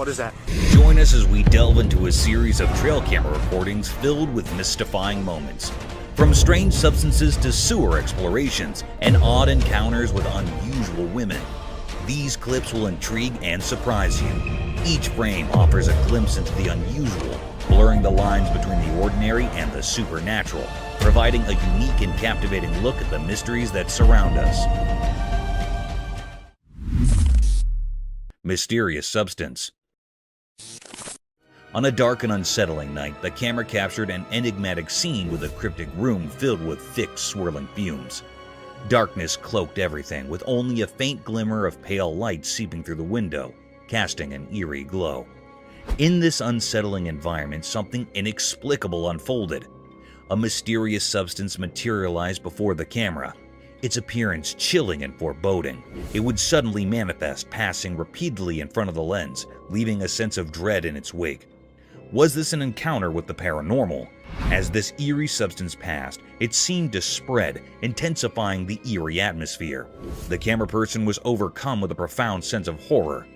What is that? Join us as we delve into a series of trail camera recordings filled with mystifying moments. From strange substances to sewer explorations and odd encounters with unusual women. These clips will intrigue and surprise you. Each frame offers a glimpse into the unusual, blurring the lines between the ordinary and the supernatural, providing a unique and captivating look at the mysteries that surround us. Mysterious substance. On a dark and unsettling night, the camera captured an enigmatic scene with a cryptic room filled with thick, swirling fumes. Darkness cloaked everything, with only a faint glimmer of pale light seeping through the window, casting an eerie glow. In this unsettling environment, something inexplicable unfolded. A mysterious substance materialized before the camera, its appearance chilling and foreboding. It would suddenly manifest, passing repeatedly in front of the lens, leaving a sense of dread in its wake. Was this an encounter with the paranormal? As this eerie substance passed, it seemed to spread, intensifying the eerie atmosphere. The camera person was overcome with a profound sense of horror.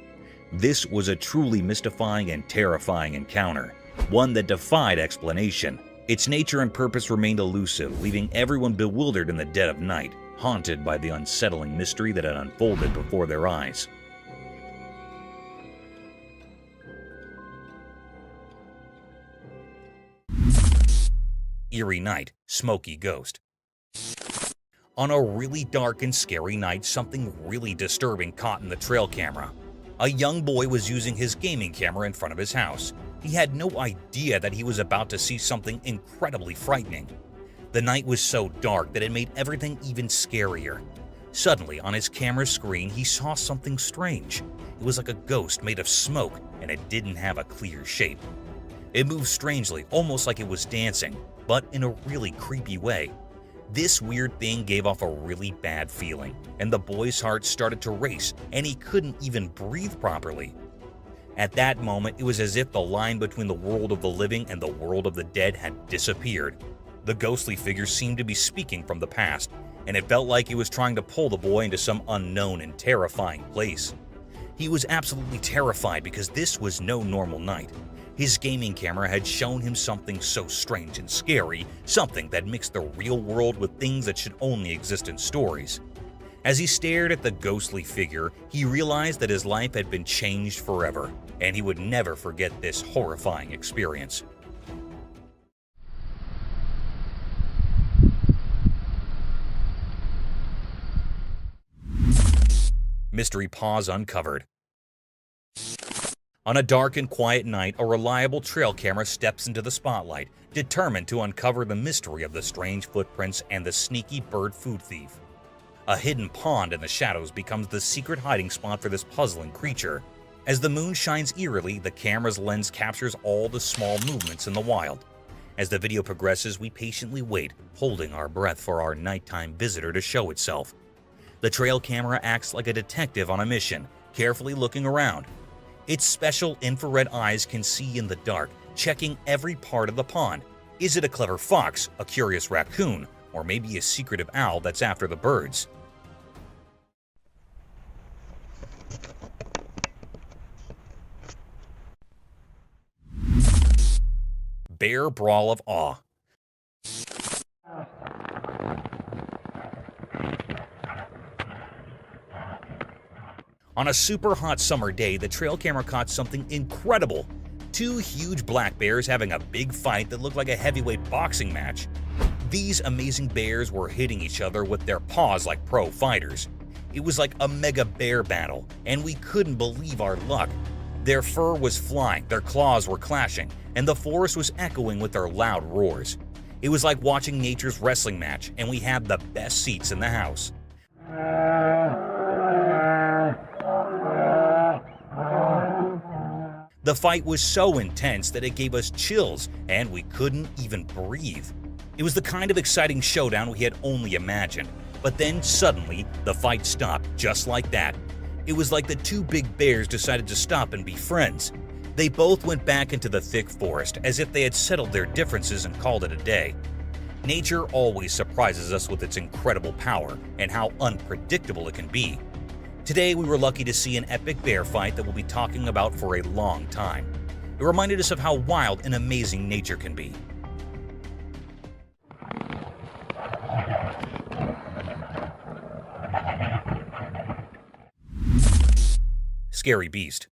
This was a truly mystifying and terrifying encounter, one that defied explanation. Its nature and purpose remained elusive, leaving everyone bewildered in the dead of night, haunted by the unsettling mystery that had unfolded before their eyes. Eerie night, smoky ghost. On a really dark and scary night, something really disturbing caught in the trail camera. A young boy was using his gaming camera in front of his house. He had no idea that he was about to see something incredibly frightening. The night was so dark that it made everything even scarier. Suddenly, on his camera screen, he saw something strange. It was like a ghost made of smoke, and it didn't have a clear shape. It moved strangely, almost like it was dancing, but in a really creepy way. This weird thing gave off a really bad feeling, and the boy's heart started to race, and he couldn't even breathe properly. At that moment, it was as if the line between the world of the living and the world of the dead had disappeared. The ghostly figure seemed to be speaking from the past, and it felt like it was trying to pull the boy into some unknown and terrifying place. He was absolutely terrified because this was no normal night. His gaming camera had shown him something so strange and scary, something that mixed the real world with things that should only exist in stories. As he stared at the ghostly figure, he realized that his life had been changed forever, and he would never forget this horrifying experience. Mystery paws uncovered. On a dark and quiet night, a reliable trail camera steps into the spotlight, determined to uncover the mystery of the strange footprints and the sneaky bird food thief. A hidden pond in the shadows becomes the secret hiding spot for this puzzling creature. As the moon shines eerily, the camera's lens captures all the small movements in the wild. As the video progresses, we patiently wait, holding our breath for our nighttime visitor to show itself. The trail camera acts like a detective on a mission, carefully looking around. Its special infrared eyes can see in the dark, checking every part of the pond. Is it a clever fox, a curious raccoon, or maybe a secretive owl that's after the birds? Bear brawl of awe. On a super hot summer day, the trail camera caught something incredible. Two huge black bears having a big fight that looked like a heavyweight boxing match. These amazing bears were hitting each other with their paws like pro fighters. It was like a mega bear battle, and we couldn't believe our luck. Their fur was flying, their claws were clashing, and the forest was echoing with their loud roars. It was like watching nature's wrestling match, and we had the best seats in the house. The fight was so intense that it gave us chills, and we couldn't even breathe. It was the kind of exciting showdown we had only imagined. But then suddenly, the fight stopped just like that. It was like the two big bears decided to stop and be friends. They both went back into the thick forest as if they had settled their differences and called it a day. Nature always surprises us with its incredible power and how unpredictable it can be. Today, we were lucky to see an epic bear fight that we'll be talking about for a long time. It reminded us of how wild and amazing nature can be. Scary beast.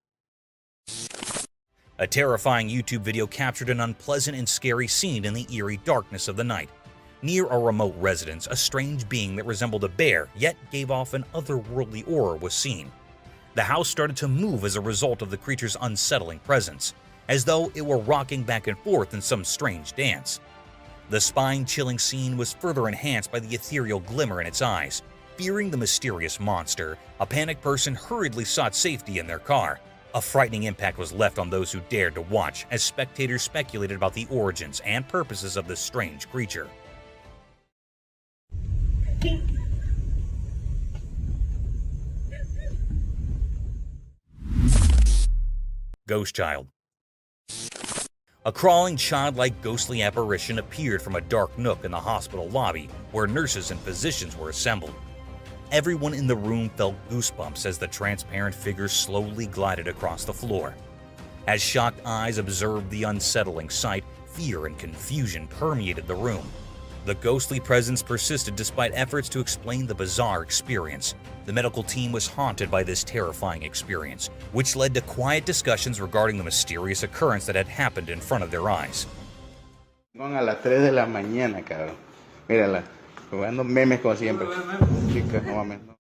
A terrifying YouTube video captured an unpleasant and scary scene in the eerie darkness of the night. Near a remote residence, a strange being that resembled a bear yet gave off an otherworldly aura was seen. The house started to move as a result of the creature's unsettling presence, as though it were rocking back and forth in some strange dance. The spine-chilling scene was further enhanced by the ethereal glimmer in its eyes. Fearing the mysterious monster, a panicked person hurriedly sought safety in their car. A frightening impact was left on those who dared to watch, as spectators speculated about the origins and purposes of this strange creature. Ghost Child. A crawling, childlike, ghostly apparition appeared from a dark nook in the hospital lobby where nurses and physicians were assembled. Everyone in the room felt goosebumps as the transparent figure slowly glided across the floor. As shocked eyes observed the unsettling sight, fear and confusion permeated the room. The ghostly presence persisted despite efforts to explain the bizarre experience. The medical team was haunted by this terrifying experience, which led to quiet discussions regarding the mysterious occurrence that had happened in front of their eyes. A las 3 de la mañana, cabrón. Mírala, jugando memes como siempre. Chica, no mames.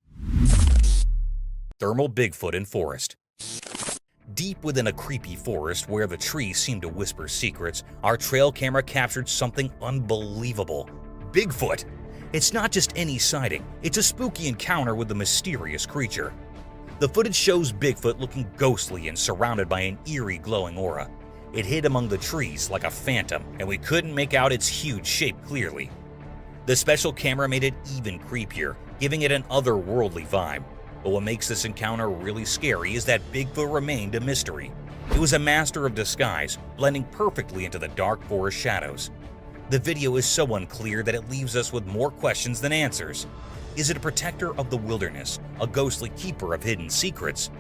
Thermal Bigfoot in forest. Deep within a creepy forest where the trees seemed to whisper secrets, our trail camera captured something unbelievable. Bigfoot! It's not just any sighting, it's a spooky encounter with the mysterious creature. The footage shows Bigfoot looking ghostly and surrounded by an eerie glowing aura. It hid among the trees like a phantom, and we couldn't make out its huge shape clearly. The special camera made it even creepier, giving it an otherworldly vibe. But what makes this encounter really scary is that Bigfoot remained a mystery. It was a master of disguise, blending perfectly into the dark forest shadows. The video is so unclear that it leaves us with more questions than answers. Is it a protector of the wilderness, a ghostly keeper of hidden secrets?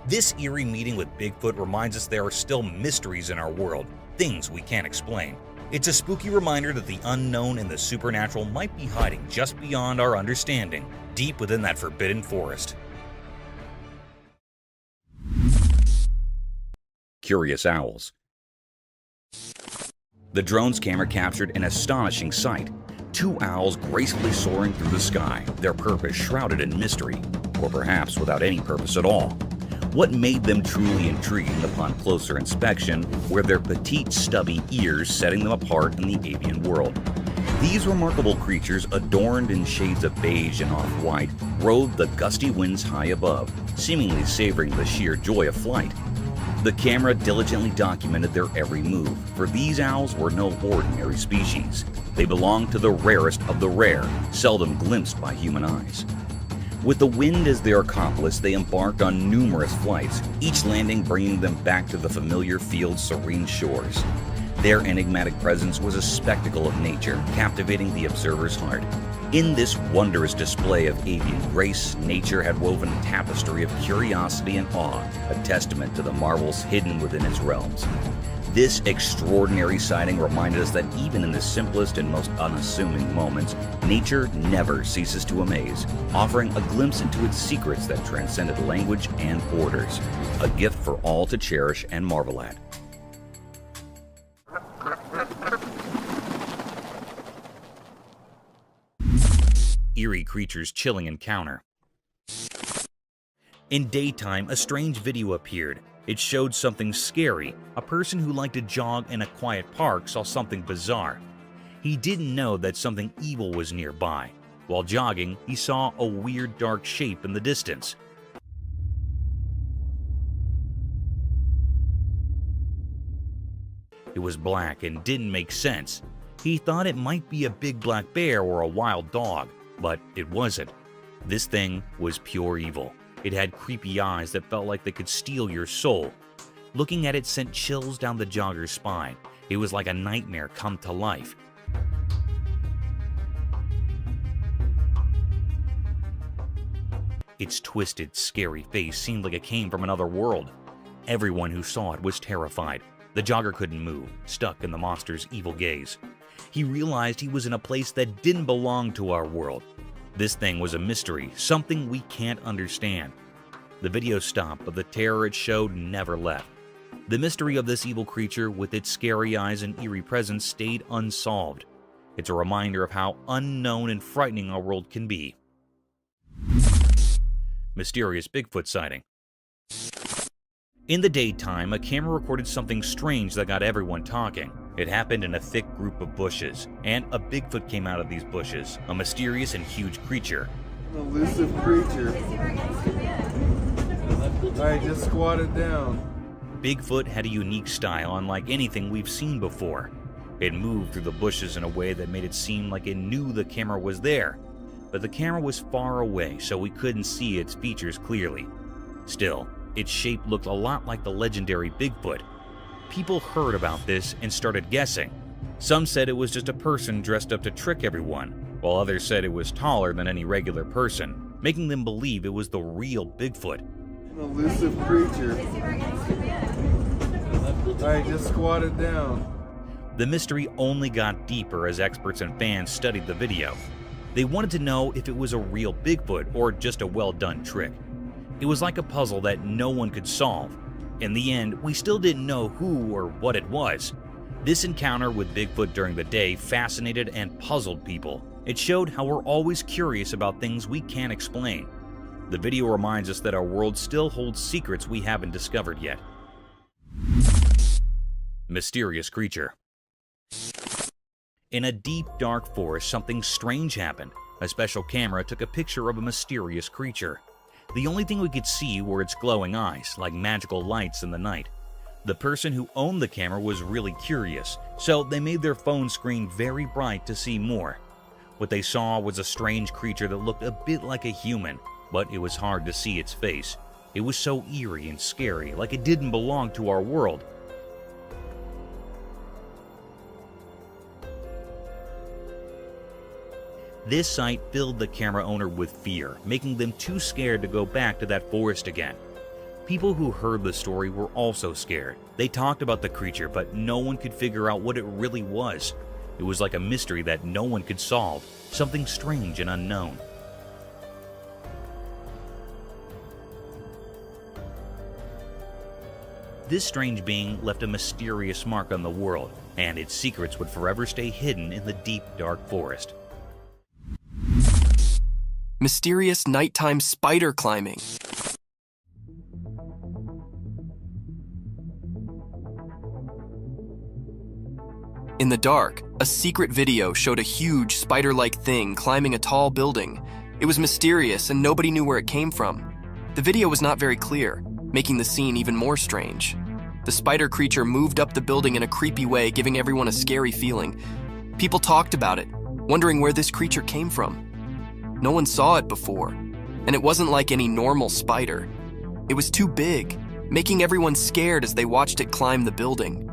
This eerie meeting with Bigfoot reminds us there are still mysteries in our world, things we can't explain. It's a spooky reminder that the unknown and the supernatural might be hiding just beyond our understanding, deep within that forbidden forest. Curious owls. The drone's camera captured an astonishing sight. 2 owls gracefully soaring through the sky, their purpose shrouded in mystery, or perhaps without any purpose at all. What made them truly intriguing upon closer inspection were their petite, stubby ears setting them apart in the avian world. These remarkable creatures, adorned in shades of beige and off-white, rode the gusty winds high above, seemingly savoring the sheer joy of flight. The camera diligently documented their every move, for these owls were no ordinary species. They belonged to the rarest of the rare, seldom glimpsed by human eyes. With the wind as their accomplice, they embarked on numerous flights, each landing bringing them back to the familiar field's serene shores. Their enigmatic presence was a spectacle of nature, captivating the observer's heart. In this wondrous display of avian grace, nature had woven a tapestry of curiosity and awe, a testament to the marvels hidden within its realms. This extraordinary sighting reminded us that even in the simplest and most unassuming moments, nature never ceases to amaze, offering a glimpse into its secrets that transcended language and borders, a gift for all to cherish and marvel at. Eerie creature's chilling encounter. In daytime, a strange video appeared. It showed something scary. A person who liked to jog in a quiet park saw something bizarre. He didn't know that something evil was nearby. While jogging, he saw a weird dark shape in the distance. It was black and didn't make sense. He thought it might be a big black bear or a wild dog, but it wasn't. This thing was pure evil. It had creepy eyes that felt like they could steal your soul. Looking at it sent chills down the jogger's spine. It was like a nightmare come to life. Its twisted, scary face seemed like it came from another world. Everyone who saw it was terrified. The jogger couldn't move, stuck in the monster's evil gaze. He realized he was in a place that didn't belong to our world. This thing was a mystery, something we can't understand. The video stopped, but the terror it showed never left. The mystery of this evil creature with its scary eyes and eerie presence stayed unsolved. It's a reminder of how unknown and frightening our world can be. Mysterious Bigfoot sighting. In the daytime, a camera recorded something strange that got everyone talking. It happened in a thick group of bushes, and a Bigfoot came out of these bushes, a mysterious and huge creature. An elusive creature. Alright, just squat it down. Bigfoot had a unique style unlike anything we've seen before. It moved through the bushes in a way that made it seem like it knew the camera was there. But the camera was far away, so we couldn't see its features clearly. Still, its shape looked a lot like the legendary Bigfoot. People heard about this and started guessing. Some said it was just a person dressed up to trick everyone, while others said it was taller than any regular person, making them believe it was the real Bigfoot. An elusive creature. Alright, just squat it down. The mystery only got deeper as experts and fans studied the video. They wanted to know if it was a real Bigfoot or just a well-done trick. It was like a puzzle that no one could solve. In the end, we still didn't know who or what it was. This encounter with Bigfoot during the day fascinated and puzzled people. It showed how we're always curious about things we can't explain. The video reminds us that our world still holds secrets we haven't discovered yet. Mysterious creature. In a deep, dark forest, something strange happened. A special camera took a picture of a mysterious creature. The only thing we could see were its glowing eyes, like magical lights in the night. The person who owned the camera was really curious, so they made their phone screen very bright to see more. What they saw was a strange creature that looked a bit like a human, but it was hard to see its face. It was so eerie and scary, like it didn't belong to our world. This sight filled the camera owner with fear, making them too scared to go back to that forest again. People who heard the story were also scared. They talked about the creature, but no one could figure out what it really was. It was like a mystery that no one could solve, something strange and unknown. This strange being left a mysterious mark on the world, and its secrets would forever stay hidden in the deep, dark forest. Mysterious nighttime spider climbing. In the dark, a secret video showed a huge spider-like thing climbing a tall building. It was mysterious and nobody knew where it came from. The video was not very clear, making the scene even more strange. The spider creature moved up the building in a creepy way, giving everyone a scary feeling. People talked about it, wondering where this creature came from. No one saw it before, and it wasn't like any normal spider. It was too big, making everyone scared as they watched it climb the building.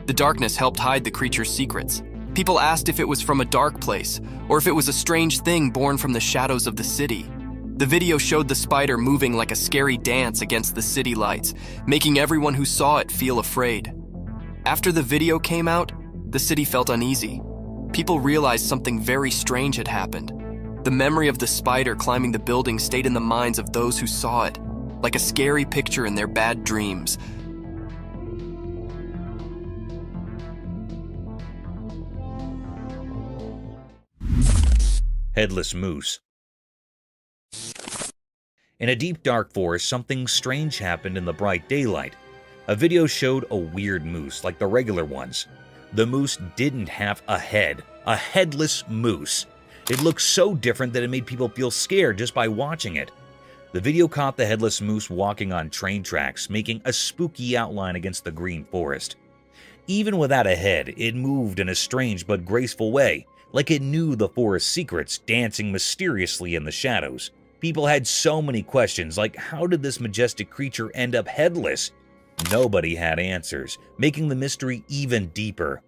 The darkness helped hide the creature's secrets. People asked if it was from a dark place, or if it was a strange thing born from the shadows of the city. The video showed the spider moving like a scary dance against the city lights, making everyone who saw it feel afraid. After the video came out, the city felt uneasy. People realized something very strange had happened. The memory of the spider climbing the building stayed in the minds of those who saw it, like a scary picture in their bad dreams. Headless moose. In a deep, dark forest, something strange happened in the bright daylight. A video showed a weird moose like the regular ones. The moose didn't have a head, a headless moose. It looked so different that it made people feel scared just by watching it. The video caught the headless moose walking on train tracks, making a spooky outline against the green forest. Even without a head, it moved in a strange but graceful way, like it knew the forest's secrets, dancing mysteriously in the shadows. People had so many questions, like how did this majestic creature end up headless? Nobody had answers, making the mystery even deeper.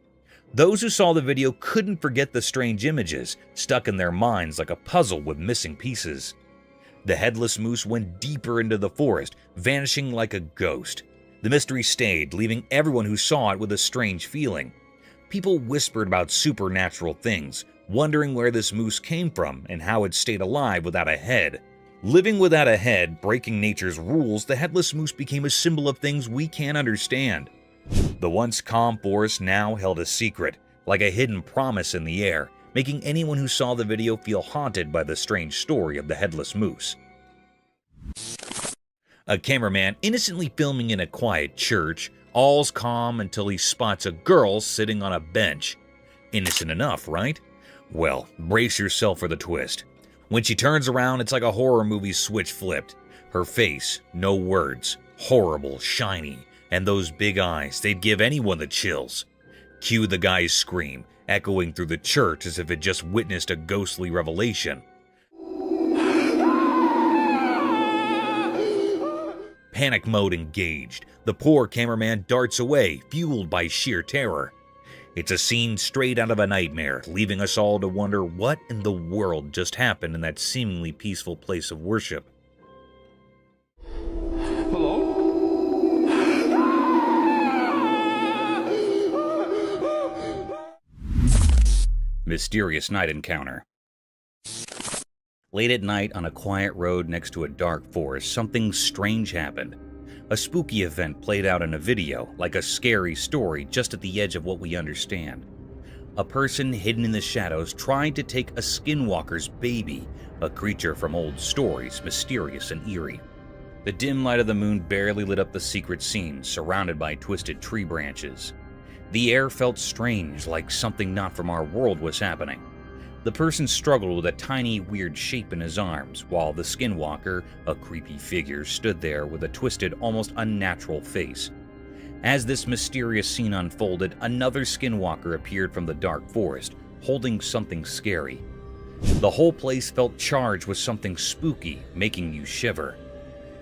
Those who saw the video couldn't forget the strange images, stuck in their minds like a puzzle with missing pieces. The headless moose went deeper into the forest, vanishing like a ghost. The mystery stayed, leaving everyone who saw it with a strange feeling. People whispered about supernatural things, wondering where this moose came from and how it stayed alive without a head. Living without a head, breaking nature's rules, the headless moose became a symbol of things we can't understand. The once calm forest now held a secret, like a hidden promise in the air, making anyone who saw the video feel haunted by the strange story of the headless moose. A cameraman innocently filming in a quiet church, all's calm until he spots a girl sitting on a bench. Innocent enough, right? Well, brace yourself for the twist. When she turns around, it's like a horror movie switch flipped. Her face, no words, horrible, shiny, and those big eyes, they'd give anyone the chills. Cue the guy's scream, echoing through the church as if it just witnessed a ghostly revelation. Panic mode engaged. The poor cameraman darts away, fueled by sheer terror. It's a scene straight out of a nightmare, leaving us all to wonder what in the world just happened in that seemingly peaceful place of worship. Mysterious night encounter. Late at night on a quiet road next to a dark forest, something strange happened. A spooky event played out in a video, like a scary story just at the edge of what we understand. A person hidden in the shadows tried to take a skinwalker's baby, a creature from old stories, mysterious and eerie. The dim light of the moon barely lit up the secret scene, surrounded by twisted tree branches. The air felt strange, like something not from our world was happening. The person struggled with a tiny, weird shape in his arms, while the skinwalker, a creepy figure, stood there with a twisted, almost unnatural face. As this mysterious scene unfolded, another skinwalker appeared from the dark forest, holding something scary. The whole place felt charged with something spooky, making you shiver.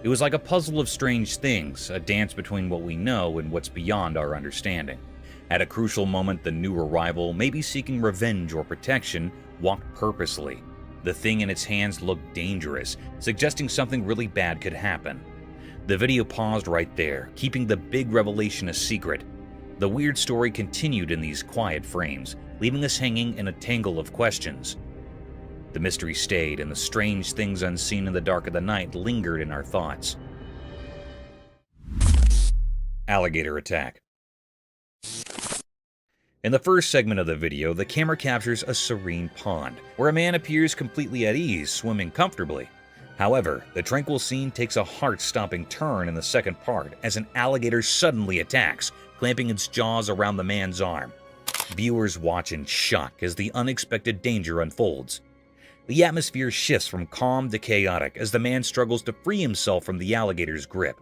It was like a puzzle of strange things, a dance between what we know and what's beyond our understanding. At a crucial moment, the new arrival, maybe seeking revenge or protection, walked purposely. The thing in its hands looked dangerous, suggesting something really bad could happen. The video paused right there, keeping the big revelation a secret. The weird story continued in these quiet frames, leaving us hanging in a tangle of questions. The mystery stayed, and the strange things unseen in the dark of the night lingered in our thoughts. Alligator attack. In the first segment of the video, the camera captures a serene pond, where a man appears completely at ease, swimming comfortably. However, the tranquil scene takes a heart-stopping turn in the second part as an alligator suddenly attacks, clamping its jaws around the man's arm. Viewers watch in shock as the unexpected danger unfolds. The atmosphere shifts from calm to chaotic as the man struggles to free himself from the alligator's grip.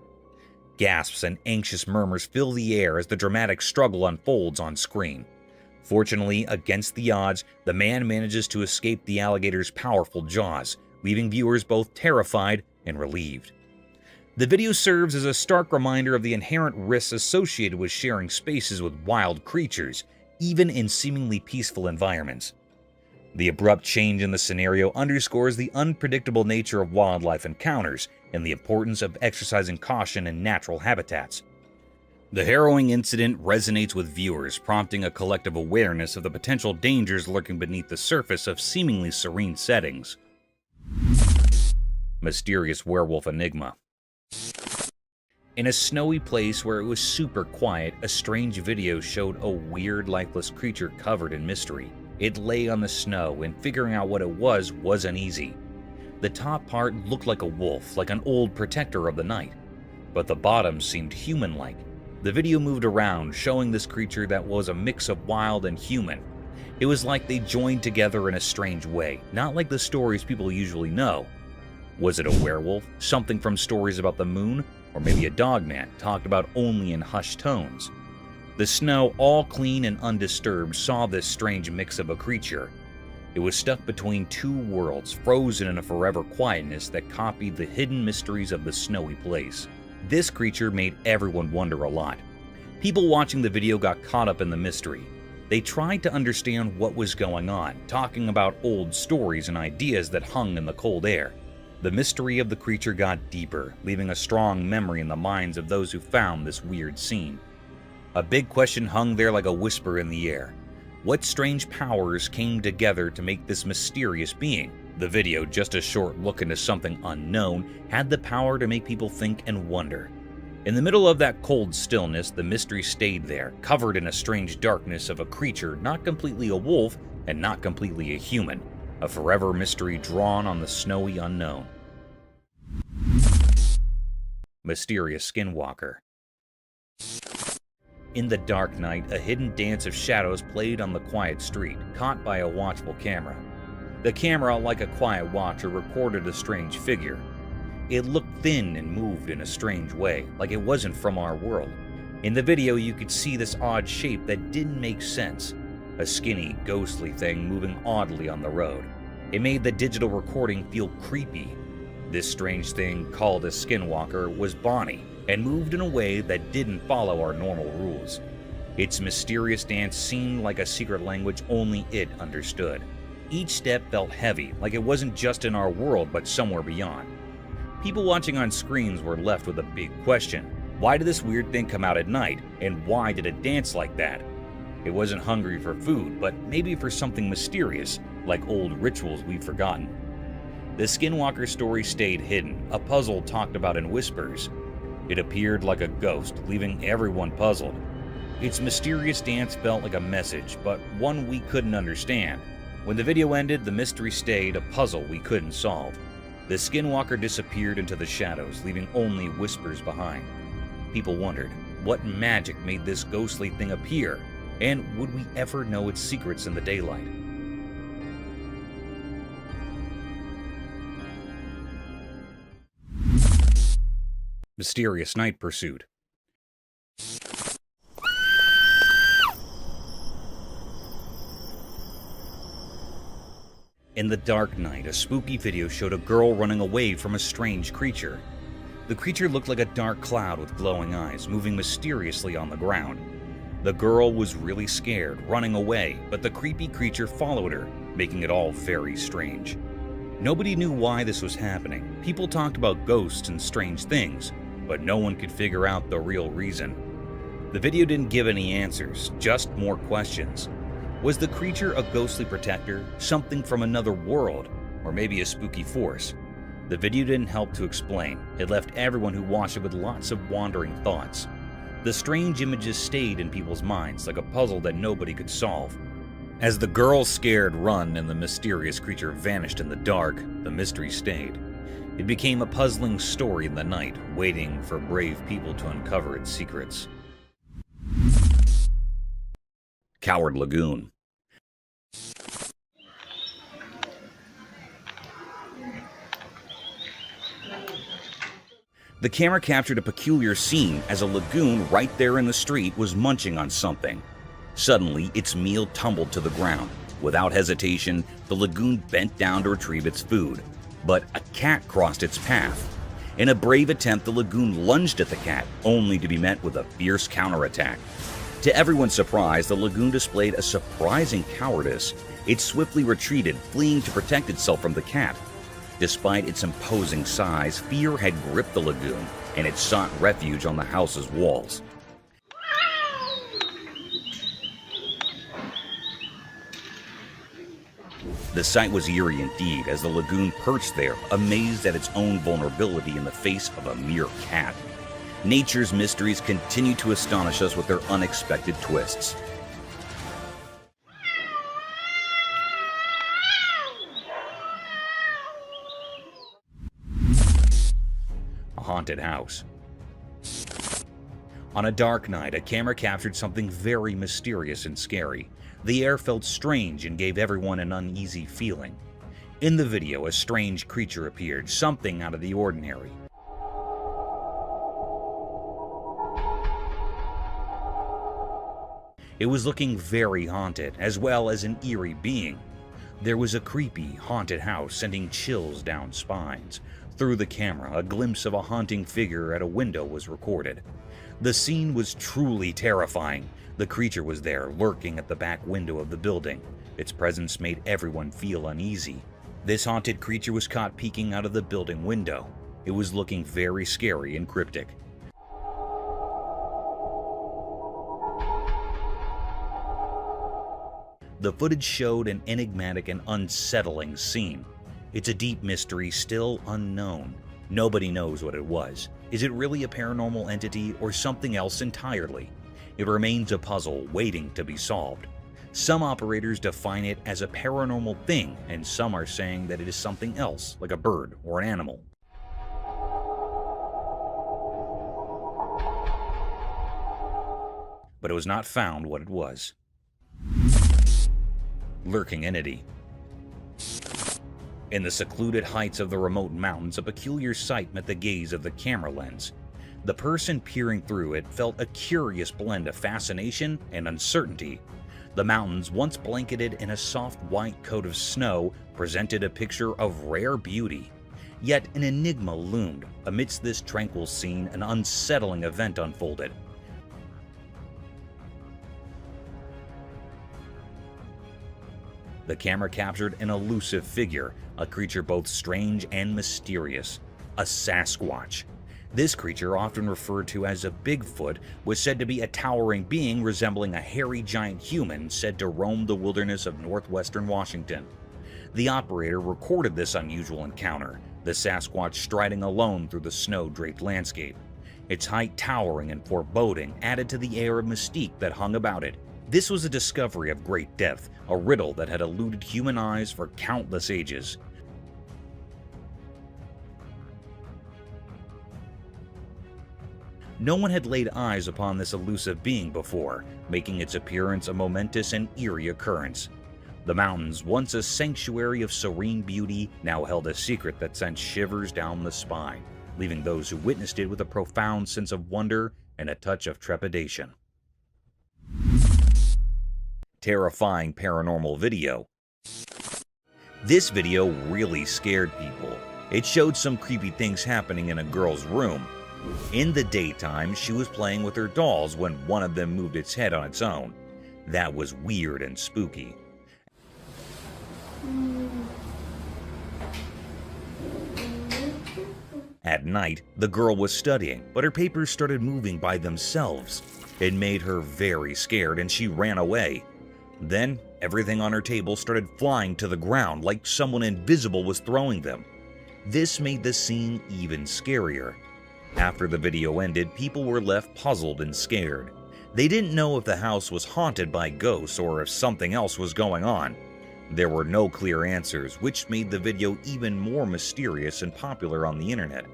Gasps and anxious murmurs fill the air as the dramatic struggle unfolds on screen. Fortunately, against the odds, the man manages to escape the alligator's powerful jaws, leaving viewers both terrified and relieved. The video serves as a stark reminder of the inherent risks associated with sharing spaces with wild creatures, even in seemingly peaceful environments. The abrupt change in the scenario underscores the unpredictable nature of wildlife encounters and the importance of exercising caution in natural habitats. The harrowing incident resonates with viewers, prompting a collective awareness of the potential dangers lurking beneath the surface of seemingly serene settings. Mysterious werewolf enigma. In a snowy place where it was super quiet, a strange video showed a weird, lifeless creature covered in mystery. It lay on the snow, and figuring out what it was uneasy. The top part looked like a wolf, like an old protector of the night, but the bottom seemed human-like. The video moved around, showing this creature that was a mix of wild and human. It was like they joined together in a strange way, not like the stories people usually know. Was it a werewolf, something from stories about the moon, or maybe a dogman talked about only in hushed tones? The snow, all clean and undisturbed, saw this strange mix of a creature. It was stuck between two worlds, frozen in a forever quietness that copied the hidden mysteries of the snowy place. This creature made everyone wonder a lot. People watching the video got caught up in the mystery. They tried to understand what was going on, talking about old stories and ideas that hung in the cold air. The mystery of the creature got deeper, leaving a strong memory in the minds of those who found this weird scene. A big question hung there like a whisper in the air. What strange powers came together to make this mysterious being? The video, just a short look into something unknown, had the power to make people think and wonder. In the middle of that cold stillness, the mystery stayed there, covered in a strange darkness of a creature not completely a wolf and not completely a human. A forever mystery drawn on the snowy unknown. Mysterious Skinwalker. In the dark night, a hidden dance of shadows played on the quiet street, caught by a watchful camera. The camera, like a quiet watcher, recorded a strange figure. It looked thin and moved in a strange way, like it wasn't from our world. In the video, you could see this odd shape that didn't make sense. A skinny, ghostly thing moving oddly on the road. It made the digital recording feel creepy. This strange thing, called a skinwalker, was Bonnie, and moved in a way that didn't follow our normal rules. Its mysterious dance seemed like a secret language only it understood. Each step felt heavy, like it wasn't just in our world but somewhere beyond. People watching on screens were left with a big question. Why did this weird thing come out at night, and why did it dance like that? It wasn't hungry for food, but maybe for something mysterious, like old rituals we've forgotten. The Skinwalker story stayed hidden, a puzzle talked about in whispers. It appeared like a ghost, leaving everyone puzzled. Its mysterious dance felt like a message, but one we couldn't understand. When the video ended, the mystery stayed, a puzzle we couldn't solve. The Skinwalker disappeared into the shadows, leaving only whispers behind. People wondered, what magic made this ghostly thing appear? And would we ever know its secrets in the daylight? Mysterious Night Pursuit. In the dark night, a spooky video showed a girl running away from a strange creature. The creature looked like a dark cloud with glowing eyes, moving mysteriously on the ground. The girl was really scared, running away, but the creepy creature followed her, making it all very strange. Nobody knew why this was happening. People talked about ghosts and strange things, but no one could figure out the real reason. The video didn't give any answers, just more questions. Was the creature a ghostly protector, something from another world, or maybe a spooky force? The video didn't help to explain. It left everyone who watched it with lots of wandering thoughts. The strange images stayed in people's minds like a puzzle that nobody could solve. As the girl's scared run and the mysterious creature vanished in the dark, the mystery stayed. It became a puzzling story in the night, waiting for brave people to uncover its secrets. Coward Lagoon. The camera captured a peculiar scene as a lagoon right there in the street was munching on something. Suddenly, its meal tumbled to the ground. Without hesitation, the lagoon bent down to retrieve its food. But a cat crossed its path. In a brave attempt, the lagoon lunged at the cat, only to be met with a fierce counterattack. To everyone's surprise, the lagoon displayed a surprising cowardice. It swiftly retreated, fleeing to protect itself from the cat. Despite its imposing size, fear had gripped the lagoon, and it sought refuge on the house's walls. The sight was eerie indeed, as the lagoon perched there, amazed at its own vulnerability in the face of a mere cat. Nature's mysteries continue to astonish us with their unexpected twists. A haunted house. On a dark night, a camera captured something very mysterious and scary. The air felt strange and gave everyone an uneasy feeling. In the video, a strange creature appeared, something out of the ordinary. It was looking very haunted, as well as an eerie being. There was a creepy, haunted house sending chills down spines. Through the camera, a glimpse of a haunting figure at a window was recorded. The scene was truly terrifying. The creature was there, lurking at the back window of the building. Its presence made everyone feel uneasy. This haunted creature was caught peeking out of the building window. It was looking very scary and cryptic. The footage showed an enigmatic and unsettling scene. It's a deep mystery still unknown. Nobody knows what it was. Is it really a paranormal entity or something else entirely? It remains a puzzle waiting to be solved. Some operators define it as a paranormal thing, and some are saying that it is something else, like a bird or an animal. But it was not found what it was. Lurking entity. In the secluded heights of the remote mountains, a peculiar sight met the gaze of the camera lens. The person peering through it felt a curious blend of fascination and uncertainty. The mountains, once blanketed in a soft white coat of snow, presented a picture of rare beauty. Yet an enigma loomed. Amidst this tranquil scene, an unsettling event unfolded. The camera captured an elusive figure, a creature both strange and mysterious, a Sasquatch. This creature, often referred to as a Bigfoot, was said to be a towering being resembling a hairy giant human said to roam the wilderness of northwestern Washington. The operator recorded this unusual encounter, the Sasquatch striding alone through the snow-draped landscape. Its height towering and foreboding added to the air of mystique that hung about it. This was a discovery of great depth, a riddle that had eluded human eyes for countless ages. No one had laid eyes upon this elusive being before, making its appearance a momentous and eerie occurrence. The mountains, once a sanctuary of serene beauty, now held a secret that sent shivers down the spine, leaving those who witnessed it with a profound sense of wonder and a touch of trepidation. Terrifying paranormal video. This video really scared people. It showed some creepy things happening in a girl's room. In the daytime, she was playing with her dolls when one of them moved its head on its own. That was weird and spooky. At night, the girl was studying, but her papers started moving by themselves. It made her very scared and she ran away. Then, everything on her table started flying to the ground like someone invisible was throwing them. This made the scene even scarier. After the video ended, people were left puzzled and scared. They didn't know if the house was haunted by ghosts or if something else was going on. There were no clear answers, which made the video even more mysterious and popular on the internet.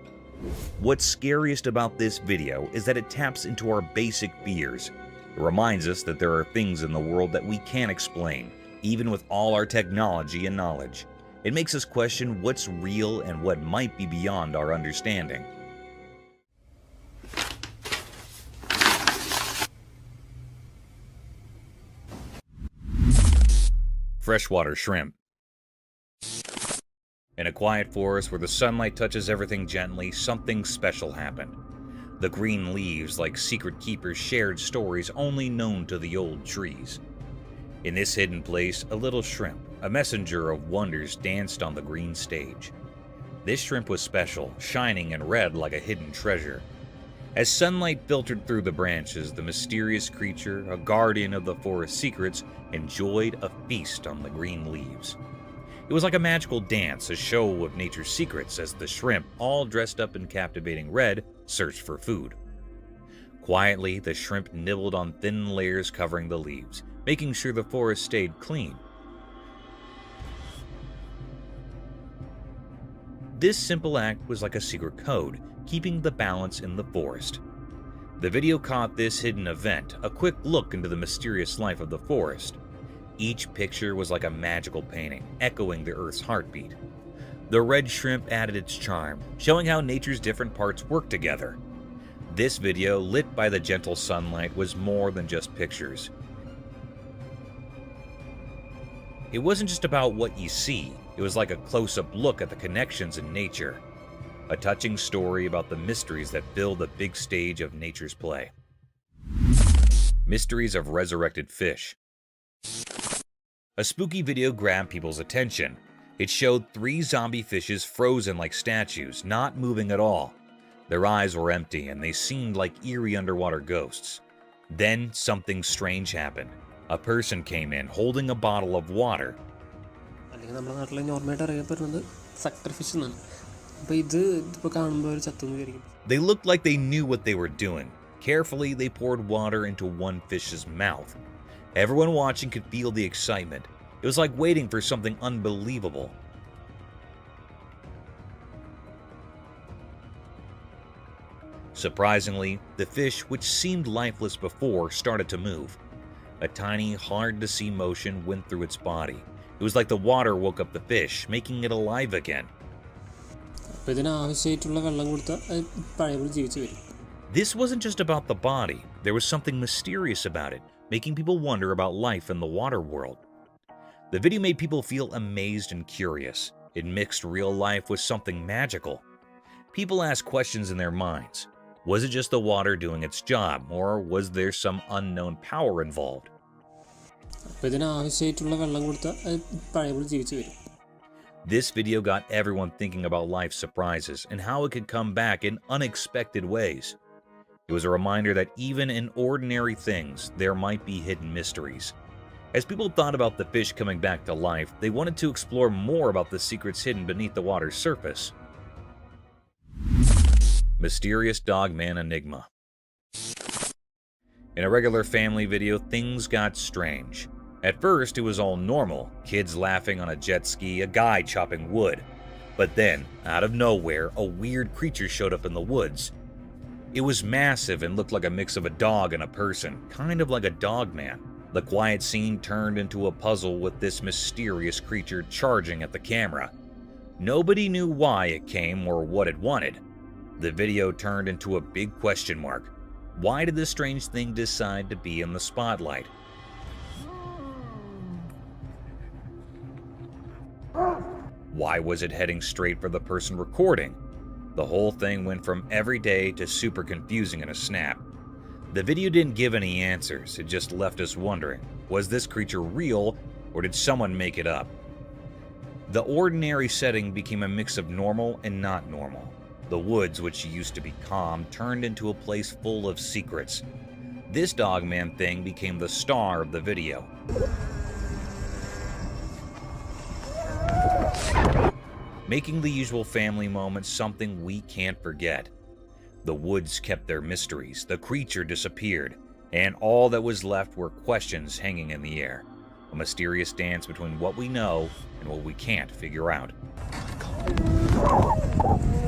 What's scariest about this video is that it taps into our basic fears. It reminds us that there are things in the world that we can't explain, even with all our technology and knowledge. It makes us question what's real and what might be beyond our understanding. Freshwater shrimp. In a quiet forest where the sunlight touches everything gently, something special happened. The green leaves, like secret keepers, shared stories only known to the old trees. In this hidden place, a little shrimp, a messenger of wonders, danced on the green stage. This shrimp was special, shining and red like a hidden treasure. As sunlight filtered through the branches, the mysterious creature, a guardian of the forest's secrets, enjoyed a feast on the green leaves. It was like a magical dance, a show of nature's secrets as the shrimp, all dressed up in captivating red, searched for food. Quietly, the shrimp nibbled on thin layers covering the leaves, making sure the forest stayed clean. This simple act was like a secret code, keeping the balance in the forest. The video caught this hidden event, a quick look into the mysterious life of the forest. Each picture was like a magical painting, echoing the Earth's heartbeat. The red shrimp added its charm, showing how nature's different parts work together. This video, lit by the gentle sunlight, was more than just pictures. It wasn't just about what you see, it was like a close-up look at the connections in nature. A touching story about the mysteries that fill the big stage of nature's play. Mysteries of resurrected fish. A spooky video grabbed people's attention. It showed 3 zombie fishes frozen like statues, not moving at all. Their eyes were empty and they seemed like eerie underwater ghosts. Then something strange happened. A person came in holding a bottle of water. They looked like they knew what they were doing. Carefully, they poured water into one fish's mouth. Everyone watching could feel the excitement. It was like waiting for something unbelievable. Surprisingly, the fish, which seemed lifeless before, started to move. A tiny, hard-to-see motion went through its body. It was like the water woke up the fish, making it alive again. This wasn't just about the body. There was something mysterious about it, making people wonder about life in the water world. The video made people feel amazed and curious. It mixed real life with something magical. People asked questions in their minds. Was it just the water doing its job, or was there some unknown power involved? This video got everyone thinking about life's surprises and how it could come back in unexpected ways. It was a reminder that even in ordinary things, there might be hidden mysteries. As people thought about the fish coming back to life, they wanted to explore more about the secrets hidden beneath the water's surface. Mysterious Dogman Enigma. In a regular family video, things got strange. At first, it was all normal, kids laughing on a jet ski, a guy chopping wood. But then, out of nowhere, a weird creature showed up in the woods. It was massive and looked like a mix of a dog and a person, kind of like a dog man. The quiet scene turned into a puzzle with this mysterious creature charging at the camera. Nobody knew why it came or what it wanted. The video turned into a big question mark. Why did this strange thing decide to be in the spotlight? Why was it heading straight for the person recording? The whole thing went from everyday to super confusing in a snap. The video didn't give any answers, it just left us wondering, was this creature real or did someone make it up? The ordinary setting became a mix of normal and not normal. The woods, which used to be calm, turned into a place full of secrets. This Dogman thing became the star of the video. Making the usual family moments something we can't forget. The woods kept their mysteries, the creature disappeared, and all that was left were questions hanging in the air. A mysterious dance between what we know and what we can't figure out.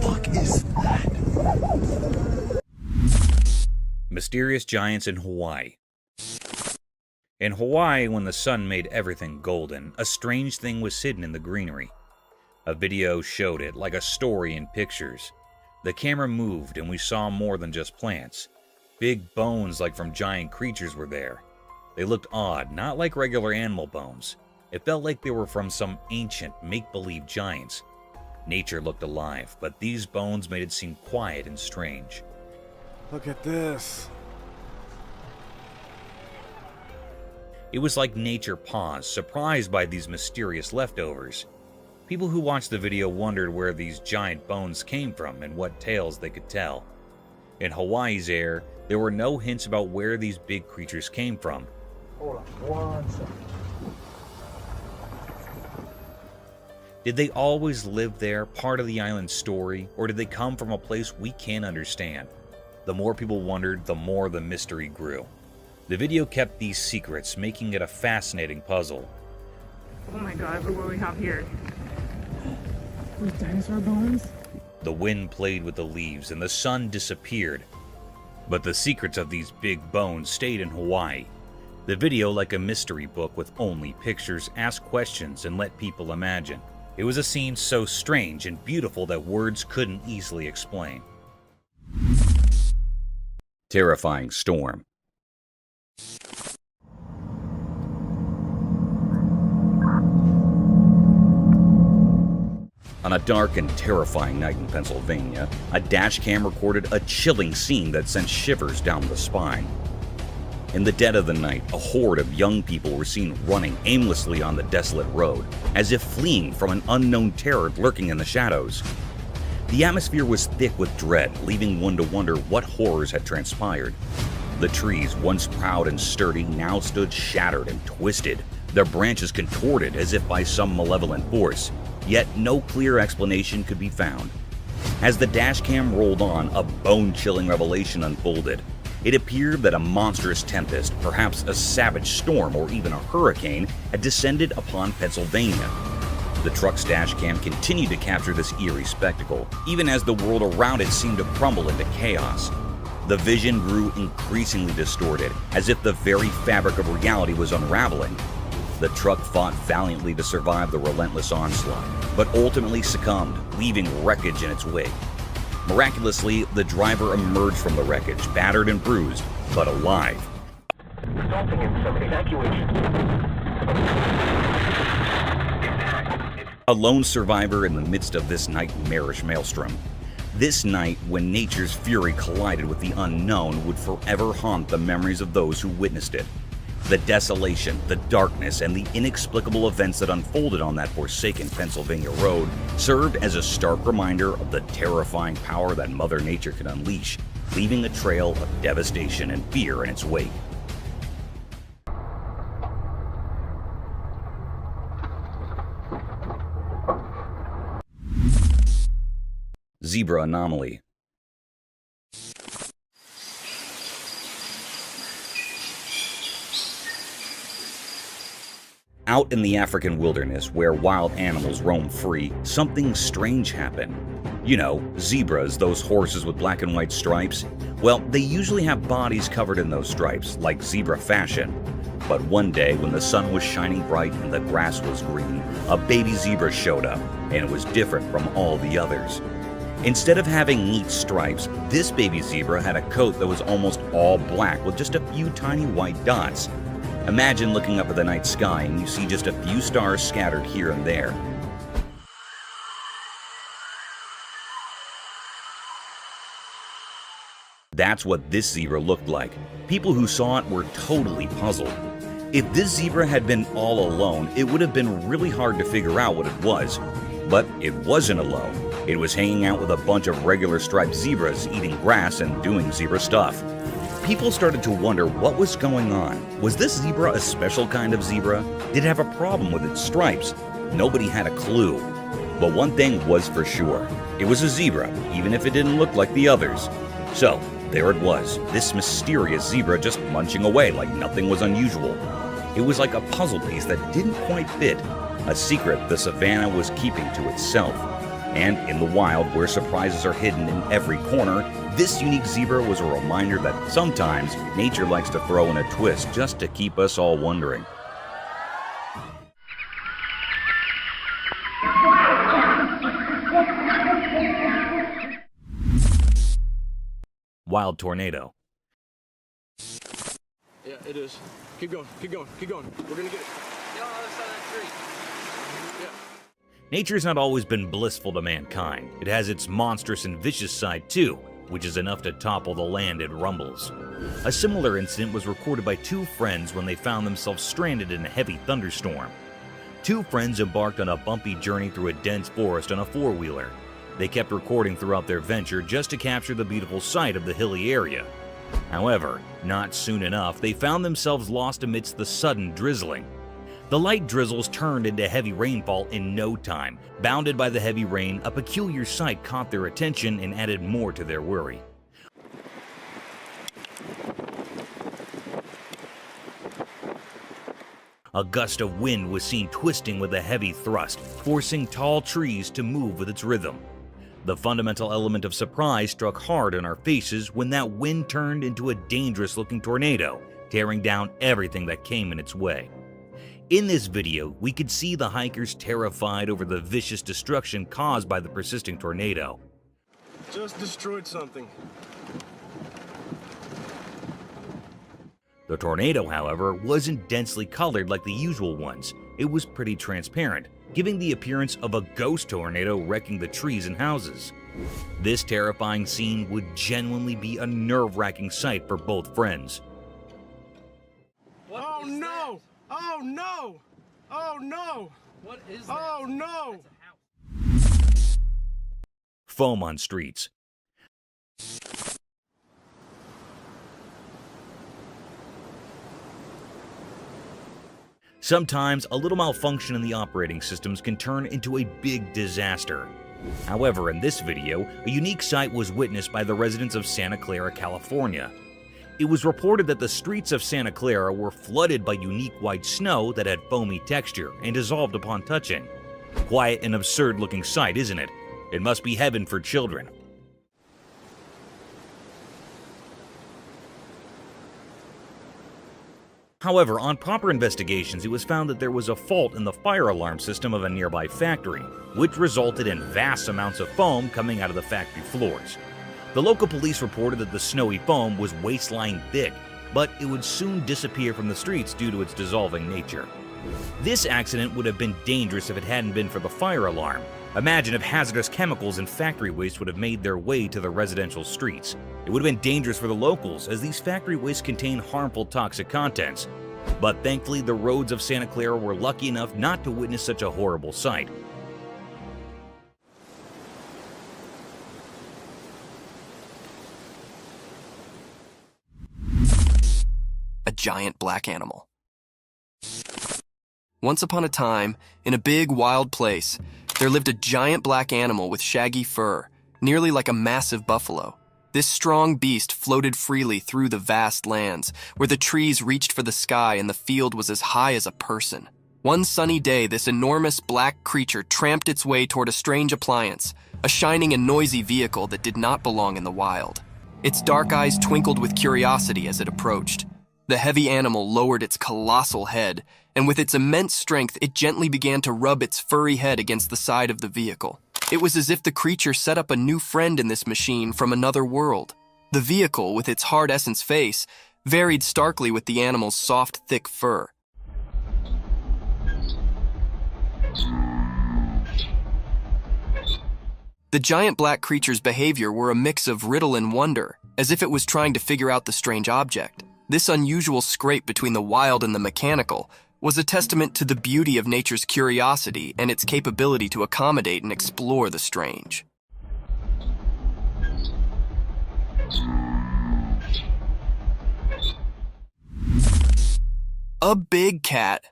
What is that? Mysterious giants in Hawaii. In Hawaii, when the sun made everything golden, a strange thing was hidden in the greenery. A video showed it, like a story in pictures. The camera moved and we saw more than just plants. Big bones like from giant creatures were there. They looked odd, not like regular animal bones. It felt like they were from some ancient, make-believe giants. Nature looked alive, but these bones made it seem quiet and strange. Look at this. It was like nature paused, surprised by these mysterious leftovers. People who watched the video wondered where these giant bones came from and what tales they could tell. In Hawaii's air, there were no hints about where these big creatures came from. Hold on one second. Did they always live there, part of the island's story, or did they come from a place we can't understand? The more people wondered, the more the mystery grew. The video kept these secrets, making it a fascinating puzzle. Oh my god, look what we have here. With dinosaur bones? The wind played with the leaves and the sun disappeared. But the secrets of these big bones stayed in Hawaii. The video, like a mystery book with only pictures, asked questions and let people imagine. It was a scene so strange and beautiful that words couldn't easily explain. Terrifying storm. On a dark and terrifying night in Pennsylvania, a dash cam recorded a chilling scene that sent shivers down the spine. In the dead of the night, a horde of young people were seen running aimlessly on the desolate road, as if fleeing from an unknown terror lurking in the shadows. The atmosphere was thick with dread, leaving one to wonder what horrors had transpired. The trees, once proud and sturdy, now stood shattered and twisted, their branches contorted as if by some malevolent force, yet no clear explanation could be found. As the dashcam rolled on, a bone-chilling revelation unfolded. It appeared that a monstrous tempest, perhaps a savage storm or even a hurricane, had descended upon Pennsylvania. The truck's dashcam continued to capture this eerie spectacle, even as the world around it seemed to crumble into chaos. The vision grew increasingly distorted, as if the very fabric of reality was unraveling. The truck fought valiantly to survive the relentless onslaught, but ultimately succumbed, leaving wreckage in its wake. Miraculously, the driver emerged from the wreckage, battered and bruised, but alive. Resulting in some evacuation. A lone survivor in the midst of this nightmarish maelstrom. This night, when nature's fury collided with the unknown, would forever haunt the memories of those who witnessed it. The desolation, the darkness, and the inexplicable events that unfolded on that forsaken Pennsylvania road served as a stark reminder of the terrifying power that Mother Nature can unleash, leaving a trail of devastation and fear in its wake. Zebra anomaly. Out in the African wilderness, where wild animals roam free, something strange happened. You know, zebras, those horses with black and white stripes. Well, they usually have bodies covered in those stripes, like zebra fashion. But one day, when the sun was shining bright and the grass was green, a baby zebra showed up, and it was different from all the others. Instead of having neat stripes, this baby zebra had a coat that was almost all black with just a few tiny white dots. Imagine looking up at the night sky and you see just a few stars scattered here and there. That's what this zebra looked like. People who saw it were totally puzzled. If this zebra had been all alone, it would have been really hard to figure out what it was. But it wasn't alone. It was hanging out with a bunch of regular striped zebras, eating grass and doing zebra stuff. People started to wonder what was going on. Was this zebra a special kind of zebra? Did it have a problem with its stripes? Nobody had a clue. But one thing was for sure. It was a zebra, even if it didn't look like the others. So, there it was, this mysterious zebra just munching away like nothing was unusual. It was like a puzzle piece that didn't quite fit, a secret the savannah was keeping to itself. And in the wild, where surprises are hidden in every corner, this unique zebra was a reminder that sometimes nature likes to throw in a twist just to keep us all wondering. Wild tornado. Yeah, it is. Keep going, keep going, keep going. We're gonna get it. Yeah, on the other side of that tree. Yeah. Nature's not always been blissful to mankind. It has its monstrous and vicious side too, which is enough to topple the land it rumbles. A similar incident was recorded by two friends when they found themselves stranded in a heavy thunderstorm. Two friends embarked on a bumpy journey through a dense forest on a four-wheeler. They kept recording throughout their venture just to capture the beautiful sight of the hilly area. However, not soon enough, they found themselves lost amidst the sudden drizzling. The light drizzles turned into heavy rainfall in no time. Bounded by the heavy rain, a peculiar sight caught their attention and added more to their worry. A gust of wind was seen twisting with a heavy thrust, forcing tall trees to move with its rhythm. The fundamental element of surprise struck hard in our faces when that wind turned into a dangerous-looking tornado, tearing down everything that came in its way. In this video, we could see the hikers terrified over the vicious destruction caused by the persisting tornado. Just destroyed something. The tornado, however, wasn't densely colored like the usual ones. It was pretty transparent, giving the appearance of a ghost tornado wrecking the trees and houses. This terrifying scene would genuinely be a nerve-wracking sight for both friends. Oh no! Oh no! What is that? Oh no! Foam on streets. Sometimes, a little malfunction in the operating systems can turn into a big disaster. However, in this video, a unique sight was witnessed by the residents of Santa Clara, California. It was reported that the streets of Santa Clara were flooded by unique white snow that had foamy texture and dissolved upon touching. Quite an absurd-looking sight, isn't it? It must be heaven for children. However, on proper investigations, it was found that there was a fault in the fire alarm system of a nearby factory, which resulted in vast amounts of foam coming out of the factory floors. The local police reported that the snowy foam was waist-line thick, but it would soon disappear from the streets due to its dissolving nature. This accident would have been dangerous if it hadn't been for the fire alarm. Imagine if hazardous chemicals and factory waste would have made their way to the residential streets. It would have been dangerous for the locals, as these factory wastes contain harmful toxic contents. But thankfully, the roads of Santa Clara were lucky enough not to witness such a horrible sight. A giant black animal. Once upon a time, in a big, wild place, there lived a giant black animal with shaggy fur, nearly like a massive buffalo. This strong beast floated freely through the vast lands, where the trees reached for the sky and the field was as high as a person. One sunny day, this enormous black creature tramped its way toward a strange appliance, a shining and noisy vehicle that did not belong in the wild. Its dark eyes twinkled with curiosity as it approached. The heavy animal lowered its colossal head, and with its immense strength, it gently began to rub its furry head against the side of the vehicle. It was as if the creature set up a new friend in this machine from another world. The vehicle, with its hard essence face, varied starkly with the animal's soft, thick fur. The giant black creature's behavior were a mix of riddle and wonder, as if it was trying to figure out the strange object. This unusual scrape between the wild and the mechanical was a testament to the beauty of nature's curiosity and its capability to accommodate and explore the strange. A big cat.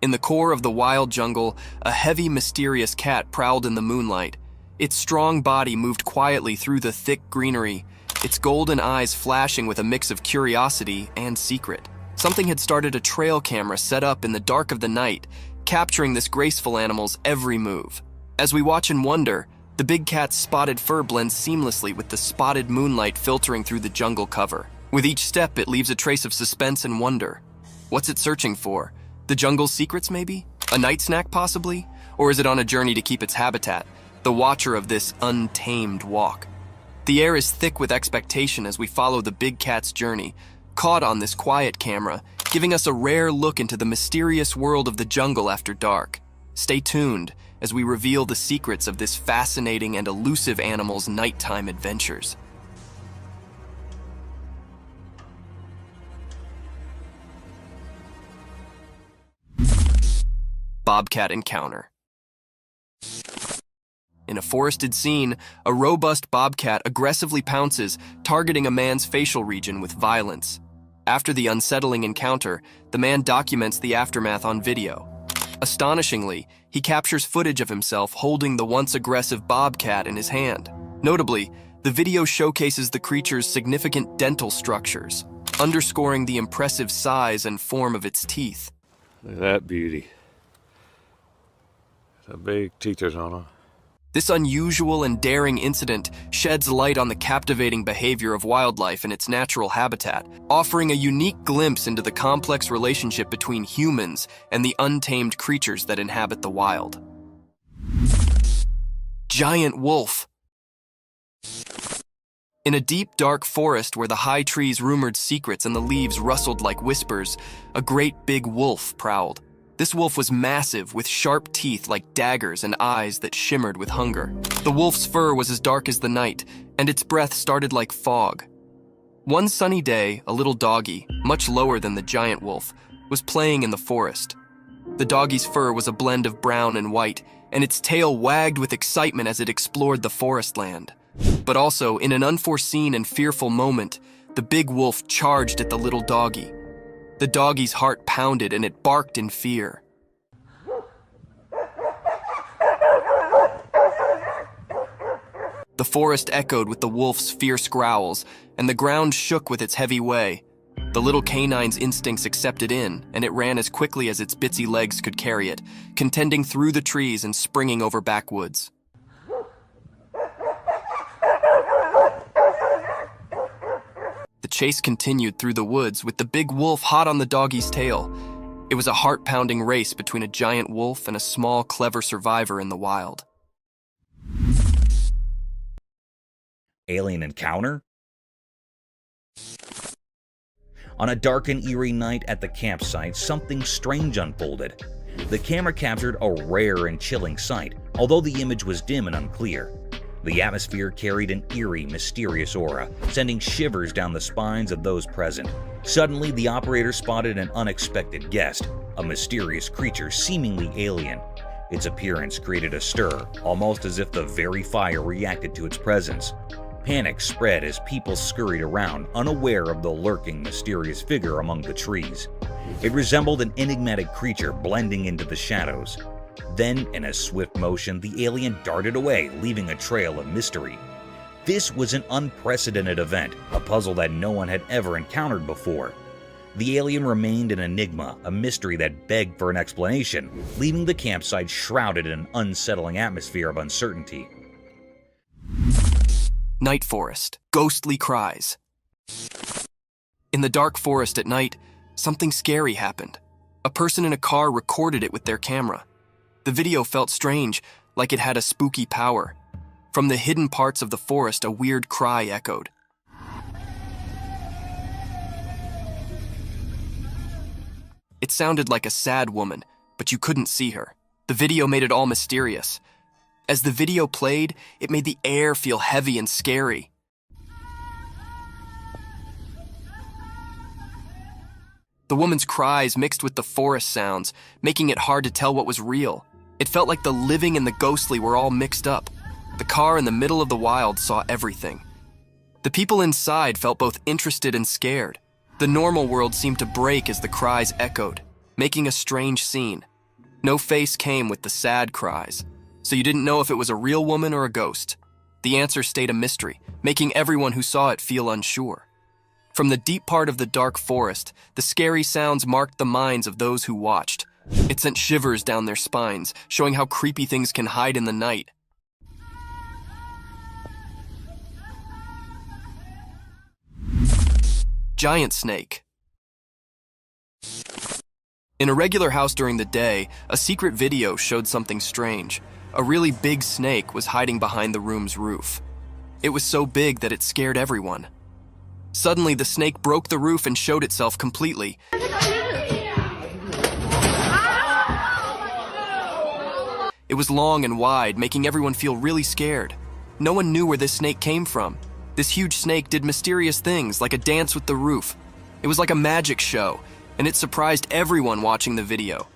In the core of the wild jungle, a heavy, mysterious cat prowled in the moonlight. Its strong body moved quietly through the thick greenery, its golden eyes flashing with a mix of curiosity and secret. Something had started a trail camera set up in the dark of the night, capturing this graceful animal's every move. As we watch and wonder, the big cat's spotted fur blends seamlessly with the spotted moonlight filtering through the jungle cover. With each step, it leaves a trace of suspense and wonder. What's it searching for? The jungle's secrets, maybe? A night snack, possibly? Or is it on a journey to keep its habitat, the watcher of this untamed walk? The air is thick with expectation as we follow the big cat's journey, caught on this quiet camera, giving us a rare look into the mysterious world of the jungle after dark. Stay tuned as we reveal the secrets of this fascinating and elusive animal's nighttime adventures. Bobcat encounter. In a forested scene, a robust bobcat aggressively pounces, targeting a man's facial region with violence. After the unsettling encounter, the man documents the aftermath on video. Astonishingly, he captures footage of himself holding the once aggressive bobcat in his hand. Notably, the video showcases the creature's significant dental structures, underscoring the impressive size and form of its teeth. Look at that beauty. The big teethers on her. This unusual and daring incident sheds light on the captivating behavior of wildlife in its natural habitat, offering a unique glimpse into the complex relationship between humans and the untamed creatures that inhabit the wild. Giant wolf. In a deep, dark forest where the high trees rumored secrets and the leaves rustled like whispers, a great big wolf prowled. This wolf was massive, with sharp teeth like daggers and eyes that shimmered with hunger. The wolf's fur was as dark as the night, and its breath started like fog. One sunny day, a little doggy, much lower than the giant wolf, was playing in the forest. The doggy's fur was a blend of brown and white, and its tail wagged with excitement as it explored the forest land. But also, in an unforeseen and fearful moment, the big wolf charged at the little doggy. The doggy's heart pounded and it barked in fear. The forest echoed with the wolf's fierce growls, and the ground shook with its heavy way. The little canine's instincts accepted in, and it ran as quickly as its bitsy legs could carry it, contending through the trees and springing over backwoods. The chase continued through the woods with the big wolf hot on the doggy's tail. It was a heart-pounding race between a giant wolf and a small, clever survivor in the wild. Alien encounter? On a dark and eerie night at the campsite, something strange unfolded. The camera captured a rare and chilling sight, although the image was dim and unclear. The atmosphere carried an eerie, mysterious aura, sending shivers down the spines of those present. Suddenly, the operator spotted an unexpected guest, a mysterious creature seemingly alien. Its appearance created a stir, almost as if the very fire reacted to its presence. Panic spread as people scurried around, unaware of the lurking, mysterious figure among the trees. It resembled an enigmatic creature blending into the shadows. Then, in a swift motion, the alien darted away, leaving a trail of mystery. This was an unprecedented event, a puzzle that no one had ever encountered before. The alien remained an enigma, a mystery that begged for an explanation, leaving the campsite shrouded in an unsettling atmosphere of uncertainty. Night forest. Ghostly cries. In the dark forest at night, something scary happened. A person in a car recorded it with their camera. The video felt strange, like it had a spooky power. From the hidden parts of the forest, a weird cry echoed. It sounded like a sad woman, but you couldn't see her. The video made it all mysterious. As the video played, it made the air feel heavy and scary. The woman's cries mixed with the forest sounds, making it hard to tell what was real. It felt like the living and the ghostly were all mixed up. The car in the middle of the wild saw everything. The people inside felt both interested and scared. The normal world seemed to break as the cries echoed, making a strange scene. No face came with the sad cries, so you didn't know if it was a real woman or a ghost. The answer stayed a mystery, making everyone who saw it feel unsure. From the deep part of the dark forest, the scary sounds marked the minds of those who watched. It sent shivers down their spines, showing how creepy things can hide in the night. Giant snake. In a regular house during the day, a secret video showed something strange. A really big snake was hiding behind the room's roof. It was so big that it scared everyone. Suddenly, the snake broke the roof and showed itself completely. It was long and wide, making everyone feel really scared. No one knew where this snake came from. This huge snake did mysterious things, like a dance with the roof. It was like a magic show, and it surprised everyone watching the video.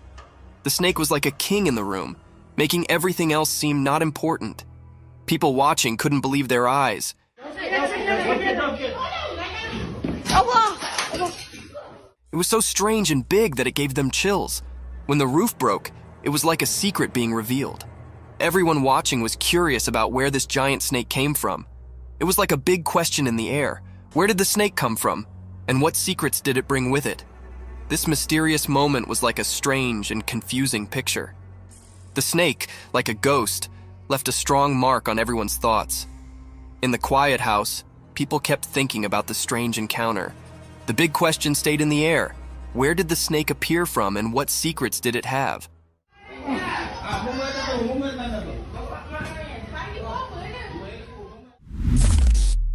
The snake was like a king in the room, making everything else seem not important. People watching couldn't believe their eyes. It was so strange and big that it gave them chills. When the roof broke, it was like a secret being revealed. Everyone watching was curious about where this giant snake came from. It was like a big question in the air. Where did the snake come from? And what secrets did it bring with it? This mysterious moment was like a strange and confusing picture. The snake, like a ghost, left a strong mark on everyone's thoughts. In the quiet house, people kept thinking about the strange encounter. The big question stayed in the air. Where did the snake appear from and what secrets did it have?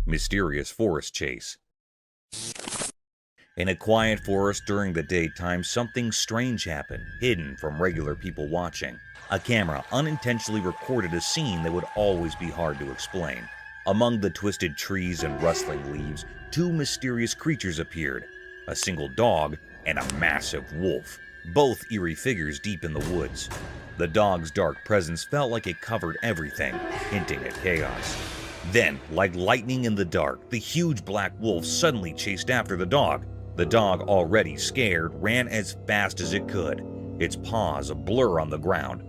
Mysterious forest chase. In a quiet forest during the daytime, something strange happened, hidden from regular people watching. A camera unintentionally recorded a scene that would always be hard to explain. Among the twisted trees and rustling leaves, two mysterious creatures appeared, a single dog and a massive wolf, both eerie figures deep in the woods. The dog's dark presence felt like it covered everything, hinting at chaos. Then, like lightning in the dark, the huge black wolf suddenly chased after the dog. The dog, already scared, ran as fast as it could, its paws a blur on the ground.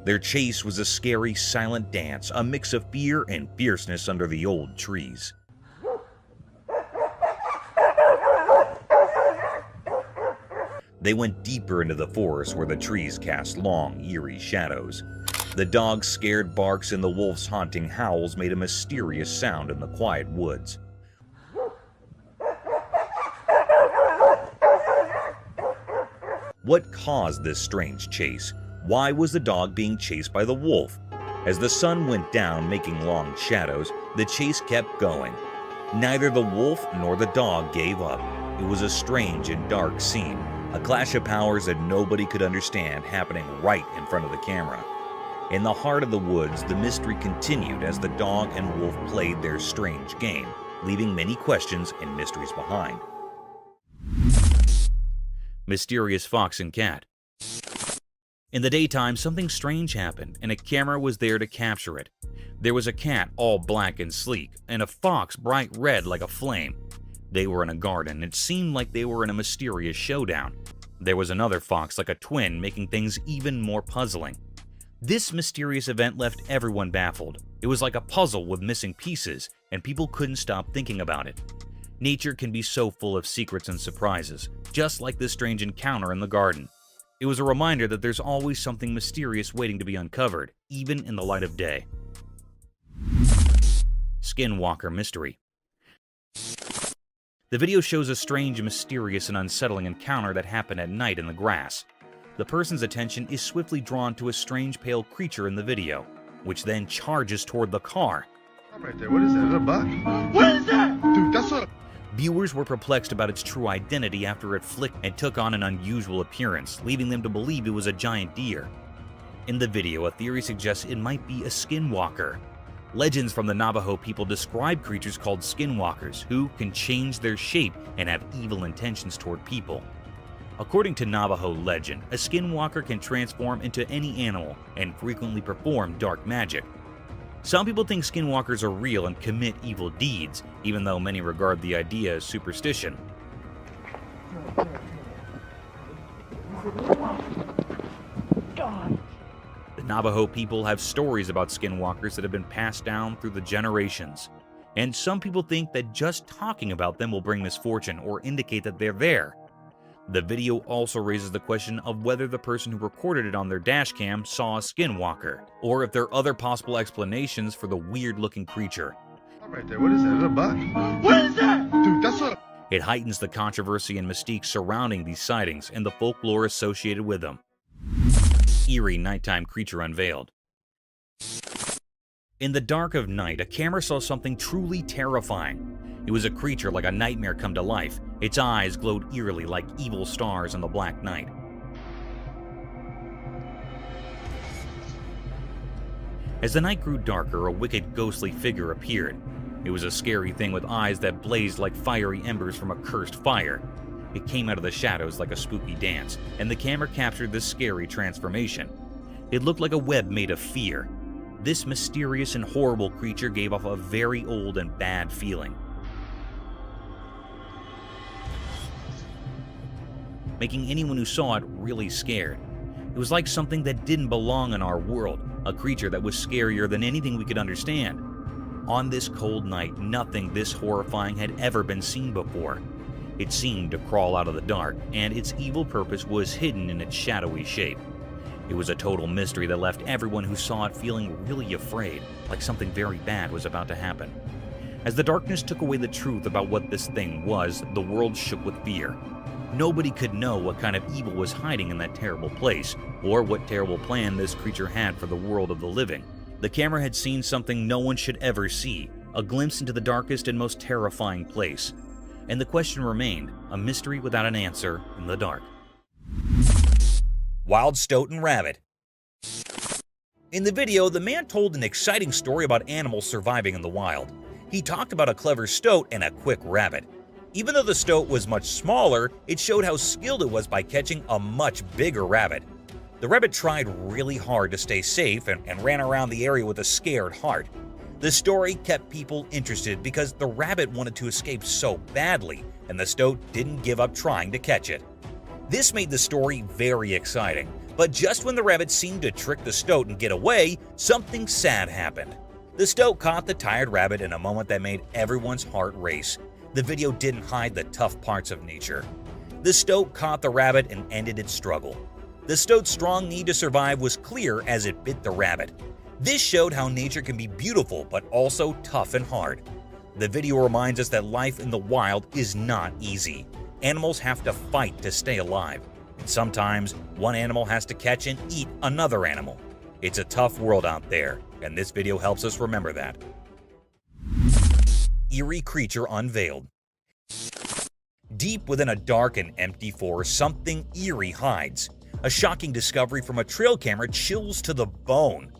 Their chase was a scary, silent dance, a mix of fear and fierceness under the old trees. They went deeper into the forest where the trees cast long, eerie shadows. The dog's scared barks and the wolf's haunting howls made a mysterious sound in the quiet woods. What caused this strange chase? Why was the dog being chased by the wolf? As the sun went down, making long shadows, the chase kept going. Neither the wolf nor the dog gave up. It was a strange and dark scene, a clash of powers that nobody could understand happening right in front of the camera. In the heart of the woods, the mystery continued as the dog and wolf played their strange game, leaving many questions and mysteries behind. Mysterious fox and cat. In the daytime, something strange happened, and a camera was there to capture it. There was a cat all black and sleek, and a fox bright red like a flame. They were in a garden. It seemed like they were in a mysterious showdown. There was another fox like a twin, making things even more puzzling. This mysterious event left everyone baffled. It was like a puzzle with missing pieces, and people couldn't stop thinking about it. Nature can be so full of secrets and surprises, just like this strange encounter in the garden. It was a reminder that there's always something mysterious waiting to be uncovered, even in the light of day. Skinwalker Mystery. The video shows a strange, mysterious, and unsettling encounter that happened at night in the grass. The person's attention is swiftly drawn to a strange pale creature in the video, which then charges toward the car. Right there, what is that? Is that a buck? What is that? Dude, that's a... Viewers were perplexed about its true identity after it flicked and took on an unusual appearance, leading them to believe it was a giant deer. In the video, a theory suggests it might be a skinwalker. Legends from the Navajo people describe creatures called skinwalkers, who can change their shape and have evil intentions toward people. According to Navajo legend, a skinwalker can transform into any animal and frequently perform dark magic. Some people think skinwalkers are real and commit evil deeds, even though many regard the idea as superstition. The Navajo people have stories about skinwalkers that have been passed down through the generations, and some people think that just talking about them will bring misfortune or indicate that they're there. The video also raises the question of whether the person who recorded it on their dashcam saw a skinwalker, or if there are other possible explanations for the weird-looking creature. Right there, what is that? Is that a buck? What is that? Dude, that's a... It heightens the controversy and mystique surrounding these sightings and the folklore associated with them. Eerie nighttime creature unveiled. In the dark of night, a camera saw something truly terrifying. It was a creature like a nightmare come to life. Its eyes glowed eerily like evil stars in the black night. As the night grew darker, a wicked, ghostly figure appeared. It was a scary thing with eyes that blazed like fiery embers from a cursed fire. It came out of the shadows like a spooky dance, and the camera captured this scary transformation. It looked like a web made of fear. This mysterious and horrible creature gave off a very old and bad feeling, making anyone who saw it really scared. It was like something that didn't belong in our world, a creature that was scarier than anything we could understand. On this cold night, nothing this horrifying had ever been seen before. It seemed to crawl out of the dark, and its evil purpose was hidden in its shadowy shape. It was a total mystery that left everyone who saw it feeling really afraid, like something very bad was about to happen. As the darkness took away the truth about what this thing was, the world shook with fear. Nobody could know what kind of evil was hiding in that terrible place, or what terrible plan this creature had for the world of the living. The camera had seen something no one should ever see, a glimpse into the darkest and most terrifying place. And the question remained, a mystery without an answer in the dark. Wild Stoughton Rabbit. In the video, the man told an exciting story about animals surviving in the wild. He talked about a clever stoat and a quick rabbit. Even though the stoat was much smaller, it showed how skilled it was by catching a much bigger rabbit. The rabbit tried really hard to stay safe and ran around the area with a scared heart. The story kept people interested because the rabbit wanted to escape so badly, and the stoat didn't give up trying to catch it. This made the story very exciting, but just when the rabbit seemed to trick the stoat and get away, something sad happened. The stoat caught the tired rabbit in a moment that made everyone's heart race. The video didn't hide the tough parts of nature. The stoat caught the rabbit and ended its struggle. The stoat's strong need to survive was clear as it bit the rabbit. This showed how nature can be beautiful but also tough and hard. The video reminds us that life in the wild is not easy. Animals have to fight to stay alive, and sometimes one animal has to catch and eat another animal. It's a tough world out there, and this video helps us remember that. Eerie creature unveiled. Deep within a dark and empty forest, something eerie hides. A shocking discovery from a trail camera chills to the bone.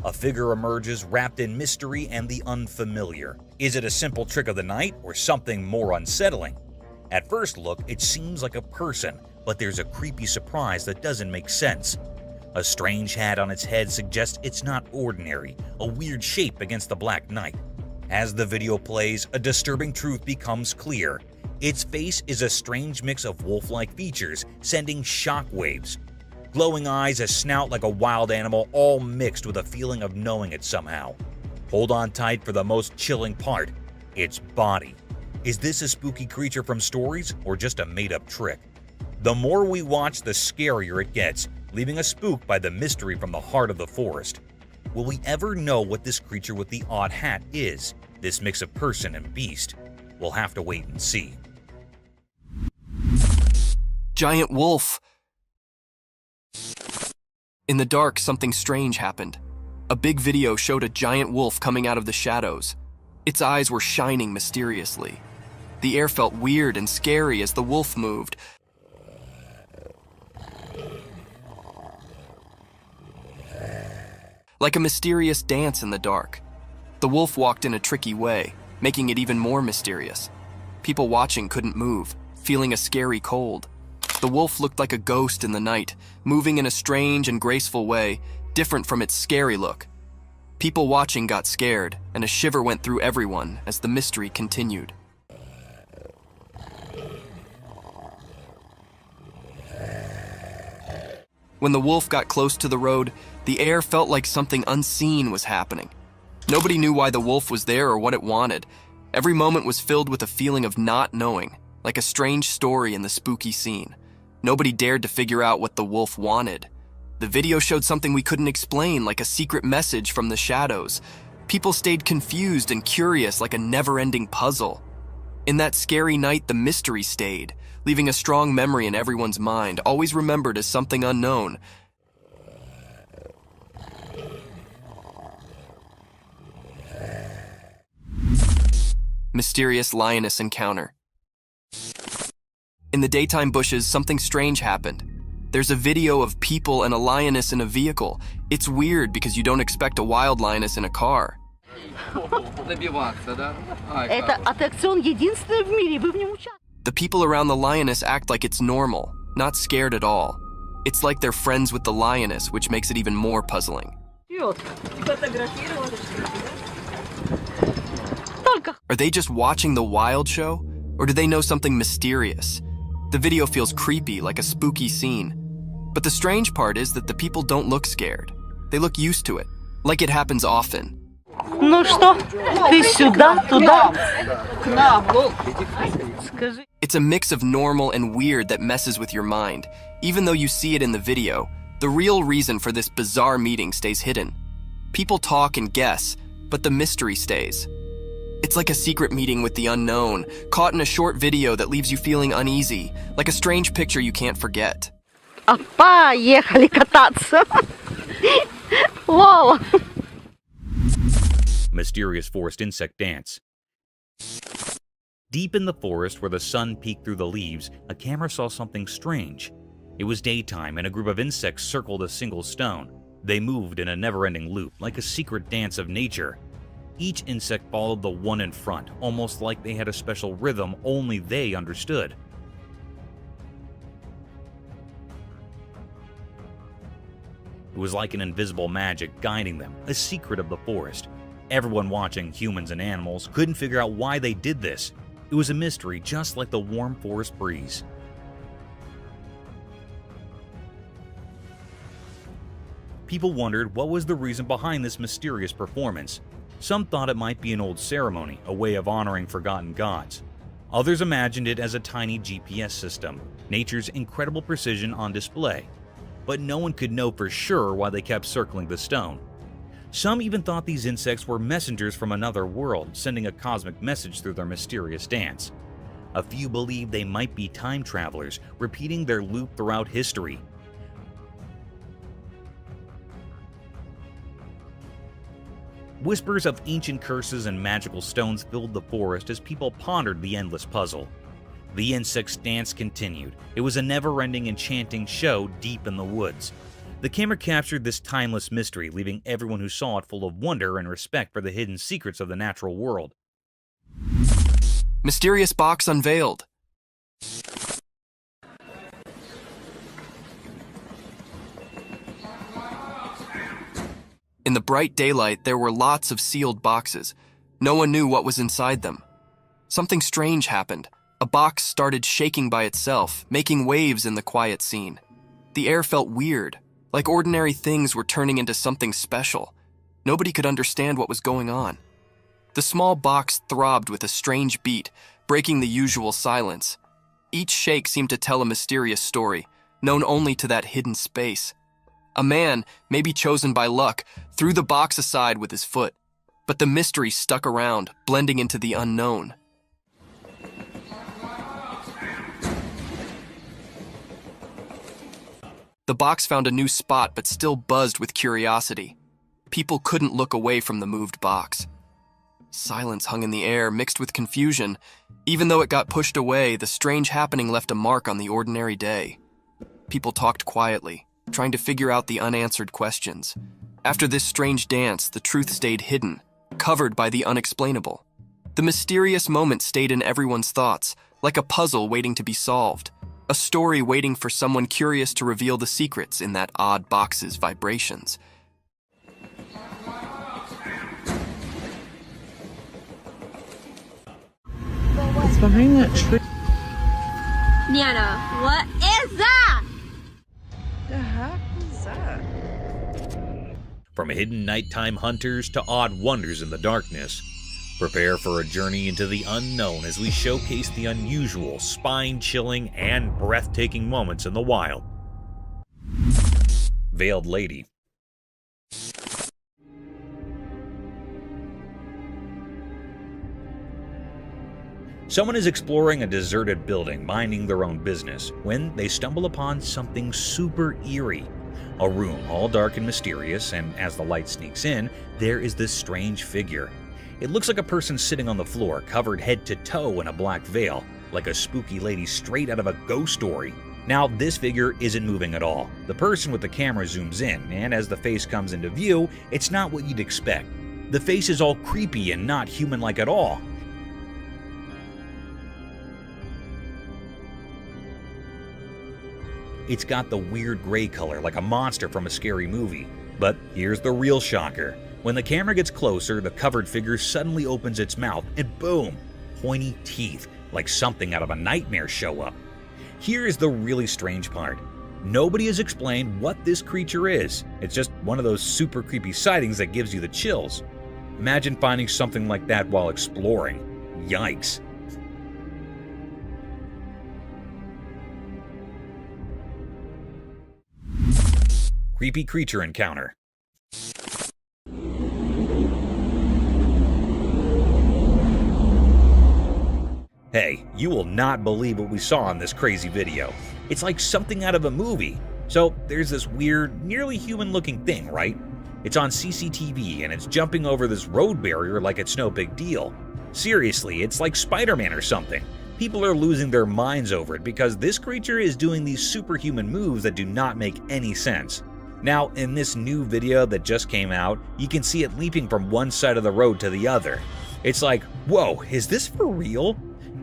A figure emerges wrapped in mystery and the unfamiliar. Is it a simple trick of the night or something more unsettling? At first look, it seems like a person, but there's a creepy surprise that doesn't make sense. A strange hat on its head suggests it's not ordinary, a weird shape against the black night. As the video plays, a disturbing truth becomes clear. Its face is a strange mix of wolf-like features, sending shockwaves. Glowing eyes, a snout like a wild animal, all mixed with a feeling of knowing it somehow. Hold on tight for the most chilling part, its body. Is this a spooky creature from stories or just a made-up trick? The more we watch, the scarier it gets, leaving us spooked by the mystery from the heart of the forest. Will we ever know what this creature with the odd hat is, this mix of person and beast? We'll have to wait and see. Giant wolf! In the dark, something strange happened. A big video showed a giant wolf coming out of the shadows. Its eyes were shining mysteriously. The air felt weird and scary as the wolf moved. Like a mysterious dance in the dark. The wolf walked in a tricky way, making it even more mysterious. People watching couldn't move, feeling a scary cold. The wolf looked like a ghost in the night, moving in a strange and graceful way, different from its scary look. People watching got scared, and a shiver went through everyone as the mystery continued. When the wolf got close to the road, the air felt like something unseen was happening. Nobody knew why the wolf was there or what it wanted. Every moment was filled with a feeling of not knowing, like a strange story in the spooky scene. Nobody dared to figure out what the wolf wanted. The video showed something we couldn't explain, like a secret message from the shadows. People stayed confused and curious like a never-ending puzzle. In that scary night, the mystery stayed, leaving a strong memory in everyone's mind, always remembered as something unknown. Mysterious lioness encounter. In the daytime bushes, something strange happened. There's a video of people and a lioness in a vehicle. It's weird because you don't expect a wild lioness in a car. The people around the lioness act like it's normal, not scared at all. It's like they're friends with the lioness, which makes it even more puzzling. Are they just watching the wild show? Or do they know something mysterious? The video feels creepy, like a spooky scene. But the strange part is that the people don't look scared. They look used to it, like it happens often. Ну что, ты сюда, туда? It's a mix of normal and weird that messes with your mind. Even though you see it in the video, the real reason for this bizarre meeting stays hidden. People talk and guess, but the mystery stays. It's like a secret meeting with the unknown, caught in a short video that leaves you feeling uneasy, like a strange picture you can't forget. Поехали кататься. Вау. Mysterious forest insect dance. Deep in the forest where the sun peeked through the leaves, a camera saw something strange. It was daytime and a group of insects circled a single stone. They moved in a never-ending loop, like a secret dance of nature. Each insect followed the one in front, almost like they had a special rhythm only they understood. It was like an invisible magic guiding them, a secret of the forest. Everyone watching, humans and animals, couldn't figure out why they did this. It was a mystery, just like the warm forest breeze. People wondered what was the reason behind this mysterious performance. Some thought it might be an old ceremony, a way of honoring forgotten gods. Others imagined it as a tiny GPS system, nature's incredible precision on display. But no one could know for sure why they kept circling the stone. Some even thought these insects were messengers from another world, sending a cosmic message through their mysterious dance. A few believed they might be time travelers, repeating their loop throughout history. Whispers of ancient curses and magical stones filled the forest as people pondered the endless puzzle. The insects' dance continued. It was a never-ending enchanting show deep in the woods. The camera captured this timeless mystery, leaving everyone who saw it full of wonder and respect for the hidden secrets of the natural world. Mysterious box unveiled. In the bright daylight, there were lots of sealed boxes. No one knew what was inside them. Something strange happened. A box started shaking by itself, making waves in the quiet scene. The air felt weird, like ordinary things were turning into something special. Nobody could understand what was going on. The small box throbbed with a strange beat, breaking the usual silence. Each shake seemed to tell a mysterious story, known only to that hidden space. A man, maybe chosen by luck, threw the box aside with his foot, but the mystery stuck around, blending into the unknown. The box found a new spot but still buzzed with curiosity. People couldn't look away from the moved box. Silence hung in the air, mixed with confusion. Even though it got pushed away, the strange happening left a mark on the ordinary day. People talked quietly, trying to figure out the unanswered questions. After this strange dance, the truth stayed hidden, covered by the unexplainable. The mysterious moment stayed in everyone's thoughts, like a puzzle waiting to be solved. A story waiting for someone curious to reveal the secrets in that odd box's vibrations. It's behind that tree. Nana, what is that? The heck is that? From hidden nighttime hunters to odd wonders in the darkness, prepare for a journey into the unknown as we showcase the unusual, spine-chilling, and breathtaking moments in the wild. Veiled Lady. Someone is exploring a deserted building, minding their own business, when they stumble upon something super eerie. A room all dark and mysterious, and as the light sneaks in, there is this strange figure. It looks like a person sitting on the floor, covered head to toe in a black veil, like a spooky lady straight out of a ghost story. Now, this figure isn't moving at all. The person with the camera zooms in, and as the face comes into view, it's not what you'd expect. The face is all creepy and not human-like at all. It's got the weird gray color like a monster from a scary movie. But here's the real shocker. When the camera gets closer, the covered figure suddenly opens its mouth and boom, pointy teeth, like something out of a nightmare show up. Here is the really strange part. Nobody has explained what this creature is. It's just one of those super creepy sightings that gives you the chills. Imagine finding something like that while exploring. Yikes. Creepy creature encounter. Hey, you will not believe what we saw in this crazy video. It's like something out of a movie. So there's this weird, nearly human-looking thing, right? It's on CCTV and it's jumping over this road barrier like it's no big deal. Seriously, it's like Spider-Man or something. People are losing their minds over it because this creature is doing these superhuman moves that do not make any sense. Now, in this new video that just came out, you can see it leaping from one side of the road to the other. It's like, whoa, is this for real?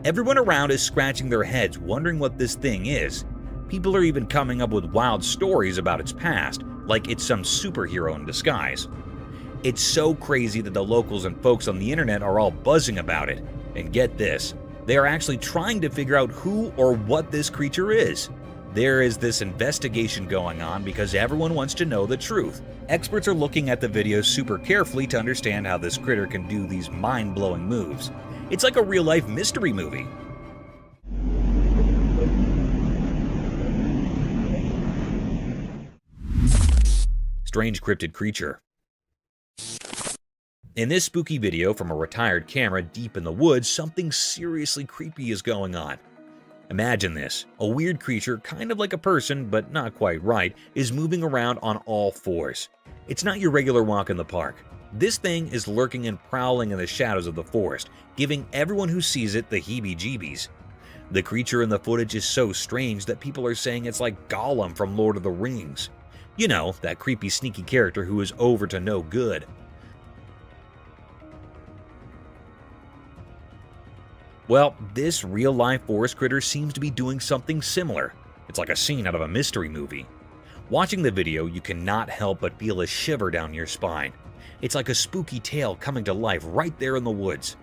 Everyone around is scratching their heads wondering what this thing is. People are even coming up with wild stories about its past, like it's some superhero in disguise. It's so crazy that the locals and folks on the internet are all buzzing about it. And get this, they are actually trying to figure out who or what this creature is. There is this investigation going on because everyone wants to know the truth. Experts are looking at the videos super carefully to understand how this critter can do these mind-blowing moves. It's like a real-life mystery movie. Strange cryptid creature. In this spooky video from a retired camera deep in the woods, something seriously creepy is going on. Imagine this, a weird creature, kind of like a person, but not quite right, is moving around on all fours. It's not your regular walk in the park. This thing is lurking and prowling in the shadows of the forest, giving everyone who sees it the heebie-jeebies. The creature in the footage is so strange that people are saying it's like Gollum from Lord of the Rings. You know, that creepy sneaky character who is over to no good. Well, this real-life forest critter seems to be doing something similar. It's like a scene out of a mystery movie. Watching the video, you cannot help but feel a shiver down your spine. It's like a spooky tale coming to life right there in the woods.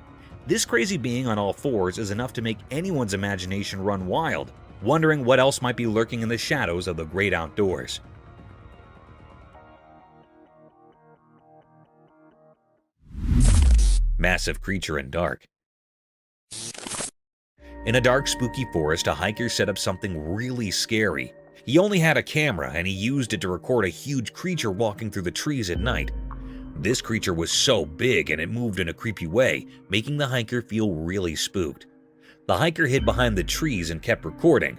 This crazy being on all fours is enough to make anyone's imagination run wild, wondering what else might be lurking in the shadows of the great outdoors. Massive creature in dark. In a dark, spooky forest, a hiker set up something really scary. He only had a camera, and he used it to record a huge creature walking through the trees at night. This creature was so big, and it moved in a creepy way, making the hiker feel really spooked. The hiker hid behind the trees and kept recording.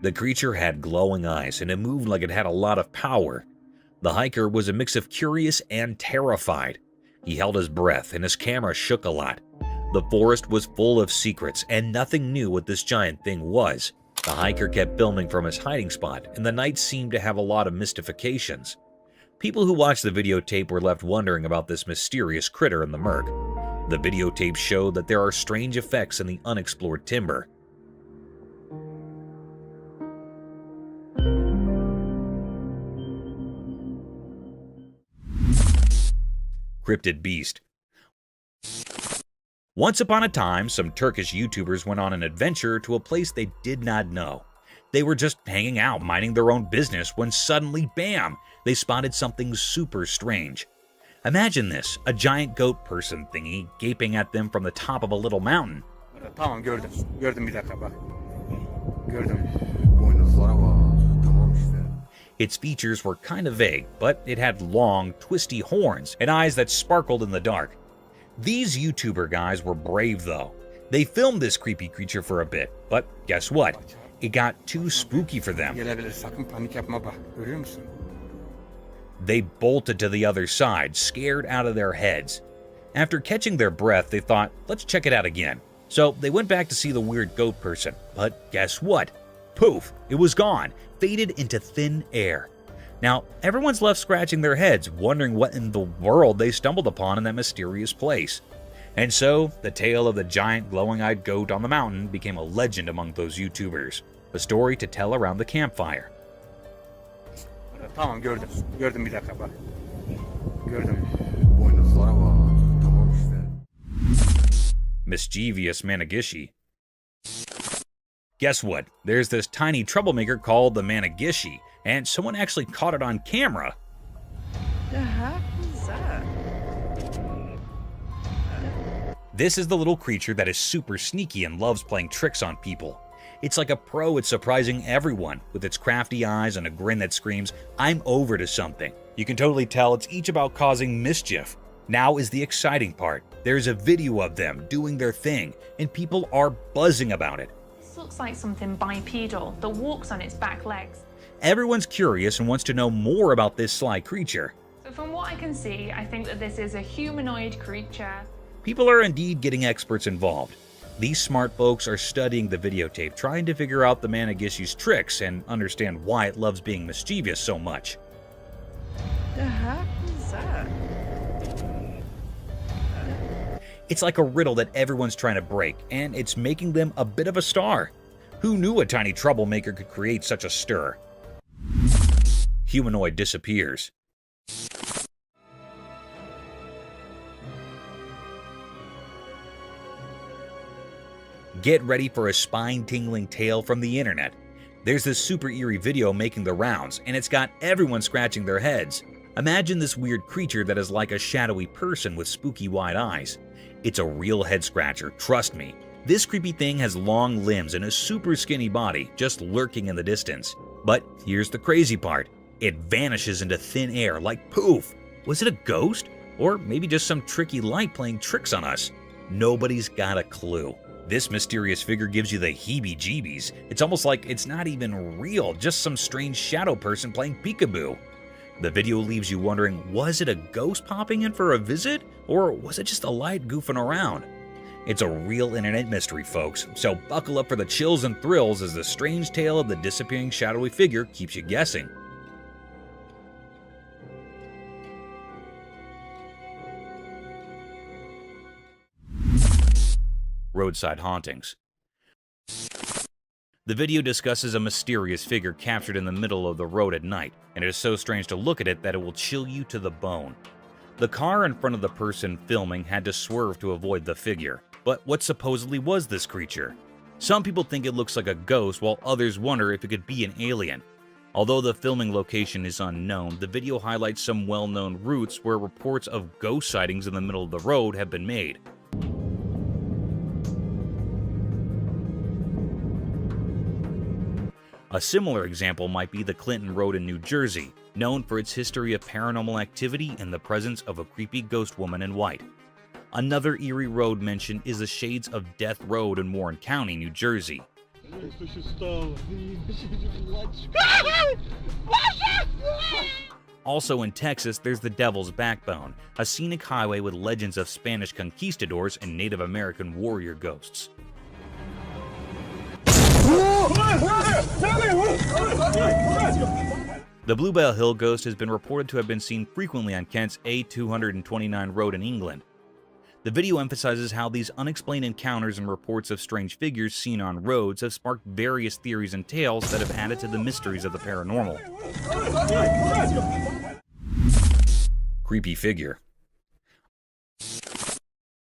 The creature had glowing eyes, and it moved like it had a lot of power. The hiker was a mix of curious and terrified. He held his breath, and his camera shook a lot. The forest was full of secrets, and nothing knew what this giant thing was. The hiker kept filming from his hiding spot, and the night seemed to have a lot of mystifications. People who watched the videotape were left wondering about this mysterious critter in the murk. The videotape showed that there are strange effects in the unexplored timber. Cryptid beast. Once upon a time, some Turkish YouTubers went on an adventure to a place they did not know. They were just hanging out, minding their own business, when suddenly, bam, they spotted something super strange. Imagine this, a giant goat person thingy gaping at them from the top of a little mountain. Tamam gördüm. Gördüm bir dakika bak. Gördüm. Its features were kind of vague, but it had long, twisty horns and eyes that sparkled in the dark. These YouTuber guys were brave though. They filmed this creepy creature for a bit, but guess what? It got too spooky for them. Gelebilir, sakın panik yapma bak. Görüyor musun? They bolted to the other side, scared out of their heads. After catching their breath, they thought, let's check it out again. So they went back to see the weird goat person, but guess what? Poof, it was gone, faded into thin air. Now, everyone's left scratching their heads, wondering what in the world they stumbled upon in that mysterious place. And so, the tale of the giant glowing-eyed goat on the mountain became a legend among those YouTubers, a story to tell around the campfire. Tamam gördüm. Gördüm bir dakika bak. Gördüm. Mischievous Managishi. Guess what? There's this tiny troublemaker called the Managishi, and someone actually caught it on camera. The heck was that? This is the little creature that is super sneaky and loves playing tricks on people. It's like a pro at surprising everyone, with its crafty eyes and a grin that screams, I'm over to something. You can totally tell it's each about causing mischief. Now is the exciting part. There's a video of them doing their thing, and people are buzzing about it. This looks like something bipedal that walks on its back legs. Everyone's curious and wants to know more about this sly creature. So from what I can see, I think that this is a humanoid creature. People are indeed getting experts involved. These smart folks are studying the videotape, trying to figure out the Managishi's tricks and understand why it loves being mischievous so much. The heck was that? It's like a riddle that everyone's trying to break, and it's making them a bit of a star. Who knew a tiny troublemaker could create such a stir? Humanoid disappears. Get ready for a spine-tingling tale from the internet. There's this super eerie video making the rounds, and it's got everyone scratching their heads. Imagine this weird creature that is like a shadowy person with spooky wide eyes. It's a real head-scratcher, trust me. This creepy thing has long limbs and a super skinny body, just lurking in the distance. But here's the crazy part. It vanishes into thin air like poof. Was it a ghost? Or maybe just some tricky light playing tricks on us? Nobody's got a clue. This mysterious figure gives you the heebie-jeebies. It's almost like it's not even real, just some strange shadow person playing peekaboo. The video leaves you wondering, was it a ghost popping in for a visit? Or was it just a light goofing around? It's a real internet mystery, folks, so buckle up for the chills and thrills as the strange tale of the disappearing shadowy figure keeps you guessing. Roadside hauntings. The video discusses a mysterious figure captured in the middle of the road at night, and it is so strange to look at it that it will chill you to the bone. The car in front of the person filming had to swerve to avoid the figure. But what supposedly was this creature? Some people think it looks like a ghost, while others wonder if it could be an alien. Although the filming location is unknown, the video highlights some well-known routes where reports of ghost sightings in the middle of the road have been made. A similar example might be the Clinton Road in New Jersey, known for its history of paranormal activity and the presence of a creepy ghost woman in white. Another eerie road mentioned is the Shades of Death Road in Warren County, New Jersey. Also in Texas, there's the Devil's Backbone, a scenic highway with legends of Spanish conquistadors and Native American warrior ghosts. The Bluebell Hill ghost has been reported to have been seen frequently on Kent's A229 road in England. The video emphasizes how these unexplained encounters and reports of strange figures seen on roads have sparked various theories and tales that have added to the mysteries of the paranormal. Creepy figure.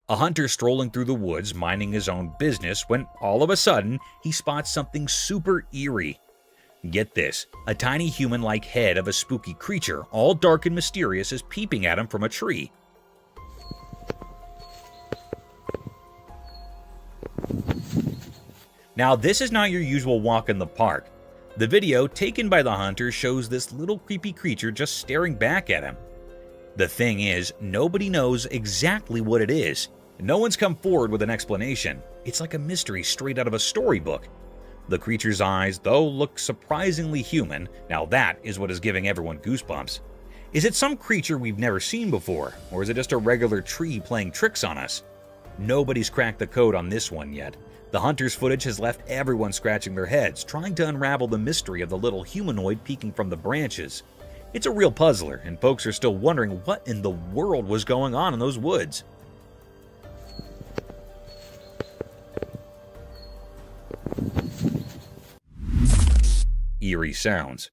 A hunter strolling through the woods minding his own business when all of a sudden he spots something super eerie. Get this, a tiny human-like head of a spooky creature, all dark and mysterious, is peeping at him from a tree. Now this is not your usual walk in the park. The video taken by the hunter shows this little creepy creature just staring back at him. The thing is, nobody knows exactly what it is. No one's come forward with an explanation. It's like a mystery straight out of a storybook. The creature's eyes, though, look surprisingly human. Now that is what is giving everyone goosebumps. Is it some creature we've never seen before, or is it just a regular tree playing tricks on us? Nobody's cracked the code on this one yet. The hunter's footage has left everyone scratching their heads, trying to unravel the mystery of the little humanoid peeking from the branches. It's a real puzzler, and folks are still wondering what in the world was going on in those woods. Eerie sounds.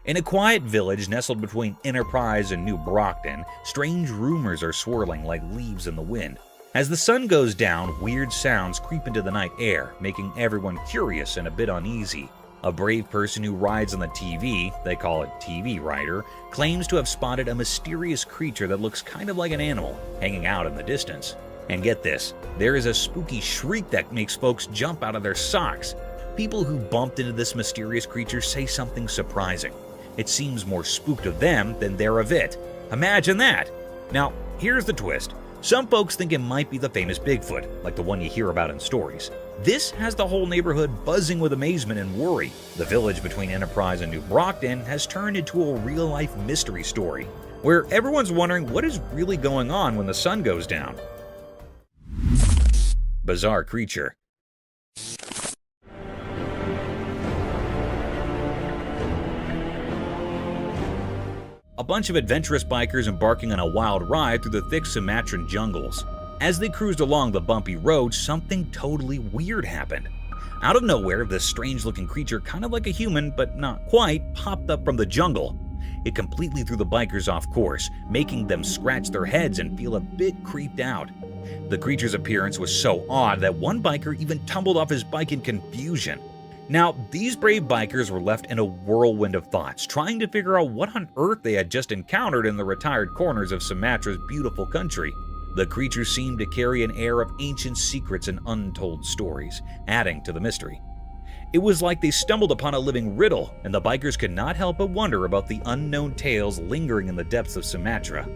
In a quiet village nestled between Enterprise and New Brockton, strange rumors are swirling like leaves in the wind. As the sun goes down, weird sounds creep into the night air, making everyone curious and a bit uneasy. A brave person who rides on the TV, they call it TV Rider, claims to have spotted a mysterious creature that looks kind of like an animal, hanging out in the distance. And get this, there is a spooky shriek that makes folks jump out of their socks. People who bumped into this mysterious creature say something surprising. It seems more spooked of them than they're of it. Imagine that! Now, here's the twist. Some folks think it might be the famous Bigfoot, like the one you hear about in stories. This has the whole neighborhood buzzing with amazement and worry. The village between Enterprise and New Brockton has turned into a real-life mystery story, where everyone's wondering what is really going on when the sun goes down. Bizarre creature. a bunch of adventurous bikers embarking on a wild ride through the thick Sumatran jungles. As they cruised along the bumpy road, something totally weird happened. Out of nowhere, this strange-looking creature, kind of like a human but not quite, popped up from the jungle. It completely threw the bikers off course, making them scratch their heads and feel a bit creeped out. The creature's appearance was so odd that one biker even tumbled off his bike in confusion. Now, these brave bikers were left in a whirlwind of thoughts, trying to figure out what on earth they had just encountered in the retired corners of Sumatra's beautiful country. The creature seemed to carry an air of ancient secrets and untold stories, adding to the mystery. It was like they stumbled upon a living riddle, and the bikers could not help but wonder about the unknown tales lingering in the depths of Sumatra.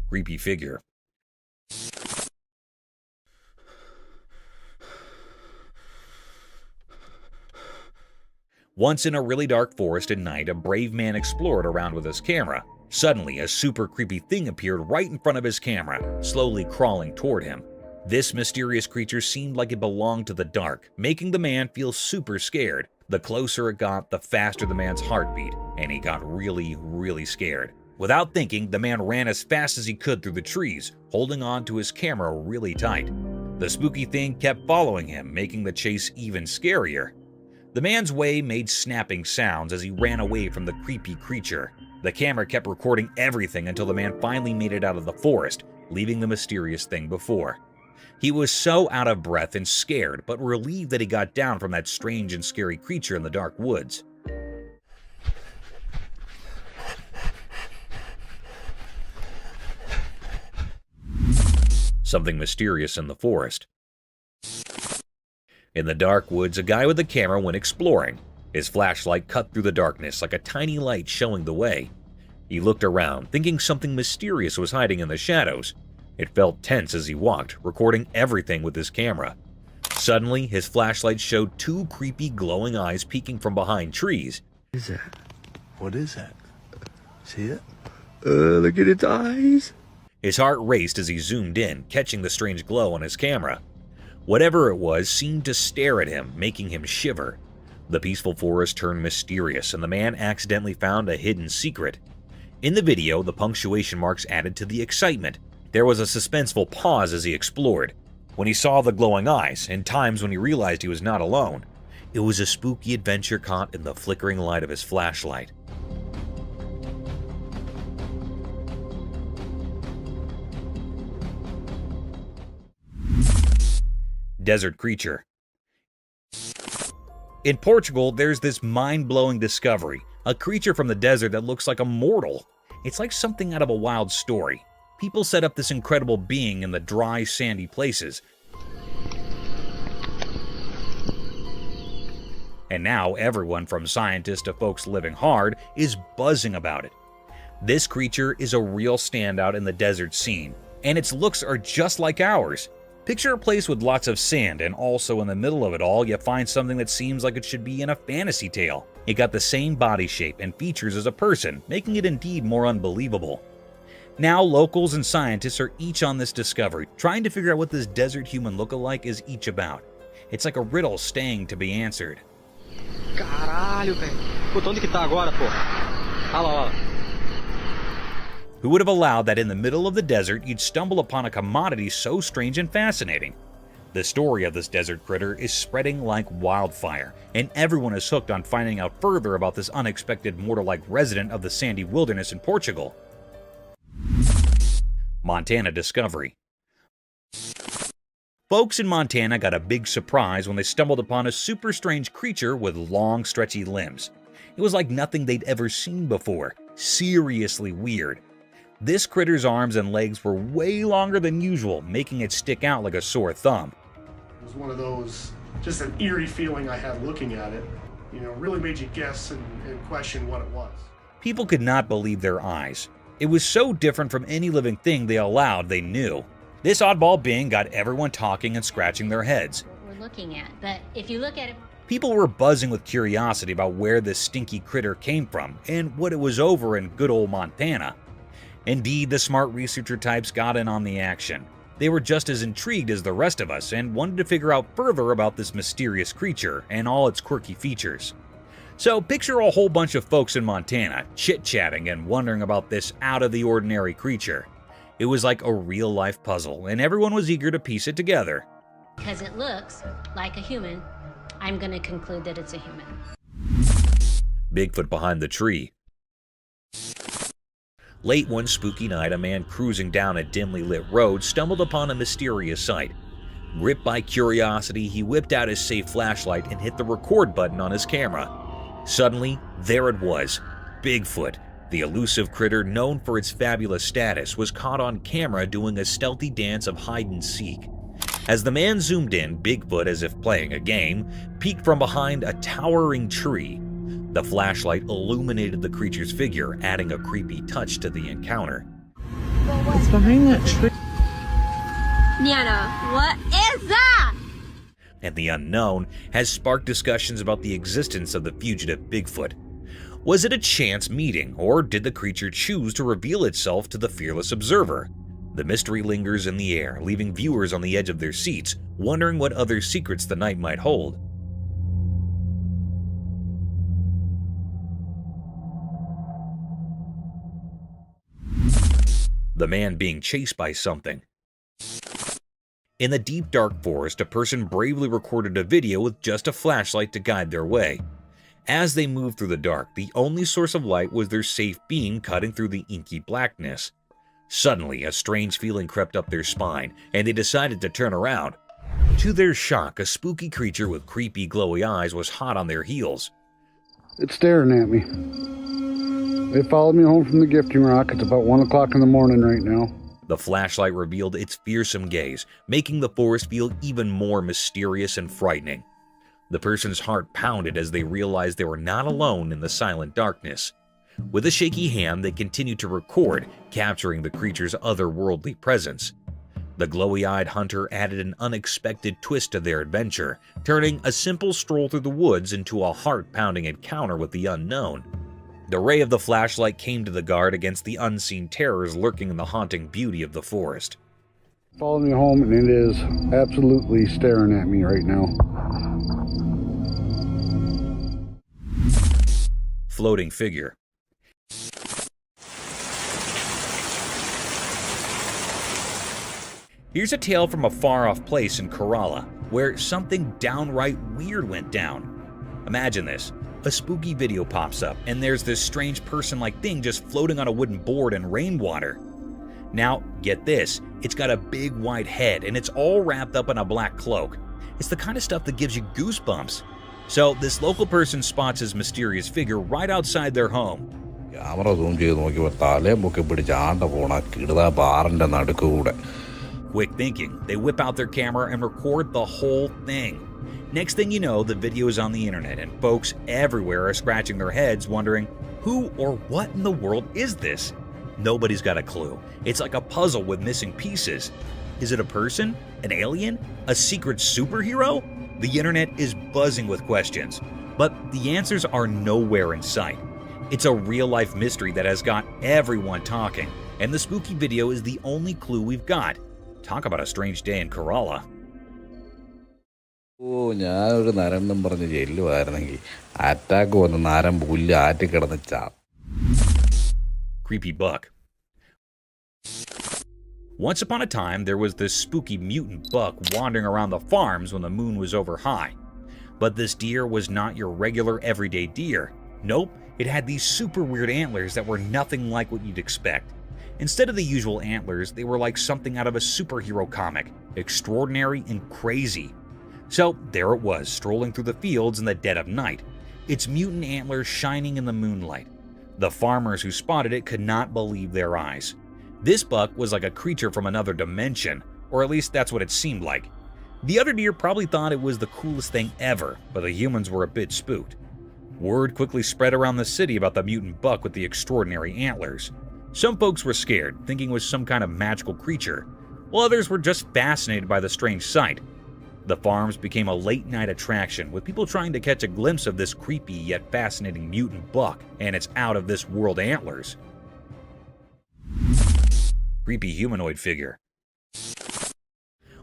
Creepy figure. Once in a really dark forest at night, a brave man explored around with his camera. Suddenly, a super creepy thing appeared right in front of his camera, slowly crawling toward him. This mysterious creature seemed like it belonged to the dark, making the man feel super scared. The closer it got, the faster the man's heart beat, and he got really scared. Without thinking, the man ran as fast as he could through the trees, holding on to his camera really tight. The spooky thing kept following him, making the chase even scarier. The man's way made snapping sounds as he ran away from the creepy creature. The camera kept recording everything until the man finally made it out of the forest, leaving the mysterious thing before. He was so out of breath and scared, but relieved that he got down from that strange and scary creature in the dark woods. Something mysterious in the forest. In the dark woods, a guy with a camera went exploring. His flashlight cut through the darkness like a tiny light showing the way. He looked around, thinking something mysterious was hiding in the shadows. It felt tense as he walked, recording everything with his camera. Suddenly, his flashlight showed two creepy glowing eyes peeking from behind trees. What is that? What is that? See it? Look at its eyes. His heart raced as he zoomed in, catching the strange glow on his camera. Whatever it was seemed to stare at him, making him shiver. The peaceful forest turned mysterious, and the man accidentally found a hidden secret. In the video, the punctuation marks added to the excitement. There was a suspenseful pause as he explored. When he saw the glowing eyes, and times when he realized he was not alone, it was a spooky adventure caught in the flickering light of his flashlight. Desert creature. In Portugal, there's this mind-blowing discovery, a creature from the desert that looks like a mortal. It's like something out of a wild story. People set up this incredible being in the dry, sandy places. And now everyone from scientists to folks living hard is buzzing about it. This creature is a real standout in the desert scene, and its looks are just like ours. Picture a place with lots of sand, and also in the middle of it all, you find something that seems like it should be in a fantasy tale. It got the same body shape and features as a person, making it indeed more unbelievable. Now, locals and scientists are each on this discovery, trying to figure out what this desert human look-alike is each about. It's like a riddle staying to be answered. Caralho, velho. Puta, onde que tá agora, pô? Olha lá, olha lá. Who would have allowed that in the middle of the desert you'd stumble upon a commodity so strange and fascinating? The story of this desert critter is spreading like wildfire, and everyone is hooked on finding out further about this unexpected mortal-like resident of the sandy wilderness in Portugal. Montana discovery. Folks in Montana got a big surprise when they stumbled upon a super strange creature with long, stretchy limbs. It was like nothing they'd ever seen before. Seriously weird. This critter's arms and legs were way longer than usual, making it stick out like a sore thumb. It was one of those, just an eerie feeling I had looking at it. You know, really made you guess and question what it was. People could not believe their eyes. It was so different from any living thing they allowed they knew. This oddball being got everyone talking and scratching their heads. What we're looking at, but if you look at it... People were buzzing with curiosity about where this stinky critter came from and what it was over in good old Montana. Indeed, the smart researcher types got in on the action. They were just as intrigued as the rest of us and wanted to figure out further about this mysterious creature and all its quirky features. So picture a whole bunch of folks in Montana chit-chatting and wondering about this out-of-the-ordinary creature. It was like a real-life puzzle, and everyone was eager to piece it together. Because it looks like a human, I'm going to conclude that it's a human. Bigfoot behind the tree. Late one spooky night, a man cruising down a dimly lit road stumbled upon a mysterious sight. Gripped by curiosity, he whipped out his safe flashlight and hit the record button on his camera. Suddenly, there it was. Bigfoot, the elusive critter known for its fabulous status, was caught on camera doing a stealthy dance of hide-and-seek. As the man zoomed in, Bigfoot, as if playing a game, peeked from behind a towering tree. The flashlight illuminated the creature's figure, adding a creepy touch to the encounter. It's behind that tree. Nana, what is that? And the unknown has sparked discussions about the existence of the fugitive Bigfoot. Was it a chance meeting, or did the creature choose to reveal itself to the fearless observer? The mystery lingers in the air, leaving viewers on the edge of their seats, wondering what other secrets the night might hold. The man being chased by something. In the deep dark forest, a person bravely recorded a video with just a flashlight to guide their way. As they moved through the dark, the only source of light was their safe beam cutting through the inky blackness. Suddenly, a strange feeling crept up their spine, and they decided to turn around. To their shock, a spooky creature with creepy glowy eyes was hot on their heels. It's staring at me. They followed me home from the gifting rock. It's about 1 o'clock in the morning right now. The flashlight revealed its fearsome gaze, making the forest feel even more mysterious and frightening. The person's heart pounded as they realized they were not alone in the silent darkness. With a shaky hand, they continued to record, capturing the creature's otherworldly presence. The glowy-eyed hunter added an unexpected twist to their adventure, turning a simple stroll through the woods into a heart-pounding encounter with the unknown. The ray of the flashlight came to the guard against the unseen terrors lurking in the haunting beauty of the forest. Followed me home, and it is absolutely staring at me right now. Floating figure. Here's a tale from a far-off place in Kerala, where something downright weird went down. Imagine this. A spooky video pops up, and there's this strange person-like thing just floating on a wooden board in rainwater. Now, get this. It's got a big white head, and it's all wrapped up in a black cloak. It's the kind of stuff that gives you goosebumps. So, this local person spots his mysterious figure right outside their home. Quick thinking, they whip out their camera and record the whole thing. Next thing you know, the video is on the internet, and folks everywhere are scratching their heads wondering, who or what in the world is this? Nobody's got a clue. It's like a puzzle with missing pieces. Is it a person? An alien? A secret superhero? The internet is buzzing with questions, but the answers are nowhere in sight. It's a real-life mystery that has got everyone talking, and the spooky video is the only clue we've got. Talk about a strange day in Kerala. Creepy buck. Once upon a time, there was this spooky mutant buck wandering around the farms when the moon was over high. But this deer was not your regular everyday deer. Nope, it had these super weird antlers that were nothing like what you'd expect. Instead of the usual antlers, they were like something out of a superhero comic, extraordinary and crazy. So there it was, strolling through the fields in the dead of night, its mutant antlers shining in the moonlight. The farmers who spotted it could not believe their eyes. This buck was like a creature from another dimension, or at least that's what it seemed like. The other deer probably thought it was the coolest thing ever, but the humans were a bit spooked. Word quickly spread around the city about the mutant buck with the extraordinary antlers. Some folks were scared, thinking it was some kind of magical creature, while others were just fascinated by the strange sight. The farms became a late-night attraction, with people trying to catch a glimpse of this creepy yet fascinating mutant buck and its out-of-this-world antlers. Creepy humanoid figure.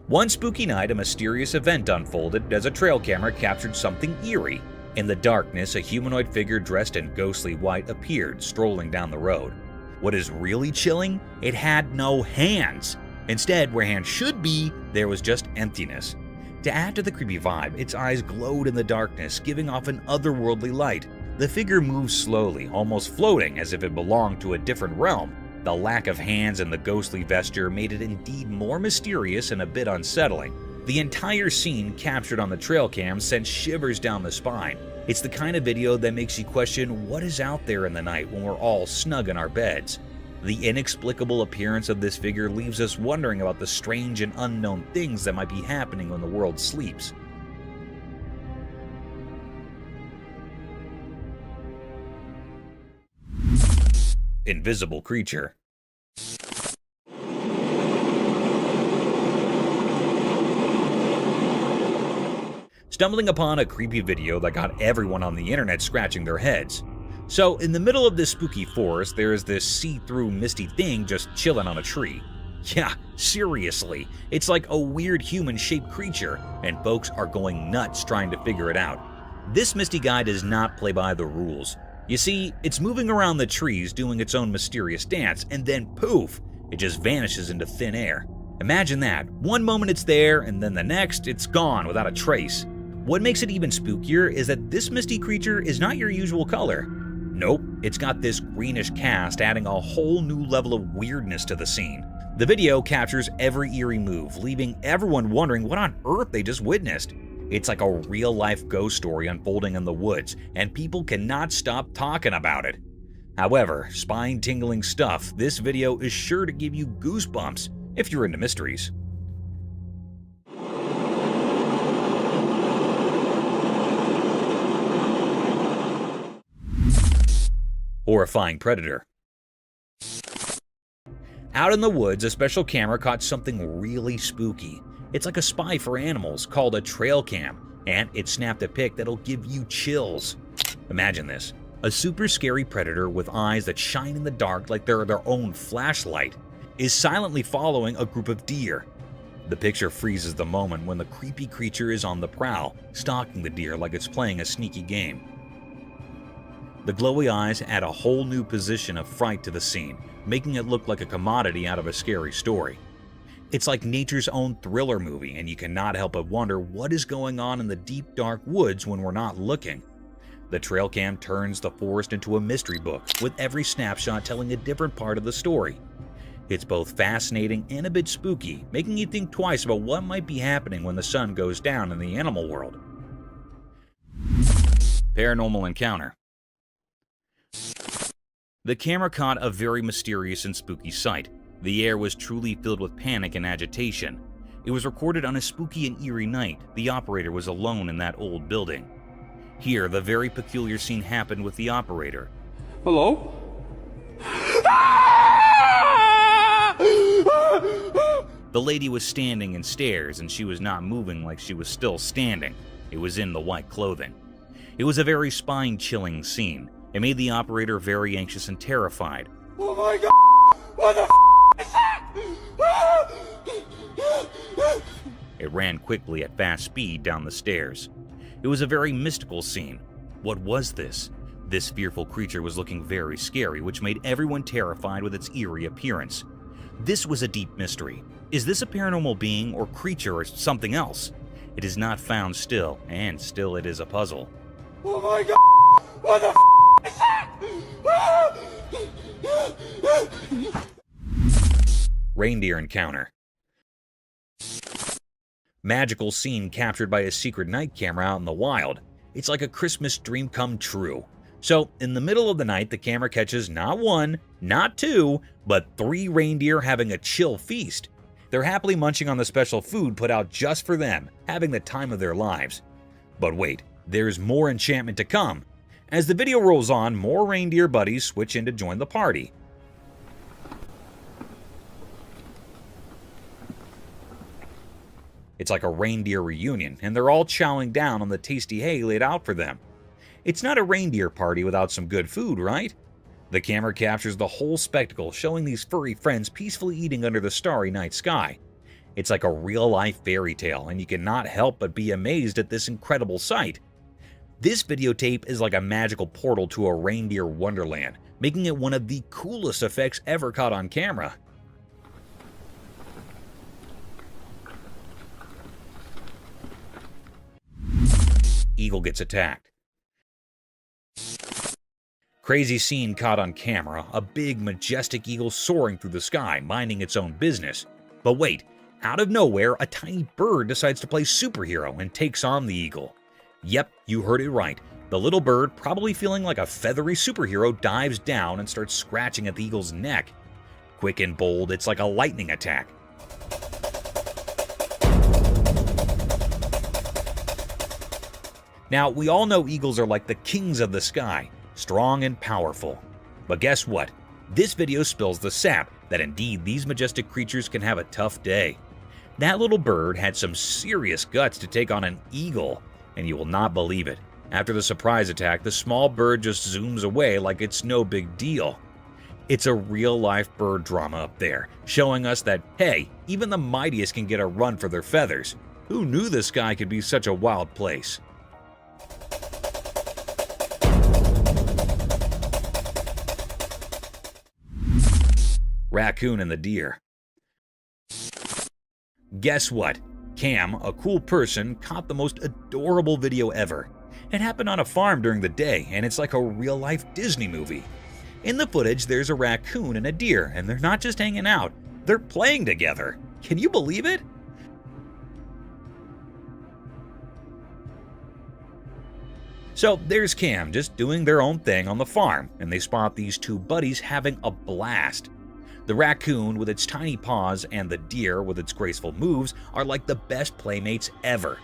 One spooky night, a mysterious event unfolded as a trail camera captured something eerie. In the darkness, a humanoid figure dressed in ghostly white appeared, strolling down the road. What is really chilling? It had no hands. Instead, where hands should be, there was just emptiness. To add to the creepy vibe, its eyes glowed in the darkness, giving off an otherworldly light. The figure moved slowly, almost floating as if it belonged to a different realm. The lack of hands and the ghostly vesture made it indeed more mysterious and a bit unsettling. The entire scene captured on the trail cam sent shivers down the spine. It's the kind of video that makes you question what is out there in the night when we're all snug in our beds. The inexplicable appearance of this figure leaves us wondering about the strange and unknown things that might be happening when the world sleeps. Invisible creature. Stumbling upon a creepy video that got everyone on the internet scratching their heads. So, in the middle of this spooky forest, there is this see-through misty thing just chilling on a tree. Yeah, seriously, it's like a weird human-shaped creature, and folks are going nuts trying to figure it out. This misty guy does not play by the rules. You see, it's moving around the trees doing its own mysterious dance, and then poof, it just vanishes into thin air. Imagine that. One moment it's there, and then the next, it's gone without a trace. What makes it even spookier is that this misty creature is not your usual color. Nope, it's got this greenish cast, adding a whole new level of weirdness to the scene. The video captures every eerie move, leaving everyone wondering what on earth they just witnessed. It's like a real-life ghost story unfolding in the woods, and people cannot stop talking about it. However, spine-tingling stuff, this video is sure to give you goosebumps if you're into mysteries. Horrifying predator. Out in the woods, a special camera caught something really spooky. It's like a spy for animals called a trail cam, and it snapped a pic that'll give you chills. Imagine this. A super scary predator with eyes that shine in the dark like they're their own flashlight is silently following a group of deer. The picture freezes the moment when the creepy creature is on the prowl, stalking the deer like it's playing a sneaky game. The glowy eyes add a whole new position of fright to the scene, making it look like a commodity out of a scary story. It's like nature's own thriller movie, and you cannot help but wonder what is going on in the deep, dark woods when we're not looking. The trail cam turns the forest into a mystery book, with every snapshot telling a different part of the story. It's both fascinating and a bit spooky, making you think twice about what might be happening when the sun goes down in the animal world. Paranormal encounter. The camera caught a very mysterious and spooky sight. The air was truly filled with panic and agitation. It was recorded on a spooky and eerie night. The operator was alone in that old building. Here, the very peculiar scene happened with the operator. Hello? The lady was standing in stairs, and she was not moving like she was still standing. It was in the white clothing. It was a very spine-chilling scene. It made the operator very anxious and terrified. Oh my god! What the is that? It ran quickly at fast speed down the stairs. It was a very mystical scene. What was this? This fearful creature was looking very scary, which made everyone terrified with its eerie appearance. This was a deep mystery. Is this a paranormal being or creature or something else? It is not found still, and still it is a puzzle. Oh my god! What the is that? Reindeer encounter. Magical scene captured by a secret night camera out in the wild. It's like a Christmas dream come true. So, in the middle of the night, the camera catches not one, not two, but 3 reindeer having a chill feast. They're happily munching on the special food put out just for them, having the time of their lives. But wait, there's more enchantment to come. As the video rolls on, more reindeer buddies switch in to join the party. It's like a reindeer reunion, and they're all chowing down on the tasty hay laid out for them. It's not a reindeer party without some good food, right? The camera captures the whole spectacle, showing these furry friends peacefully eating under the starry night sky. It's like a real-life fairy tale, and you cannot help but be amazed at this incredible sight. This videotape is like a magical portal to a reindeer wonderland, making it one of the coolest effects ever caught on camera. Eagle gets attacked. Crazy scene caught on camera, a big majestic eagle soaring through the sky, minding its own business. But wait, out of nowhere, a tiny bird decides to play superhero and takes on the eagle. Yep, you heard it right. The little bird, probably feeling like a feathery superhero, dives down and starts scratching at the eagle's neck. Quick and bold, it's like a lightning attack. Now, we all know eagles are like the kings of the sky, strong and powerful. But guess what? This video spills the sap that indeed these majestic creatures can have a tough day. That little bird had some serious guts to take on an eagle, and you will not believe it. After the surprise attack, the small bird just zooms away like it's no big deal. It's a real-life bird drama up there, showing us that, hey, even the mightiest can get a run for their feathers. Who knew the sky could be such a wild place? Raccoon and the deer. Guess what? Cam, a cool person, caught the most adorable video ever. It happened on a farm during the day, and it's like a real-life Disney movie. In the footage, there's a raccoon and a deer, and they're not just hanging out, they're playing together. Can you believe it? So there's Cam just doing their own thing on the farm, and they spot these two buddies having a blast. The raccoon with its tiny paws and the deer with its graceful moves are like the best playmates ever.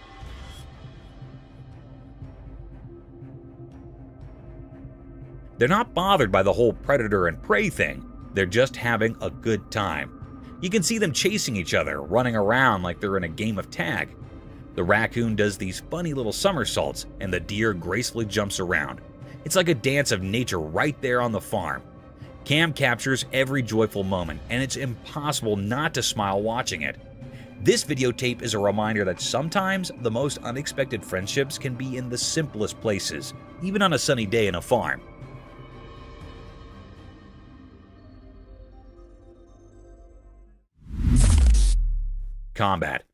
They're not bothered by the whole predator and prey thing, they're just having a good time. You can see them chasing each other, running around like they're in a game of tag. The raccoon does these funny little somersaults, and the deer gracefully jumps around. It's like a dance of nature right there on the farm. Cam captures every joyful moment, and it's impossible not to smile watching it. This videotape is a reminder that sometimes the most unexpected friendships can be in the simplest places, even on a sunny day in a farm. Combat.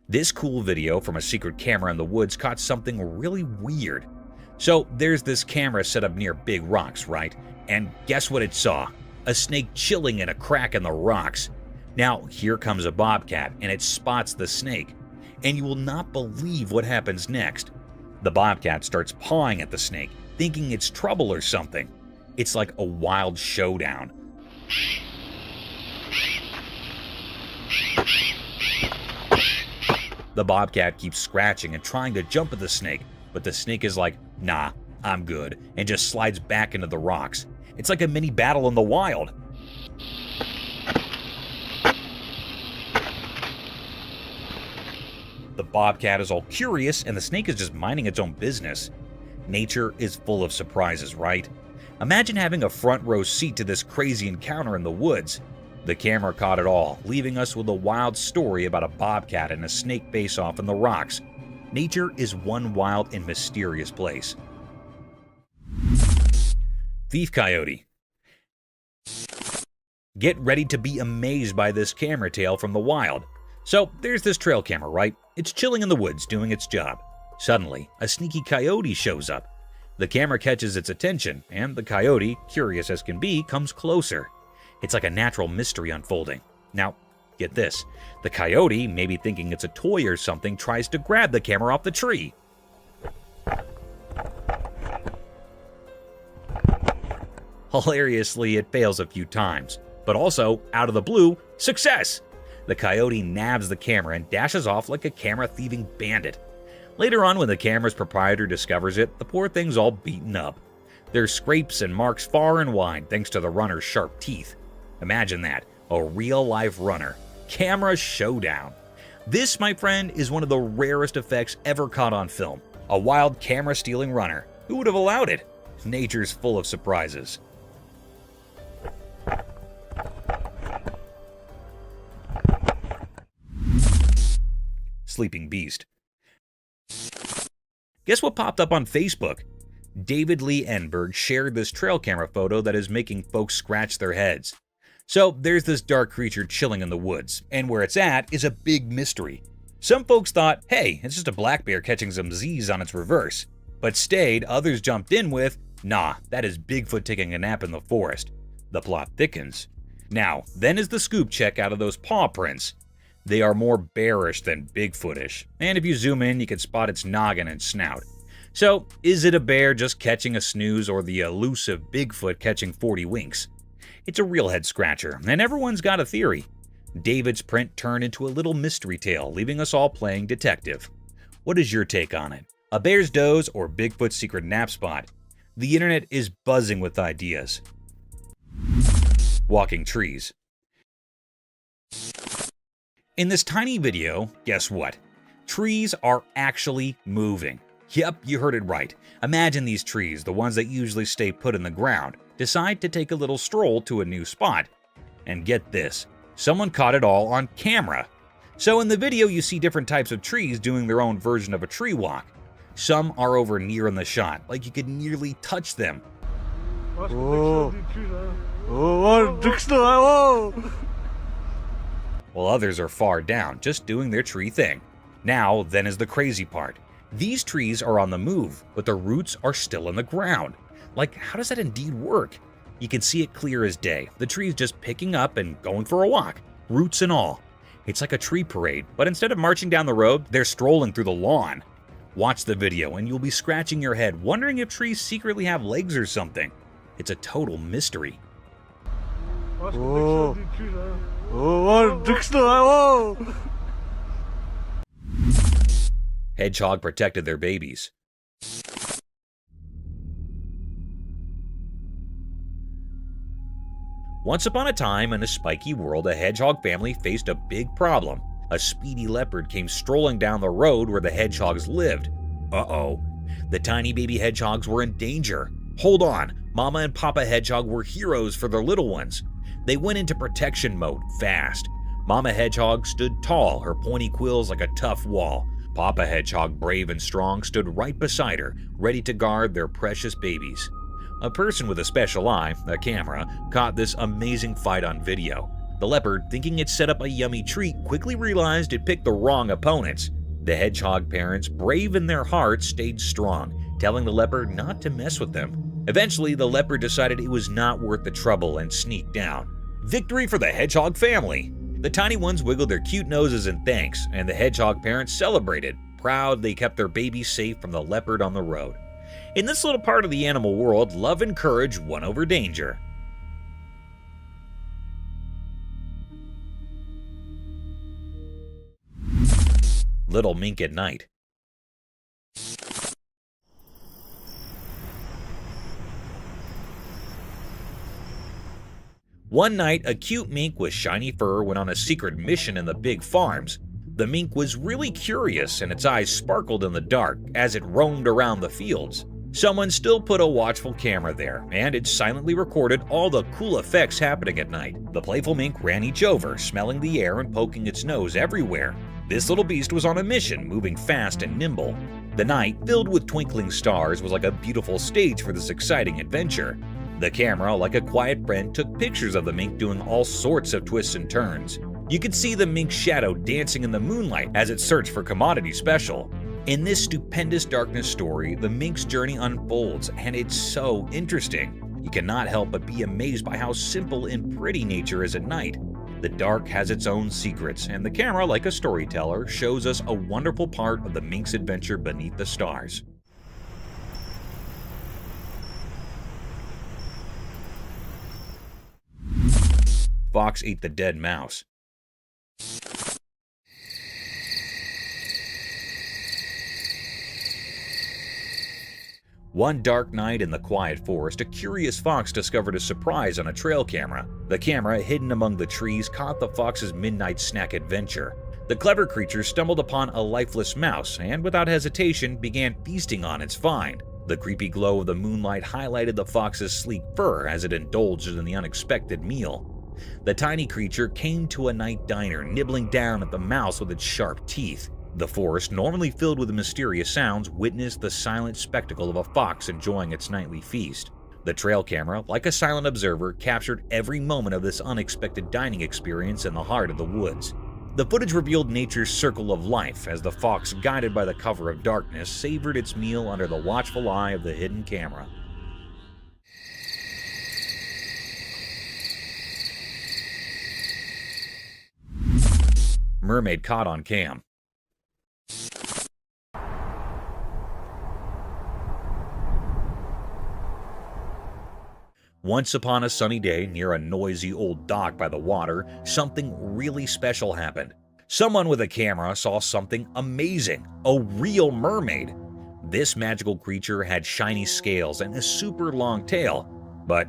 This cool video from a secret camera in the woods caught something really weird. So there's this camera set up near big rocks, right? And guess what it saw? A snake chilling in a crack in the rocks. Now here comes a bobcat and it spots the snake. And you will not believe what happens next. The bobcat starts pawing at the snake, thinking it's trouble or something. It's like a wild showdown. The bobcat keeps scratching and trying to jump at the snake, but the snake is like, nah, I'm good, and just slides back into the rocks. It's like a mini battle in the wild. The bobcat is all curious, and the snake is just minding its own business. Nature is full of surprises, right? Imagine having a front row seat to this crazy encounter in the woods. The camera caught it all, leaving us with a wild story about a bobcat and a snake face-off in the rocks. Nature is one wild and mysterious place. Thief coyote. Get ready to be amazed by this camera tale from the wild. So there's this trail camera, right? It's chilling in the woods doing its job. Suddenly, a sneaky coyote shows up. The camera catches its attention, and the coyote, curious as can be, comes closer. It's like a natural mystery unfolding. Now, get this. The coyote, maybe thinking it's a toy or something, tries to grab the camera off the tree. Hilariously, it fails a few times. But also, out of the blue, success! The coyote nabs the camera and dashes off like a camera-thieving bandit. Later on, when the camera's proprietor discovers it, the poor thing's all beaten up. There's scrapes and marks far and wide thanks to the runner's sharp teeth. Imagine that, a real-life runner. Camera showdown. This, my friend, is one of the rarest effects ever caught on film. A wild camera-stealing runner. Who would have allowed it? Nature's full of surprises. sleeping beast. Guess what popped up on Facebook? David Lee Enberg shared this trail camera photo that is making folks scratch their heads. So there's this dark creature chilling in the woods, and where it's at is a big mystery. Some folks thought, hey, it's just a black bear catching some Z's on its reverse. But stayed, others jumped in with, nah, that is Bigfoot taking a nap in the forest. The plot thickens. Now, then is the scoop check out of those paw prints. They are more bearish than Bigfootish, and if you zoom in, you can spot its noggin and snout. So, is it a bear just catching a snooze or the elusive Bigfoot catching 40 winks? It's a real head scratcher, and everyone's got a theory. David's print turned into a little mystery tale, leaving us all playing detective. What is your take on it? A bear's doze or Bigfoot's secret nap spot? The internet is buzzing with ideas. Walking trees. In this tiny video, guess what? Trees are actually moving. Yep, you heard it right. Imagine these trees, the ones that usually stay put in the ground, decide to take a little stroll to a new spot. And get this, someone caught it all on camera. So in the video you see different types of trees doing their own version of a tree walk. Some are over near in the shot, like you could nearly touch them. While others are far down, just doing their tree thing. Now, then is the crazy part. These trees are on the move, but the roots are still in the ground. Like, how does that indeed work? You can see it clear as day. The tree's just picking up and going for a walk, roots and all. It's like a tree parade, but instead of marching down the road, they're strolling through the lawn. Watch the video and you'll be scratching your head, wondering if trees secretly have legs or something. It's a total mystery. Hedgehog protected their babies. Once upon a time in a spiky world, a hedgehog family faced a big problem. A speedy leopard came strolling down the road where the hedgehogs lived. Uh-oh. The tiny baby hedgehogs were in danger. Hold on, Mama and Papa Hedgehog were heroes for their little ones. They went into protection mode fast. Mama Hedgehog stood tall, her pointy quills like a tough wall. Papa Hedgehog, brave and strong, stood right beside her, ready to guard their precious babies. A person with a special eye, a camera, caught this amazing fight on video. The leopard, thinking it set up a yummy treat, quickly realized it picked the wrong opponents. The hedgehog parents, brave in their hearts, stayed strong, telling the leopard not to mess with them. Eventually, the leopard decided it was not worth the trouble and sneaked down. Victory for the hedgehog family! The tiny ones wiggled their cute noses in thanks, and the hedgehog parents celebrated, proud they kept their babies safe from the leopard on the road. In this little part of the animal world, love and courage won over danger. Little mink at night. One night, a cute mink with shiny fur went on a secret mission in the big farms. The mink was really curious and its eyes sparkled in the dark as it roamed around the fields. Someone still put a watchful camera there, and it silently recorded all the cool effects happening at night. The playful mink ran each over, smelling the air and poking its nose everywhere. This little beast was on a mission, moving fast and nimble. The night, filled with twinkling stars, was like a beautiful stage for this exciting adventure. The camera, like a quiet friend, took pictures of the mink doing all sorts of twists and turns. You could see the mink's shadow dancing in the moonlight as it searched for commodity special. In this stupendous darkness story, the mink's journey unfolds, and it's so interesting. You cannot help but be amazed by how simple and pretty nature is at night. The dark has its own secrets, and the camera, like a storyteller, shows us a wonderful part of the mink's adventure beneath the stars. Fox ate the dead mouse. One dark night in the quiet forest, a curious fox discovered a surprise on a trail camera. The camera, hidden among the trees, caught the fox's midnight snack adventure. The clever creature stumbled upon a lifeless mouse and, without hesitation, began feasting on its find. The creepy glow of the moonlight highlighted the fox's sleek fur as it indulged in the unexpected meal. The tiny creature came to a night diner, nibbling down at the mouse with its sharp teeth. The forest, normally filled with mysterious sounds, witnessed the silent spectacle of a fox enjoying its nightly feast. The trail camera, like a silent observer, captured every moment of this unexpected dining experience in the heart of the woods. The footage revealed nature's circle of life as the fox, guided by the cover of darkness, savored its meal under the watchful eye of the hidden camera. Mermaid caught on cam. Once upon a sunny day near a noisy old dock by the water, something really special happened. Someone with a camera saw something amazing, a real mermaid. This magical creature had shiny scales and a super long tail. But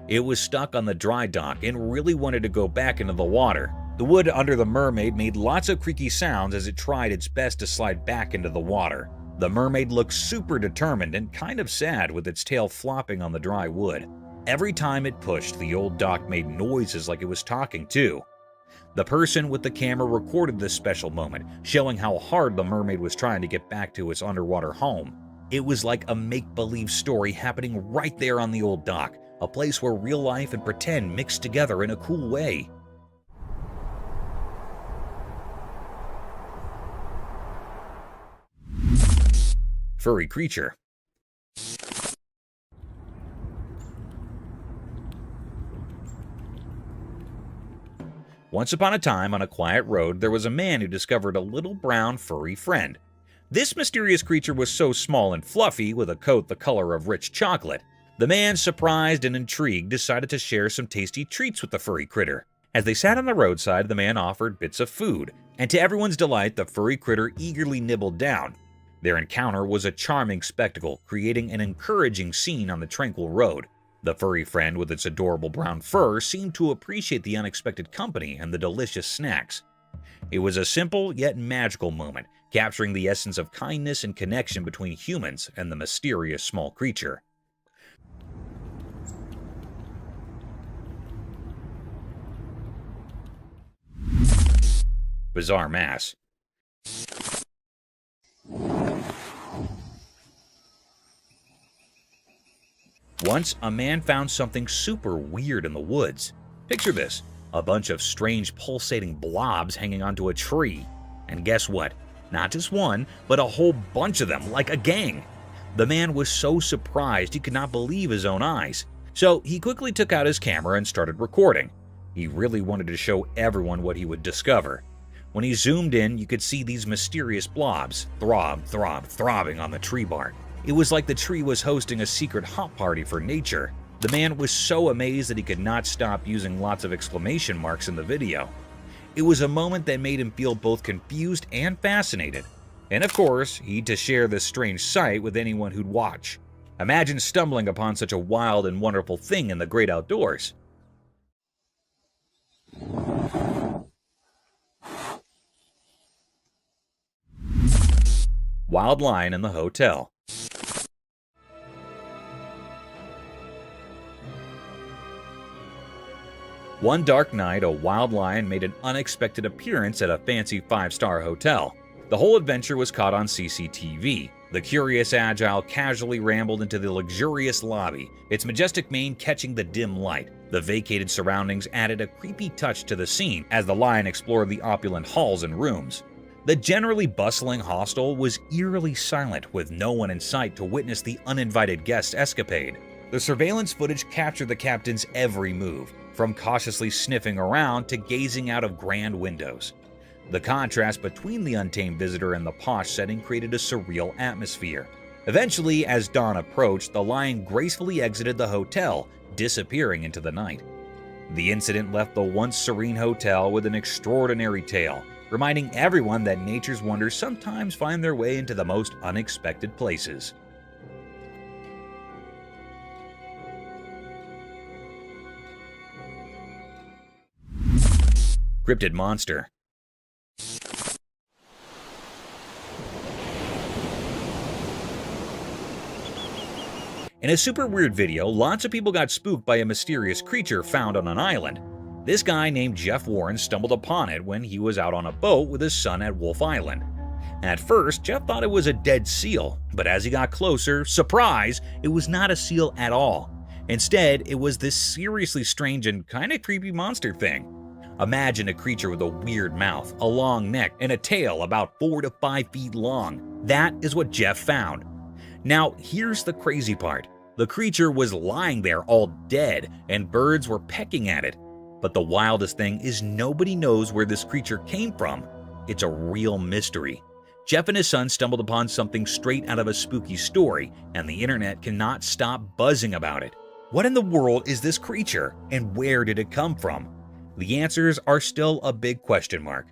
it was stuck on the dry dock and really wanted to go back into the water. The wood under the mermaid made lots of creaky sounds as it tried its best to slide back into the water. The mermaid looked super determined and kind of sad with its tail flopping on the dry wood. Every time it pushed, the old dock made noises like it was talking too. The person with the camera recorded this special moment, showing how hard the mermaid was trying to get back to its underwater home. It was like a make-believe story happening right there on the old dock, a place where real life and pretend mixed together in a cool way. Furry creature. Once upon a time, on a quiet road, there was a man who discovered a little brown furry friend. This mysterious creature was so small and fluffy, with a coat the color of rich chocolate. The man, surprised and intrigued, decided to share some tasty treats with the furry critter. As they sat on the roadside, the man offered bits of food, and to everyone's delight, the furry critter eagerly nibbled down. Their encounter was a charming spectacle, creating an encouraging scene on the tranquil road. The furry friend with its adorable brown fur seemed to appreciate the unexpected company and the delicious snacks. It was a simple yet magical moment, capturing the essence of kindness and connection between humans and the mysterious small creature. Bizarre mass. Once, a man found something super weird in the woods. Picture this, a bunch of strange pulsating blobs hanging onto a tree. And guess what? Not just one, but a whole bunch of them, like a gang. The man was so surprised he could not believe his own eyes. So he quickly took out his camera and started recording. He really wanted to show everyone what he would discover. When he zoomed in, you could see these mysterious blobs throbbing on the tree bark. It was like the tree was hosting a secret hot party for nature. The man was so amazed that he could not stop using lots of exclamation marks in the video. It was a moment that made him feel both confused and fascinated. And of course, he'd to share this strange sight with anyone who'd watch. Imagine stumbling upon such a wild and wonderful thing in the great outdoors. Wild lion in the hotel. One dark night, a wild lion made an unexpected appearance at a fancy 5-star hotel. The whole adventure was caught on CCTV. The curious agile casually rambled into the luxurious lobby, its majestic mane catching the dim light. The vacated surroundings added a creepy touch to the scene as the lion explored the opulent halls and rooms. The generally bustling hostel was eerily silent, with no one in sight to witness the uninvited guest's escapade. The surveillance footage captured the captain's every move, from cautiously sniffing around to gazing out of grand windows. The contrast between the untamed visitor and the posh setting created a surreal atmosphere. Eventually, as dawn approached, the lion gracefully exited the hotel, disappearing into the night. The incident left the once serene hotel with an extraordinary tale, reminding everyone that nature's wonders sometimes find their way into the most unexpected places. Cryptid monster. In a super weird video, lots of people got spooked by a mysterious creature found on an island. This guy named Jeff Warren stumbled upon it when he was out on a boat with his son at Wolf Island. At first, Jeff thought it was a dead seal, but as he got closer, surprise, it was not a seal at all. Instead, it was this seriously strange and kind of creepy monster thing. Imagine a creature with a weird mouth, a long neck, and a tail about 4 to 5 feet long. That is what Jeff found. Now, here's the crazy part. The creature was lying there all dead, and birds were pecking at it. But the wildest thing is nobody knows where this creature came from. It's a real mystery. Jeff and his son stumbled upon something straight out of a spooky story, and the internet cannot stop buzzing about it. What in the world is this creature, and where did it come from? The answers are still a big question mark.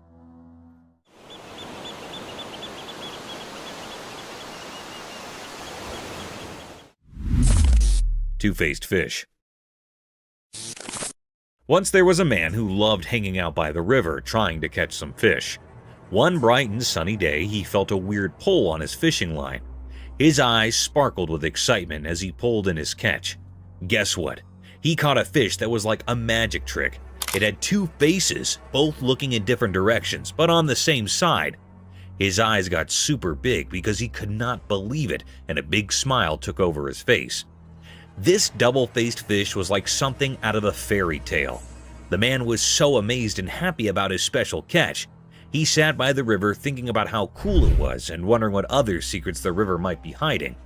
Two-faced fish. Once there was a man who loved hanging out by the river trying to catch some fish. One bright and sunny day, he felt a weird pull on his fishing line. His eyes sparkled with excitement as he pulled in his catch. Guess what? He caught a fish that was like a magic trick. It had 2 faces, both looking in different directions, but on the same side. His eyes got super big because he could not believe it, and a big smile took over his face. This double-faced fish was like something out of a fairy tale. The man was so amazed and happy about his special catch. He sat by the river thinking about how cool it was and wondering what other secrets the river might be hiding.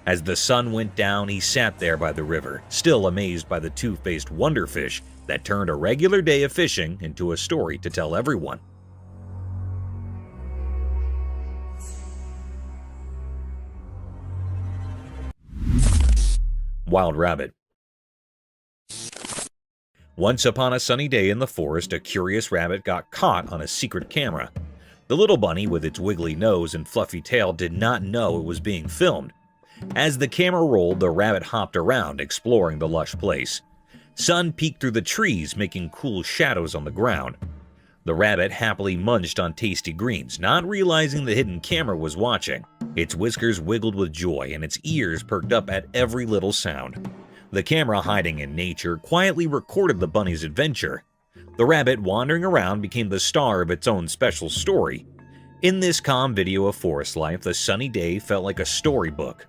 As the sun went down, he sat there by the river, still amazed by the 2-faced wonderfish that turned a regular day of fishing into a story to tell everyone. Wild rabbit. Once upon a sunny day in the forest, a curious rabbit got caught on a secret camera. The little bunny with its wiggly nose and fluffy tail did not know it was being filmed. As the camera rolled, the rabbit hopped around, exploring the lush place. Sun peeked through the trees, making cool shadows on the ground. The rabbit happily munched on tasty greens, not realizing the hidden camera was watching. Its whiskers wiggled with joy and its ears perked up at every little sound. The camera, hiding in nature, quietly recorded the bunny's adventure. The rabbit, wandering around, became the star of its own special story. In this calm video of forest life, the sunny day felt like a storybook.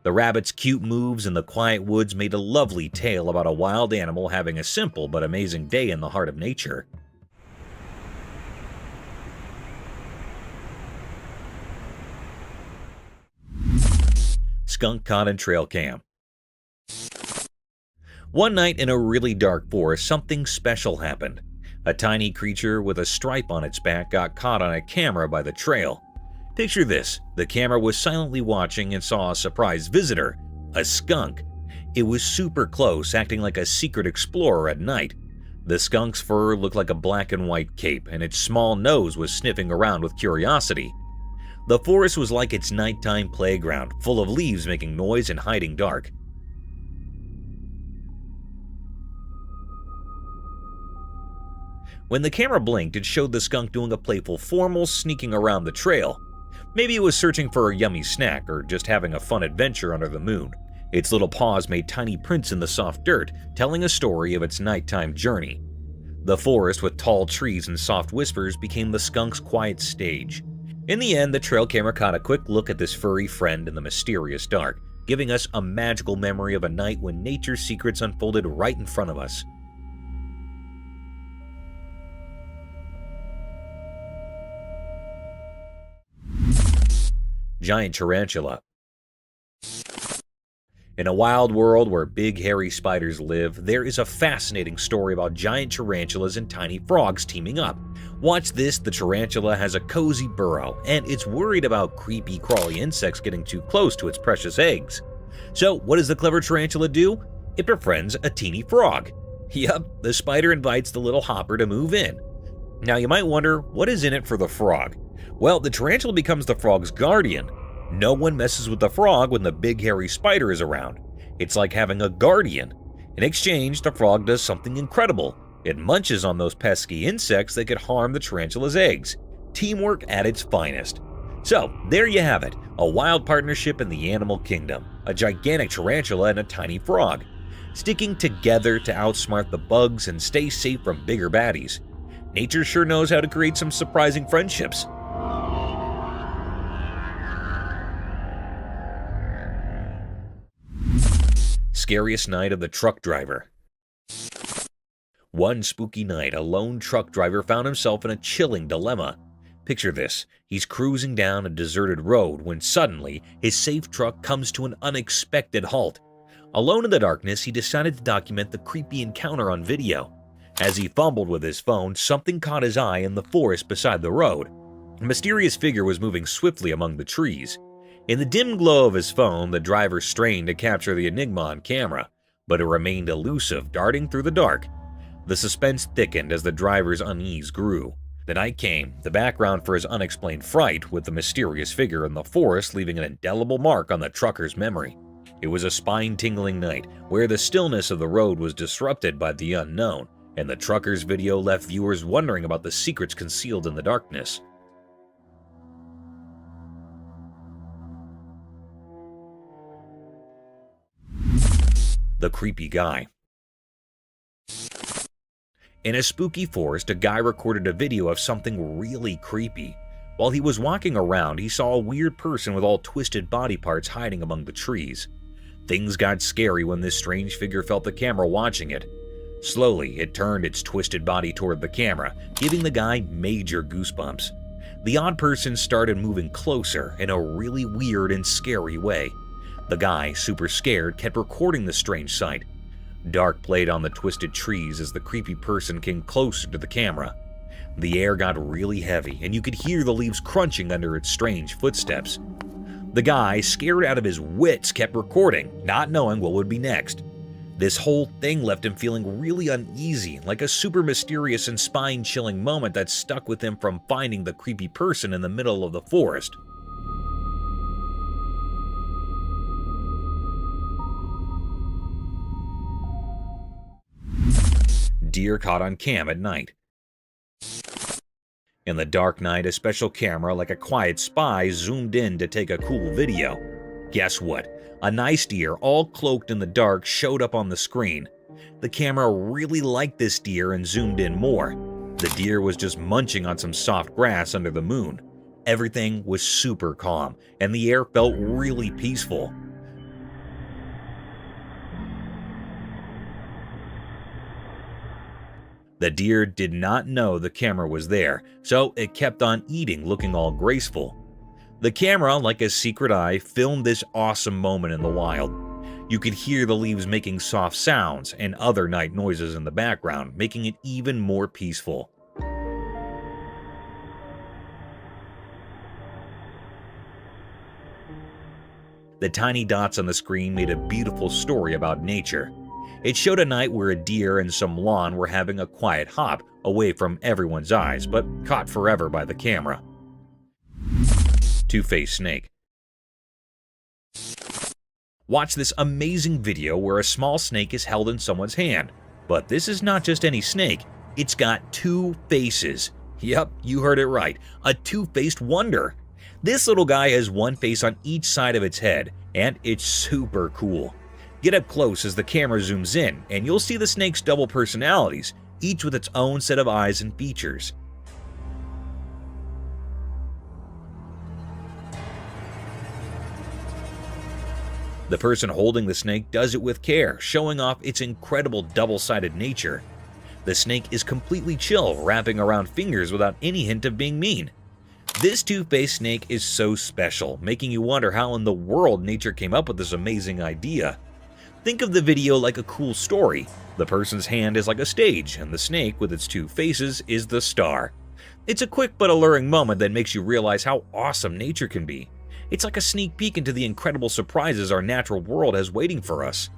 The rabbit's cute moves in the quiet woods made a lovely tale about a wild animal having a simple but amazing day in the heart of nature. Skunk caught in trail cam. One night in a really dark forest, something special happened. A tiny creature with a stripe on its back got caught on a camera by the trail. Picture this, the camera was silently watching and saw a surprise visitor, a skunk. It was super close, acting like a secret explorer at night. The skunk's fur looked like a black and white cape, and its small nose was sniffing around with curiosity. The forest was like its nighttime playground, full of leaves making noise and hiding dark. When the camera blinked, it showed the skunk doing a playful formal sneaking around the trail. Maybe it was searching for a yummy snack or just having a fun adventure under the moon. Its little paws made tiny prints in the soft dirt, telling a story of its nighttime journey. The forest with tall trees and soft whispers became the skunk's quiet stage. In the end, the trail camera caught a quick look at this furry friend in the mysterious dark, giving us a magical memory of a night when nature's secrets unfolded right in front of us. Giant tarantula. In a wild world where big hairy spiders live, there is a fascinating story about giant tarantulas and tiny frogs teaming up. Watch this, the tarantula has a cozy burrow, and it's worried about creepy crawly insects getting too close to its precious eggs. So what does the clever tarantula do? It befriends a teeny frog. Yup, the spider invites the little hopper to move in. Now you might wonder, what is in it for the frog? Well, the tarantula becomes the frog's guardian. No one messes with the frog when the big hairy spider is around. It's like having a guardian. In exchange, the frog does something incredible. It munches on those pesky insects that could harm the tarantula's eggs. Teamwork at its finest. So, there you have it, a wild partnership in the animal kingdom. A gigantic tarantula and a tiny frog, sticking together to outsmart the bugs and stay safe from bigger baddies. Nature sure knows how to create some surprising friendships. scariest night of the truck driver. One spooky night, a lone truck driver found himself in a chilling dilemma. Picture this, he's cruising down a deserted road when suddenly his safe truck comes to an unexpected halt. Alone in the darkness, he decided to document the creepy encounter on video. As he fumbled with his phone, something caught his eye in the forest beside the road. A mysterious figure was moving swiftly among the trees. In the dim glow of his phone, the driver strained to capture the enigma on camera, but it remained elusive, darting through the dark. The suspense thickened as the driver's unease grew. The night came, the background for his unexplained fright, with the mysterious figure in the forest leaving an indelible mark on the trucker's memory. It was a spine-tingling night, where the stillness of the road was disrupted by the unknown, and the trucker's video left viewers wondering about the secrets concealed in the darkness. The creepy guy. In a spooky forest, a guy recorded a video of something really creepy. While he was walking around, he saw a weird person with all twisted body parts hiding among the trees. Things got scary when this strange figure felt the camera watching it. Slowly, it turned its twisted body toward the camera, giving the guy major goosebumps. The odd person started moving closer in a really weird and scary way. The guy, super scared, kept recording the strange sight. Dark played on the twisted trees as the creepy person came closer to the camera. The air got really heavy, and you could hear the leaves crunching under its strange footsteps. The guy, scared out of his wits, kept recording, not knowing what would be next. This whole thing left him feeling really uneasy, like a super mysterious and spine-chilling moment that stuck with him from finding the creepy person in the middle of the forest. Deer caught on cam at night. In the dark night, a special camera like a quiet spy zoomed in to take a cool video. Guess what? A nice deer, all cloaked in the dark, showed up on the screen. The camera really liked this deer and zoomed in more. The deer was just munching on some soft grass under the moon. Everything was super calm, and the air felt really peaceful. The deer did not know the camera was there, so it kept on eating, looking all graceful. The camera, like a secret eye, filmed this awesome moment in the wild. You could hear the leaves making soft sounds and other night noises in the background, making it even more peaceful. The tiny dots on the screen made a beautiful story about nature. It showed a night where a deer and some lawn were having a quiet hop away from everyone's eyes, but caught forever by the camera. Two-faced snake. Watch this amazing video where a small snake is held in someone's hand. But this is not just any snake, it's got two faces. Yep, you heard it right, a two-faced wonder. This little guy has one face on each side of its head, and it's super cool. Get up close as the camera zooms in, and you'll see the snake's double personalities, each with its own set of eyes and features. The person holding the snake does it with care, showing off its incredible double-sided nature. The snake is completely chill, wrapping around fingers without any hint of being mean. This two-faced snake is so special, making you wonder how in the world nature came up with this amazing idea. Think of the video like a cool story. The person's hand is like a stage, and the snake, with its two faces, is the star. It's a quick but alluring moment that makes you realize how awesome nature can be. It's like a sneak peek into the incredible surprises our natural world has waiting for us.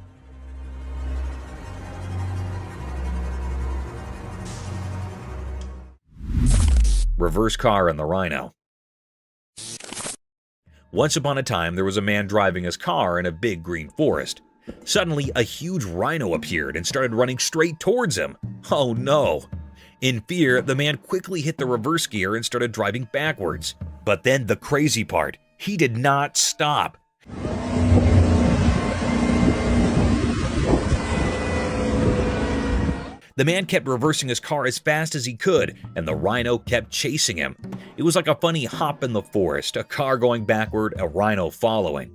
Reverse car and the rhino. Once upon a time, there was a man driving his car in a big green forest. Suddenly, a huge rhino appeared and started running straight towards him. Oh no! In fear, the man quickly hit the reverse gear and started driving backwards. But then the crazy part, he did not stop. The man kept reversing his car as fast as he could, and the rhino kept chasing him. It was like a funny hop in the forest, a car going backward, a rhino following.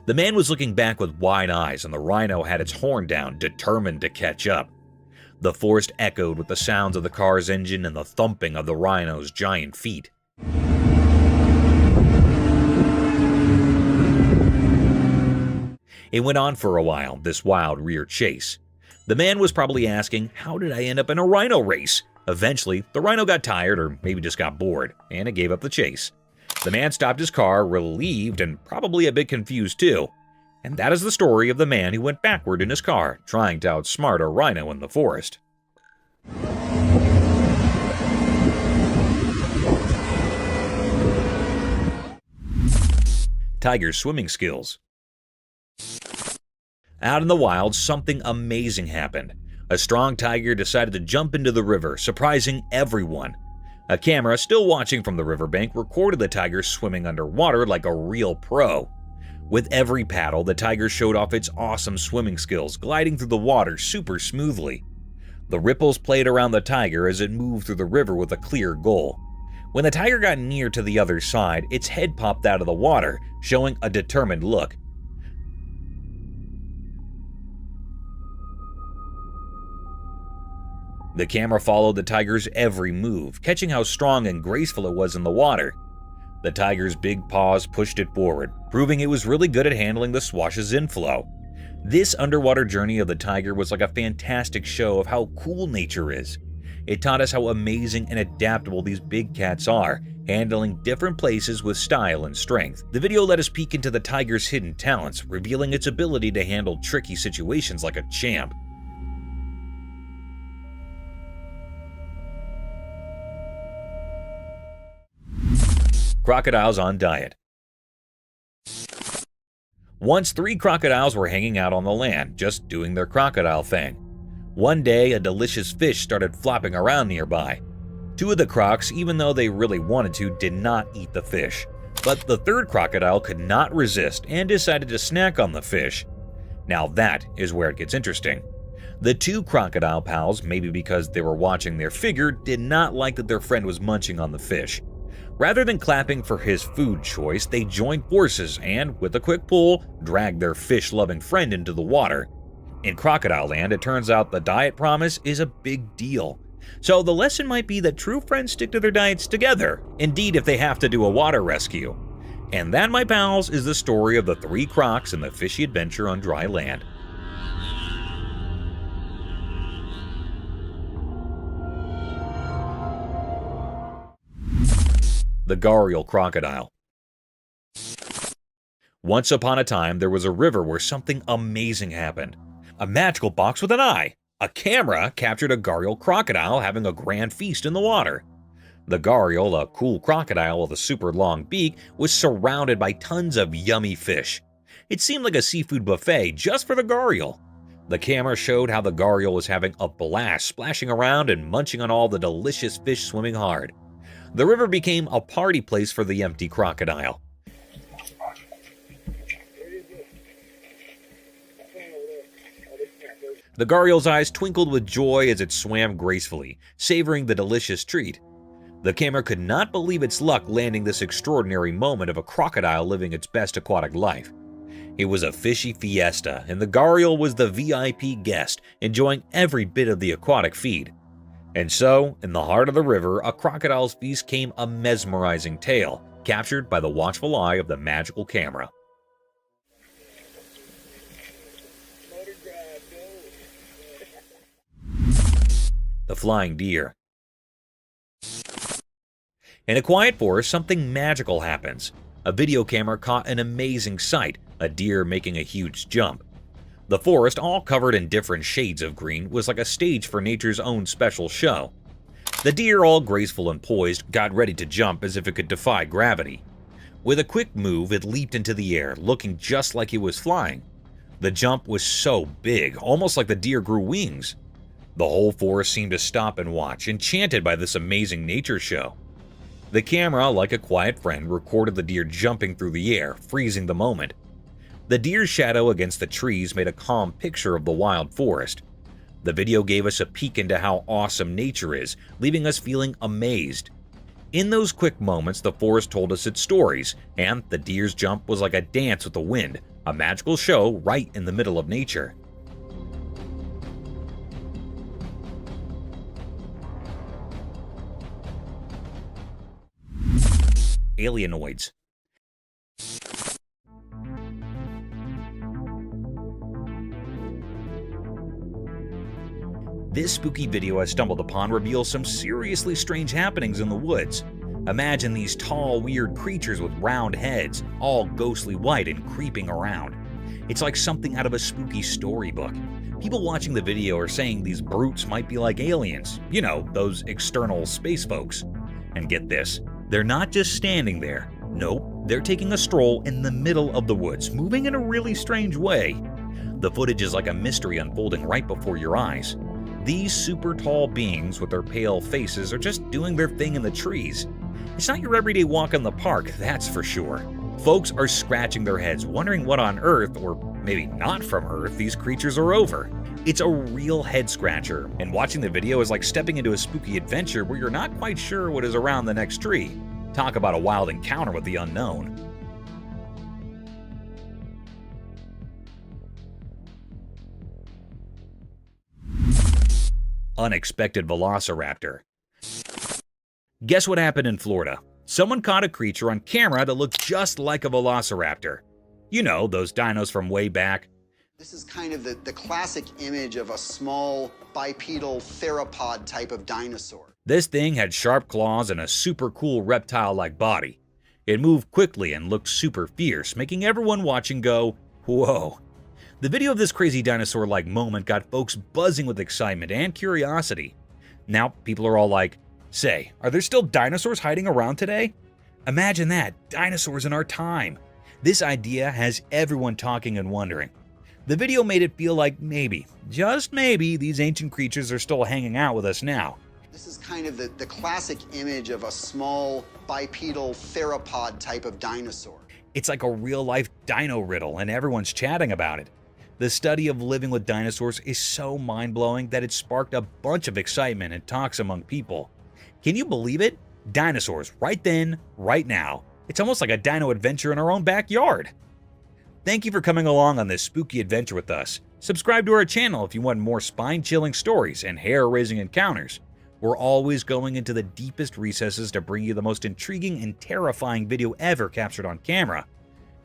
The man was looking back with wide eyes, and the rhino had its horn down, determined to catch up. The forest echoed with the sounds of the car's engine and the thumping of the rhino's giant feet. It went on for a while, this wild rear chase. The man was probably asking, how did I end up in a rhino race? Eventually, the rhino got tired, or maybe just got bored, and it gave up the chase. The man stopped his car, relieved and probably a bit confused too. And that is the story of the man who went backward in his car, trying to outsmart a rhino in the forest. Tiger's swimming skills. Out in the wild, something amazing happened. A strong tiger decided to jump into the river, surprising everyone. A camera, still watching from the riverbank, recorded the tiger swimming underwater like a real pro. With every paddle, the tiger showed off its awesome swimming skills, gliding through the water super smoothly. The ripples played around the tiger as it moved through the river with a clear goal. When the tiger got near to the other side, its head popped out of the water, showing a determined look. The camera followed the tiger's every move, catching how strong and graceful it was in the water. The tiger's big paws pushed it forward, proving it was really good at handling the swash's inflow. This underwater journey of the tiger was like a fantastic show of how cool nature is. It taught us how amazing and adaptable these big cats are, handling different places with style and strength. The video let us peek into the tiger's hidden talents, revealing its ability to handle tricky situations like a champ. Crocodiles on diet. Once 3 crocodiles were hanging out on the land, just doing their crocodile thing. One day, a delicious fish started flopping around nearby. 2 of the crocs, even though they really wanted to, did not eat the fish. But the 3rd crocodile could not resist and decided to snack on the fish. Now that is where it gets interesting. The 2 crocodile pals, maybe because they were watching their figure, did not like that their friend was munching on the fish. Rather than clapping for his food choice, they joined forces and, with a quick pull, dragged their fish-loving friend into the water. In crocodile land, it turns out the diet promise is a big deal. So the lesson might be that true friends stick to their diets together, indeed if they have to do a water rescue. And that, my pals, is the story of the 3 crocs and the fishy adventure on dry land. The gharial crocodile. Once upon a time, there was a river where something amazing happened. A magical box with an eye. A camera captured a gharial crocodile having a grand feast in the water. The gharial, a cool crocodile with a super long beak, was surrounded by tons of yummy fish. It seemed like a seafood buffet just for the gharial. The camera showed how the gharial was having a blast, splashing around and munching on all the delicious fish swimming hard. The river became a party place for the empty crocodile. The gharial's eyes twinkled with joy as it swam gracefully, savoring the delicious treat. The camera could not believe its luck landing this extraordinary moment of a crocodile living its best aquatic life. It was a fishy fiesta, and the gharial was the VIP guest, enjoying every bit of the aquatic feed. And so, in the heart of the river, a crocodile's feast came a mesmerizing tale, captured by the watchful eye of the magical camera. The flying deer. In a quiet forest, something magical happens. A video camera caught an amazing sight, a deer making a huge jump. The forest, all covered in different shades of green, was like a stage for nature's own special show. The deer, all graceful and poised, got ready to jump as if it could defy gravity. With a quick move, it leaped into the air, looking just like it was flying. The jump was so big, almost like the deer grew wings. The whole forest seemed to stop and watch, enchanted by this amazing nature show. The camera, like a quiet friend, recorded the deer jumping through the air, freezing the moment. The deer's shadow against the trees made a calm picture of the wild forest. The video gave us a peek into how awesome nature is, leaving us feeling amazed. In those quick moments, the forest told us its stories, and the deer's jump was like a dance with the wind, a magical show right in the middle of nature. Alienoids. This spooky video I stumbled upon reveals some seriously strange happenings in the woods. Imagine these tall, weird creatures with round heads, all ghostly white and creeping around. It's like something out of a spooky storybook. People watching the video are saying these brutes might be like aliens, you know, those external space folks. And get this, they're not just standing there. Nope, they're taking a stroll in the middle of the woods, moving in a really strange way. The footage is like a mystery unfolding right before your eyes. These super tall beings with their pale faces are just doing their thing in the trees. It's not your everyday walk in the park, that's for sure. Folks are scratching their heads, wondering what on Earth, or maybe not from Earth, these creatures are over. It's a real head scratcher, and watching the video is like stepping into a spooky adventure where you're not quite sure what is around the next tree. Talk about a wild encounter with the unknown. Unexpected velociraptor. Guess what happened in Florida? Someone caught a creature on camera that looked just like a velociraptor. You know, those dinos from way back. This is kind of the classic image of a small bipedal theropod type of dinosaur. This thing had sharp claws and a super cool reptile-like body. It moved quickly and looked super fierce, making everyone watching go, whoa. The video of this crazy dinosaur-like moment got folks buzzing with excitement and curiosity. Now people are all like, say, are there still dinosaurs hiding around today? Imagine that, dinosaurs in our time. This idea has everyone talking and wondering. The video made it feel like maybe, just maybe, these ancient creatures are still hanging out with us now. This is kind of the classic image of a small bipedal theropod type of dinosaur. It's like a real-life dino riddle, and everyone's chatting about it. The study of living with dinosaurs is so mind-blowing that it sparked a bunch of excitement and talks among people. Can you believe it? Dinosaurs, right then, right now. It's almost like a dino adventure in our own backyard. Thank you for coming along on this spooky adventure with us. Subscribe to our channel if you want more spine-chilling stories and hair-raising encounters. We're always going into the deepest recesses to bring you the most intriguing and terrifying video ever captured on camera.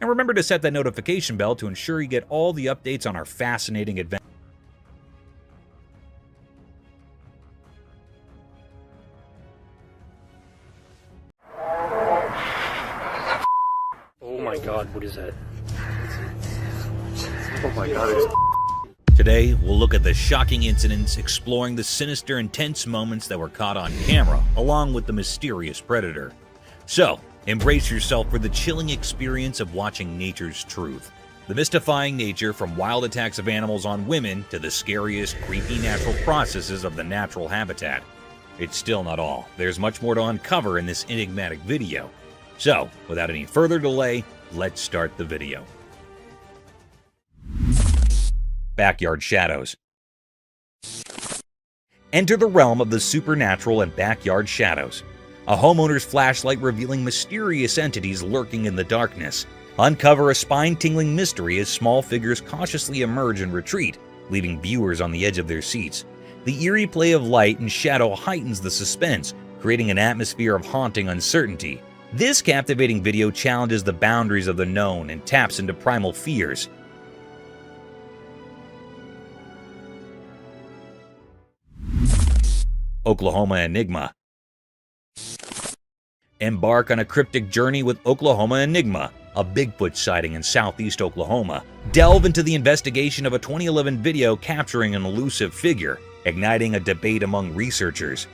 And remember to set that notification bell to ensure you get all the updates on our fascinating adventure. Oh my god, what is that? Oh my god, it's... Today, we'll look at the shocking incidents, exploring the sinister and tense moments that were caught on camera, along with the mysterious predator. So, embrace yourself for the chilling experience of watching nature's truth. The mystifying nature from wild attacks of animals on women to the scariest, creepy natural processes of the natural habitat. It's still not all. There's much more to uncover in this enigmatic video. So, without any further delay, let's start the video. Backyard shadows. Enter the realm of the supernatural and backyard shadows. A homeowner's flashlight revealing mysterious entities lurking in the darkness. Uncover a spine-tingling mystery as small figures cautiously emerge and retreat, leaving viewers on the edge of their seats. The eerie play of light and shadow heightens the suspense, creating an atmosphere of haunting uncertainty. This captivating video challenges the boundaries of the known and taps into primal fears. Oklahoma Enigma. Embark on a cryptic journey with Oklahoma Enigma, a Bigfoot sighting in southeast Oklahoma. Delve into the investigation of a 2011 video capturing an elusive figure, igniting a debate among researchers.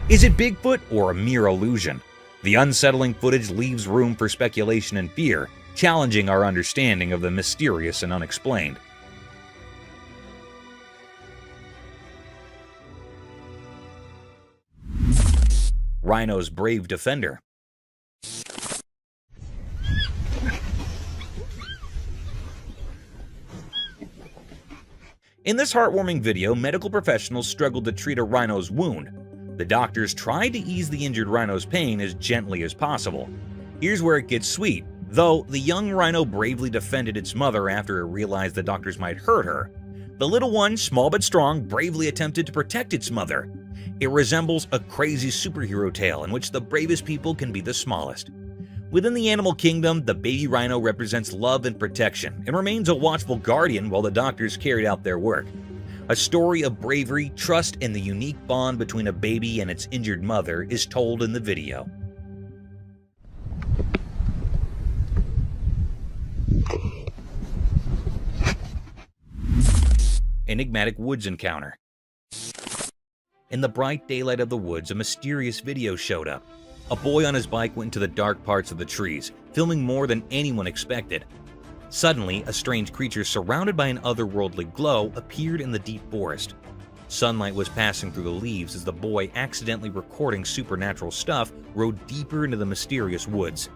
Is it Bigfoot or a mere illusion? The unsettling footage leaves room for speculation and fear, challenging our understanding of the mysterious and unexplained. Rhino's brave defender. In this heartwarming video, medical professionals struggled to treat a rhino's wound. The doctors tried to ease the injured rhino's pain as gently as possible. Here's where it gets sweet. Though the young rhino bravely defended its mother after it realized the doctors might hurt her, the little one, small but strong, bravely attempted to protect its mother. It resembles a crazy superhero tale in which the bravest people can be the smallest. Within the animal kingdom, the baby rhino represents love and protection and remains a watchful guardian while the doctors carried out their work. A story of bravery, trust, and the unique bond between a baby and its injured mother is told in the video. Enigmatic woods encounter. In the bright daylight of the woods, a mysterious video showed up. A boy on his bike went into the dark parts of the trees, filming more than anyone expected. Suddenly, a strange creature surrounded by an otherworldly glow appeared in the deep forest. Sunlight was passing through the leaves as the boy, accidentally recording supernatural stuff, rode deeper into the mysterious woods.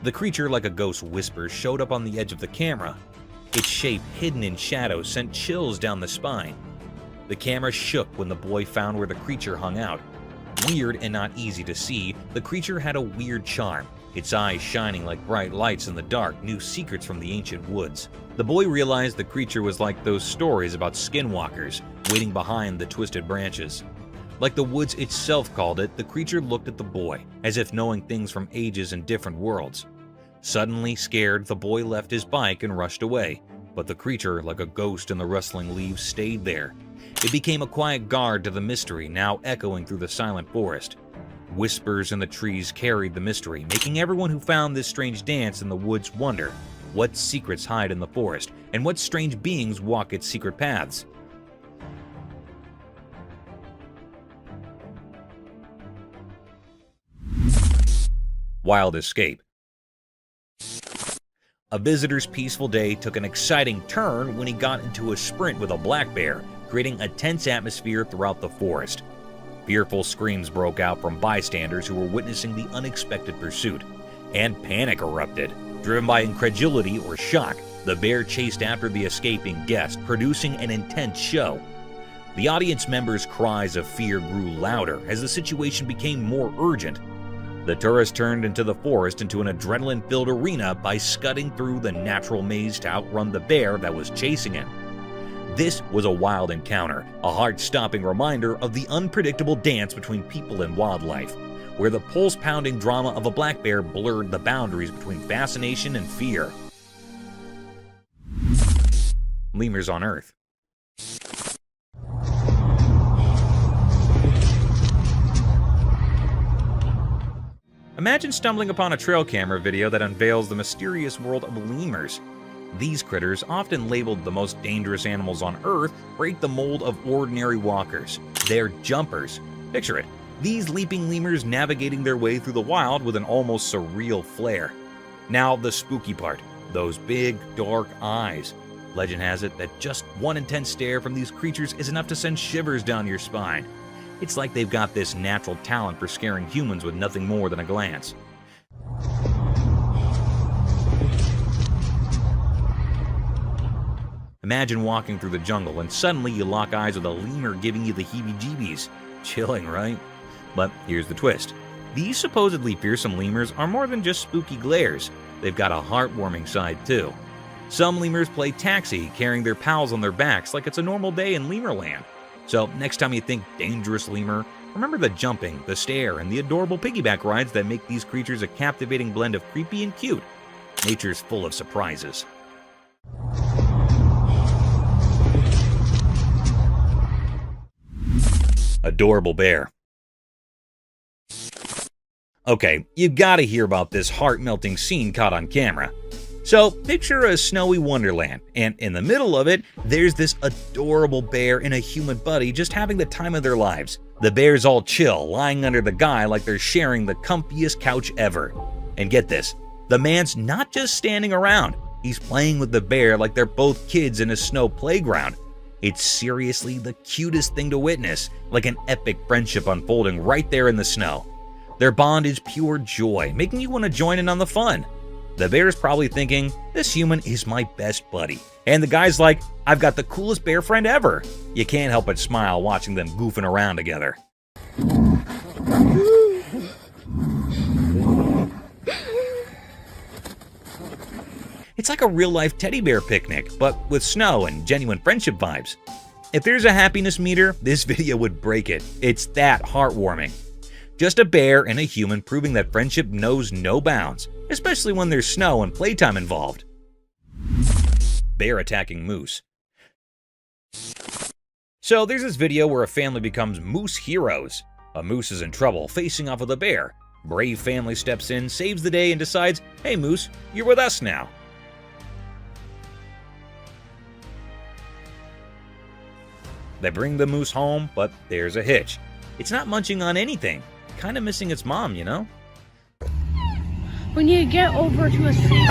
The creature, like a ghost whisper, showed up on the edge of the camera. Its shape, hidden in shadows, sent chills down the spine. The camera shook when the boy found where the creature hung out. Weird and not easy to see, the creature had a weird charm. Its eyes shining like bright lights in the dark knew secrets from the ancient woods. The boy realized the creature was like those stories about skinwalkers, waiting behind the twisted branches. Like the woods itself called it, the creature looked at the boy, as if knowing things from ages and different worlds. Suddenly scared, the boy left his bike and rushed away, but the creature, like a ghost in the rustling leaves, stayed there. It became a quiet guard to the mystery, now echoing through the silent forest. Whispers in the trees carried the mystery, making everyone who found this strange dance in the woods wonder what secrets hide in the forest and what strange beings walk its secret paths. Wild escape. A visitor's peaceful day took an exciting turn when he got into a sprint with a black bear, creating a tense atmosphere throughout the forest. Fearful screams broke out from bystanders who were witnessing the unexpected pursuit, and panic erupted. Driven by incredulity or shock, the bear chased after the escaping guest, producing an intense show. The audience members' cries of fear grew louder as the situation became more urgent. The tourist turned into the forest into an adrenaline-filled arena by scudding through the natural maze to outrun the bear that was chasing him. This was a wild encounter, a heart-stopping reminder of the unpredictable dance between people and wildlife, where the pulse-pounding drama of a black bear blurred the boundaries between fascination and fear. Lemurs on Earth. Imagine stumbling upon a trail camera video that unveils the mysterious world of lemurs. These critters, often labeled the most dangerous animals on Earth, break the mold of ordinary walkers. They're jumpers. Picture it, these leaping lemurs navigating their way through the wild with an almost surreal flair. Now the spooky part, those big, dark eyes. Legend has it that just one intense stare from these creatures is enough to send shivers down your spine. It's like they've got this natural talent for scaring humans with nothing more than a glance. Imagine walking through the jungle and suddenly you lock eyes with a lemur giving you the heebie-jeebies. Chilling, right? But here's the twist. These supposedly fearsome lemurs are more than just spooky glares. They've got a heartwarming side too. Some lemurs play taxi, carrying their pals on their backs like it's a normal day in Lemurland. So next time you think dangerous lemur, remember the jumping, the stare, and the adorable piggyback rides that make these creatures a captivating blend of creepy and cute. Nature's full of surprises. Adorable bear. Okay, you gotta hear about this heart-melting scene caught on camera. So, picture a snowy wonderland, and in the middle of it, there's this adorable bear and a human buddy just having the time of their lives. The bear's all chill, lying under the guy like they're sharing the comfiest couch ever. And get this, the man's not just standing around, he's playing with the bear like they're both kids in a snow playground. It's seriously the cutest thing to witness, like an epic friendship unfolding right there in the snow. Their bond is pure joy, making you want to join in on the fun. The bear's probably thinking, this human is my best buddy. And the guy's like, I've got the coolest bear friend ever. You can't help but smile watching them goofing around together. It's like a real-life teddy bear picnic, but with snow and genuine friendship vibes. If there's a happiness meter, this video would break it. It's that heartwarming. Just a bear and a human proving that friendship knows no bounds, especially when there's snow and playtime involved. Bear attacking moose. So there's this video where a family becomes moose heroes. A moose is in trouble, facing off with a bear. Brave family steps in, saves the day, and decides, hey moose, you're with us now. They bring the moose home, but there's a hitch. It's not munching on anything. Kind of missing its mom, you know? We need to get over to a seat.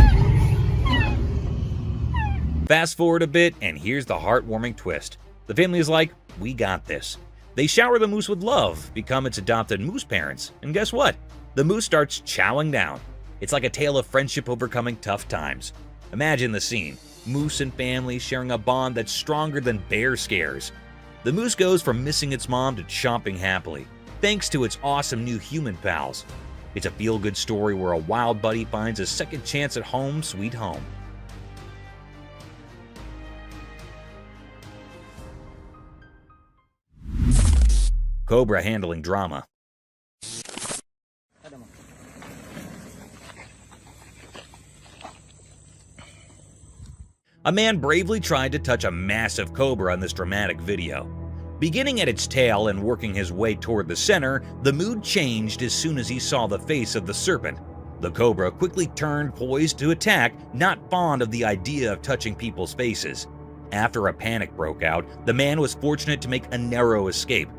Fast forward a bit, and here's the heartwarming twist. The family is like, we got this. They shower the moose with love, become its adopted moose parents, and guess what? The moose starts chowing down. It's like a tale of friendship overcoming tough times. Imagine the scene. Moose and family sharing a bond that's stronger than bear scares. The moose goes from missing its mom to chomping happily, thanks to its awesome new human pals. It's a feel-good story where a wild buddy finds a second chance at home sweet home. Cobra handling drama. A man bravely tried to touch a massive cobra in this dramatic video. Beginning at its tail and working his way toward the center, the mood changed as soon as he saw the face of the serpent. The cobra quickly turned, poised to attack, not fond of the idea of touching people's faces. After a panic broke out, the man was fortunate to make a narrow escape.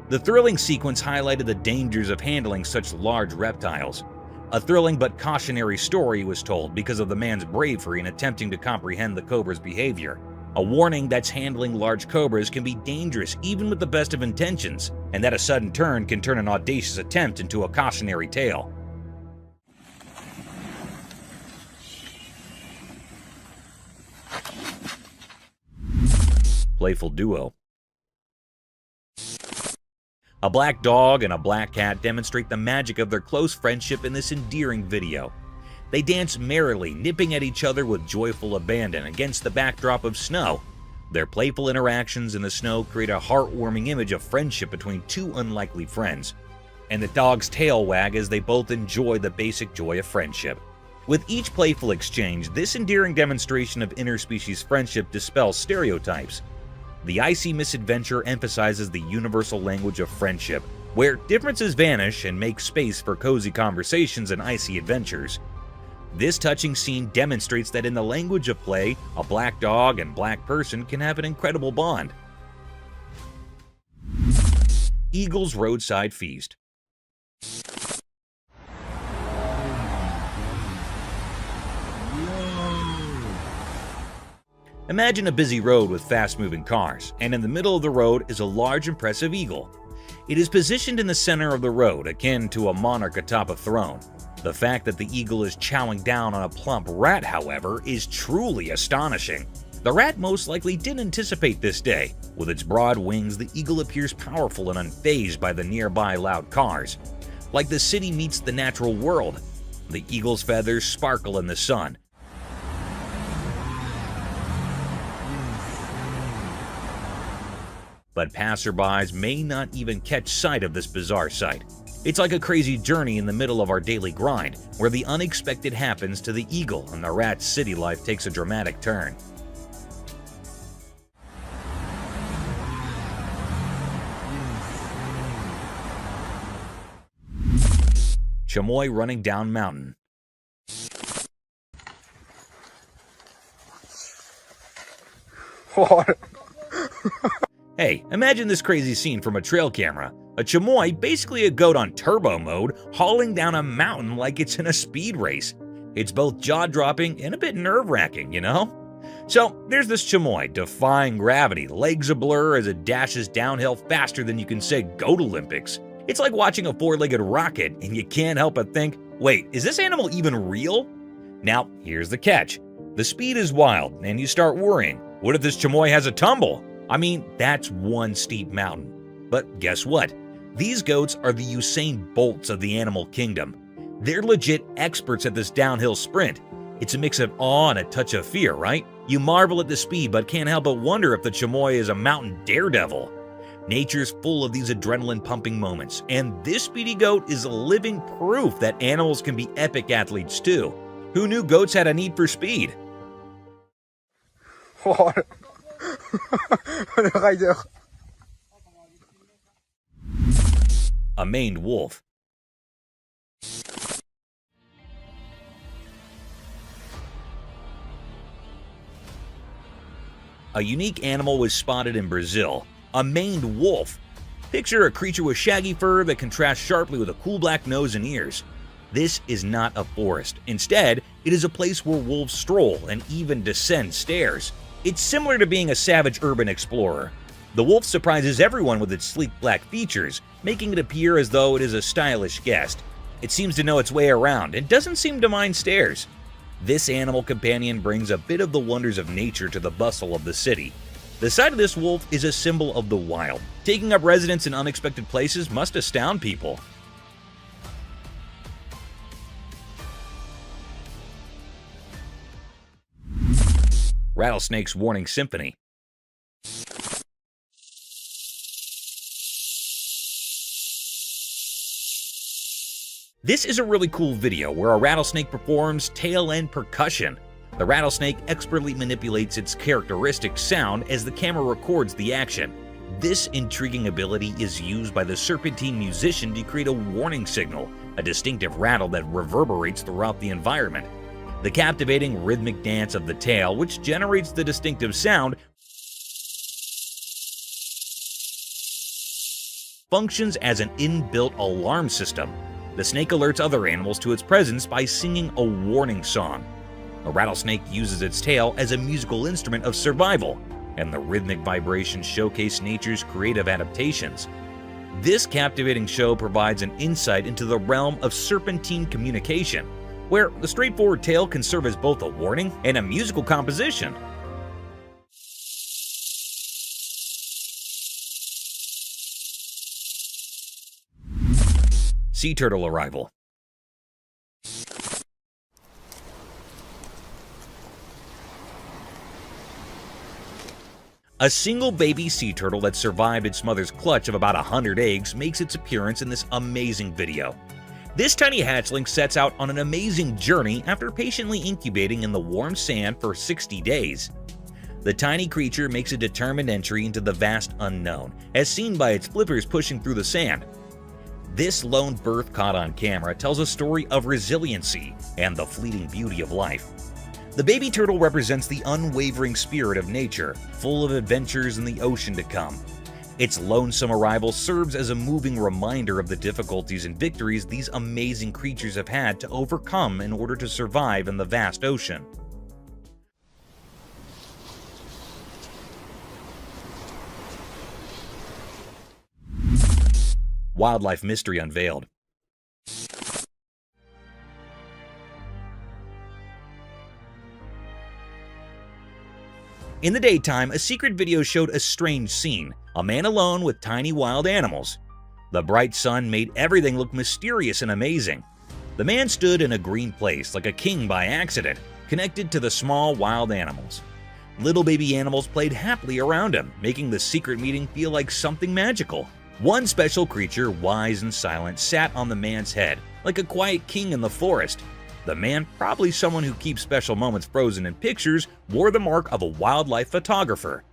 The thrilling sequence highlighted the dangers of handling such large reptiles. A thrilling but cautionary story was told because of the man's bravery in attempting to comprehend the cobra's behavior. A warning that handling large cobras can be dangerous even with the best of intentions, and that a sudden turn can turn an audacious attempt into a cautionary tale. Playful duo. A black dog and a black cat demonstrate the magic of their close friendship in this endearing video. They dance merrily, nipping at each other with joyful abandon against the backdrop of snow. Their playful interactions in the snow create a heartwarming image of friendship between two unlikely friends. And the dog's tail wag as they both enjoy the basic joy of friendship. With each playful exchange, this endearing demonstration of interspecies friendship dispels stereotypes. The icy misadventure emphasizes the universal language of friendship, where differences vanish and make space for cozy conversations and icy adventures. This touching scene demonstrates that in the language of play, a black dog and black person can have an incredible bond. Eagle's roadside feast. Imagine a busy road with fast-moving cars, and in the middle of the road is a large, impressive eagle. It is positioned in the center of the road, akin to a monarch atop a throne. The fact that the eagle is chowing down on a plump rat, however, is truly astonishing. The rat most likely didn't anticipate this day. With its broad wings, the eagle appears powerful and unfazed by the nearby loud cars. Like the city meets the natural world. The eagle's feathers sparkle in the sun. But passerbys may not even catch sight of this bizarre sight. It's like a crazy journey in the middle of our daily grind, where the unexpected happens to the eagle and the rat's city life takes a dramatic turn. Chamois running down mountain. What? Hey, imagine this crazy scene from a trail camera. A chamois, basically a goat on turbo mode, hauling down a mountain like it's in a speed race. It's both jaw-dropping and a bit nerve-wracking, you know? So there's this chamois, defying gravity, legs a blur as it dashes downhill faster than you can say Goat Olympics. It's like watching a four-legged rocket, and you can't help but think, wait, is this animal even real? Now, here's the catch. The speed is wild, and you start worrying. What if this chamois has a tumble? I mean, that's one steep mountain. But guess what? These goats are the Usain Bolts of the animal kingdom. They're legit experts at this downhill sprint. It's a mix of awe and a touch of fear, right? You marvel at the speed but can't help but wonder if the chamois is a mountain daredevil. Nature's full of these adrenaline-pumping moments, and this speedy goat is living proof that animals can be epic athletes too. Who knew goats had a need for speed? A maned wolf. A unique animal was spotted in Brazil, a maned wolf. Picture a creature with shaggy fur that contrasts sharply with a cool black nose and ears. This is not a forest. Instead, it is a place where wolves stroll and even descend stairs. It's similar to being a savage urban explorer. The wolf surprises everyone with its sleek black features, making it appear as though it is a stylish guest. It seems to know its way around and doesn't seem to mind stairs. This animal companion brings a bit of the wonders of nature to the bustle of the city. The sight of this wolf is a symbol of the wild. Taking up residence in unexpected places must astound people. Rattlesnake's Warning Symphony. This is a really cool video where a rattlesnake performs tail-end percussion. The rattlesnake expertly manipulates its characteristic sound as the camera records the action. This intriguing ability is used by the serpentine musician to create a warning signal, a distinctive rattle that reverberates throughout the environment. The captivating rhythmic dance of the tail, which generates the distinctive sound, functions as an inbuilt alarm system. The snake alerts other animals to its presence by singing a warning song. A rattlesnake uses its tail as a musical instrument of survival, and the rhythmic vibrations showcase nature's creative adaptations. This captivating show provides an insight into the realm of serpentine communication, where the straightforward tail can serve as both a warning and a musical composition. Sea turtle arrival. A single baby sea turtle that survived its mother's clutch of about 100 eggs makes its appearance in this amazing video. This tiny hatchling sets out on an amazing journey after patiently incubating in the warm sand for 60 days. The tiny creature makes a determined entry into the vast unknown, as seen by its flippers pushing through the sand. This lone birth caught on camera tells a story of resiliency and the fleeting beauty of life. The baby turtle represents the unwavering spirit of nature, full of adventures in the ocean to come. Its lonesome arrival serves as a moving reminder of the difficulties and victories these amazing creatures have had to overcome in order to survive in the vast ocean. Wildlife mystery unveiled. In the daytime, a secret video showed a strange scene, a man alone with tiny wild animals. The bright sun made everything look mysterious and amazing. The man stood in a green place like a king by accident, connected to the small wild animals. Little baby animals played happily around him, making the secret meeting feel like something magical. One special creature, wise and silent, sat on the man's head, like a quiet king in the forest. The man, probably someone who keeps special moments frozen in pictures, wore the mark of a wildlife photographer.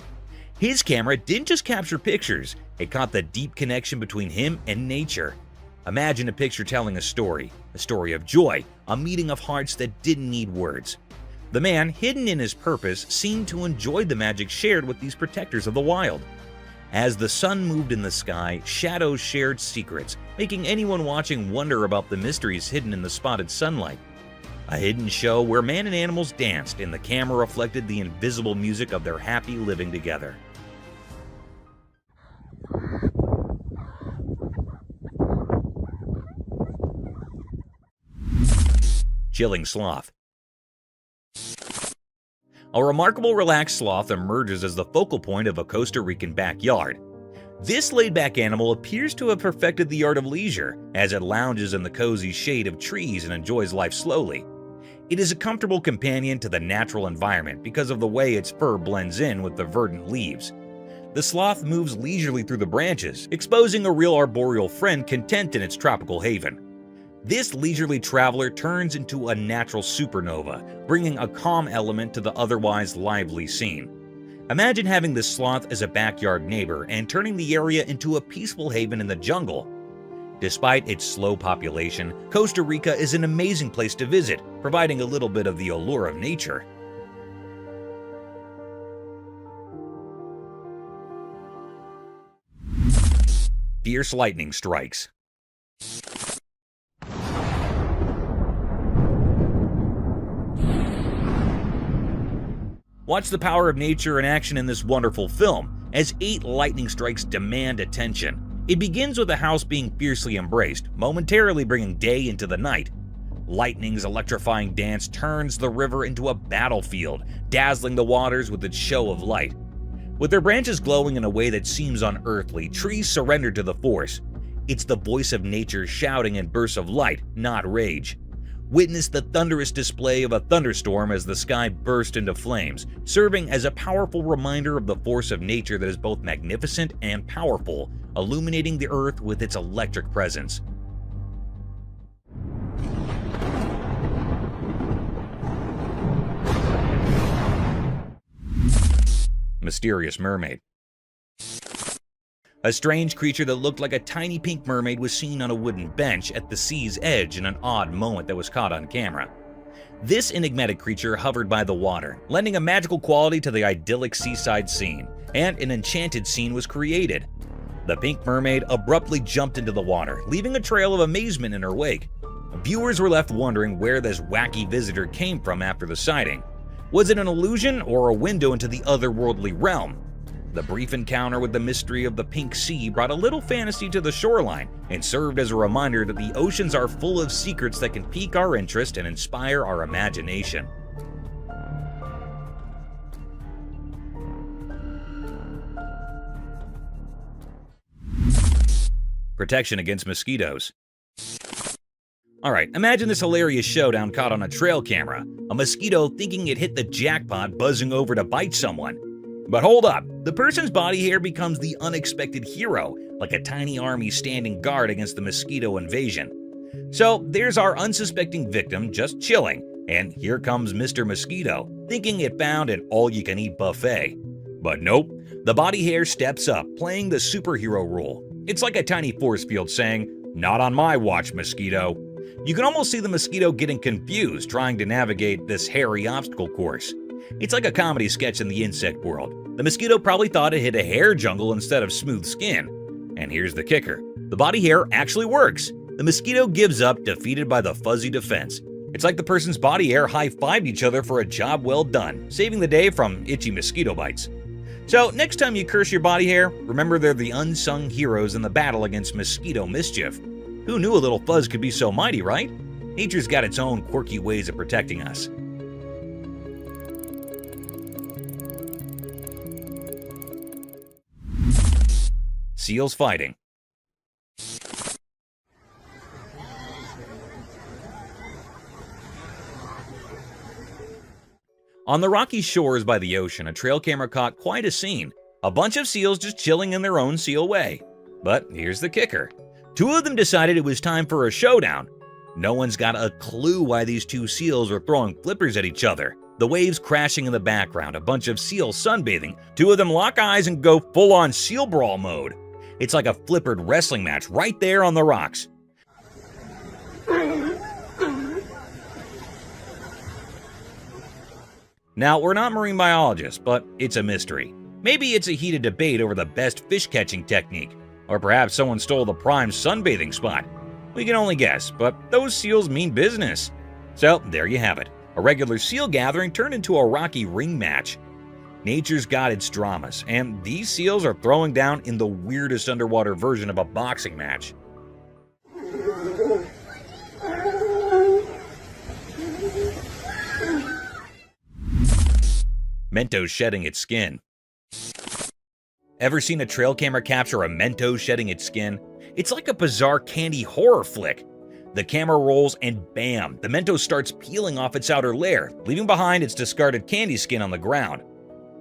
His camera didn't just capture pictures, it caught the deep connection between him and nature. Imagine a picture telling a story of joy, a meeting of hearts that didn't need words. The man, hidden in his purpose, seemed to enjoy the magic shared with these protectors of the wild. As the sun moved in the sky, shadows shared secrets, making anyone watching wonder about the mysteries hidden in the spotted sunlight. A hidden show where man and animals danced and the camera reflected the invisible music of their happy living together. Chilling sloth. A remarkable relaxed sloth emerges as the focal point of a Costa Rican backyard. This laid-back animal appears to have perfected the art of leisure as it lounges in the cozy shade of trees and enjoys life slowly. It is a comfortable companion to the natural environment because of the way its fur blends in with the verdant leaves. The sloth moves leisurely through the branches, exposing a real arboreal friend content in its tropical haven. This leisurely traveler turns into a natural supernova, bringing a calm element to the otherwise lively scene. Imagine having this sloth as a backyard neighbor and turning the area into a peaceful haven in the jungle. Despite its slow population, Costa Rica is an amazing place to visit, providing a little bit of the allure of nature. Fierce lightning strikes. Watch the power of nature in action in this wonderful film, as 8 lightning strikes demand attention. It begins with a house being fiercely embraced, momentarily bringing day into the night. Lightning's electrifying dance turns the river into a battlefield, dazzling the waters with its show of light. With their branches glowing in a way that seems unearthly, trees surrender to the force. It's the voice of nature shouting in bursts of light, not rage. Witness the thunderous display of a thunderstorm as the sky burst into flames, serving as a powerful reminder of the force of nature that is both magnificent and powerful, illuminating the earth with its electric presence. Mysterious mermaid. A strange creature that looked like a tiny pink mermaid was seen on a wooden bench at the sea's edge in an odd moment that was caught on camera. This enigmatic creature hovered by the water, lending a magical quality to the idyllic seaside scene, and an enchanted scene was created. The pink mermaid abruptly jumped into the water, leaving a trail of amazement in her wake. Viewers were left wondering where this wacky visitor came from after the sighting. Was it an illusion or a window into the otherworldly realm? The brief encounter with the mystery of the pink sea brought a little fantasy to the shoreline and served as a reminder that the oceans are full of secrets that can pique our interest and inspire our imagination. Protection against mosquitoes. Alright, imagine this hilarious showdown caught on a trail camera. A mosquito thinking it hit the jackpot buzzing over to bite someone. But hold up, the person's body hair becomes the unexpected hero, like a tiny army standing guard against the mosquito invasion. So there's our unsuspecting victim just chilling, and here comes Mr. Mosquito, thinking it found an all-you-can-eat buffet. But nope, the body hair steps up, playing the superhero role. It's like a tiny force field saying, "Not on my watch, mosquito." You can almost see the mosquito getting confused trying to navigate this hairy obstacle course. It's like a comedy sketch in the insect world. The mosquito probably thought it hit a hair jungle instead of smooth skin. And here's the kicker. The body hair actually works. The mosquito gives up, defeated by the fuzzy defense. It's like the person's body hair high-fived each other for a job well done, saving the day from itchy mosquito bites. So next time you curse your body hair, remember they're the unsung heroes in the battle against mosquito mischief. Who knew a little fuzz could be so mighty, right? Nature's got its own quirky ways of protecting us. Seals fighting. On the rocky shores by the ocean, a trail camera caught quite a scene. A bunch of seals just chilling in their own seal way. But here's the kicker. 2 of them decided it was time for a showdown. No one's got a clue why these 2 seals were throwing flippers at each other. The waves crashing in the background, a bunch of seals sunbathing. 2 of them lock eyes and go full-on seal brawl mode. It's like a flippered wrestling match right there on the rocks. Now, we're not marine biologists, but it's a mystery. Maybe it's a heated debate over the best fish-catching technique, or perhaps someone stole the prime sunbathing spot. We can only guess, but those seals mean business. So, there you have it. A regular seal gathering turned into a rocky ring match. Nature's got its dramas, and these seals are throwing down in the weirdest underwater version of a boxing match. Mento shedding its skin. Ever seen a trail camera capture a mento shedding its skin? It's like a bizarre candy horror flick. The camera rolls and bam, the Mento starts peeling off its outer layer, leaving behind its discarded candy skin on the ground.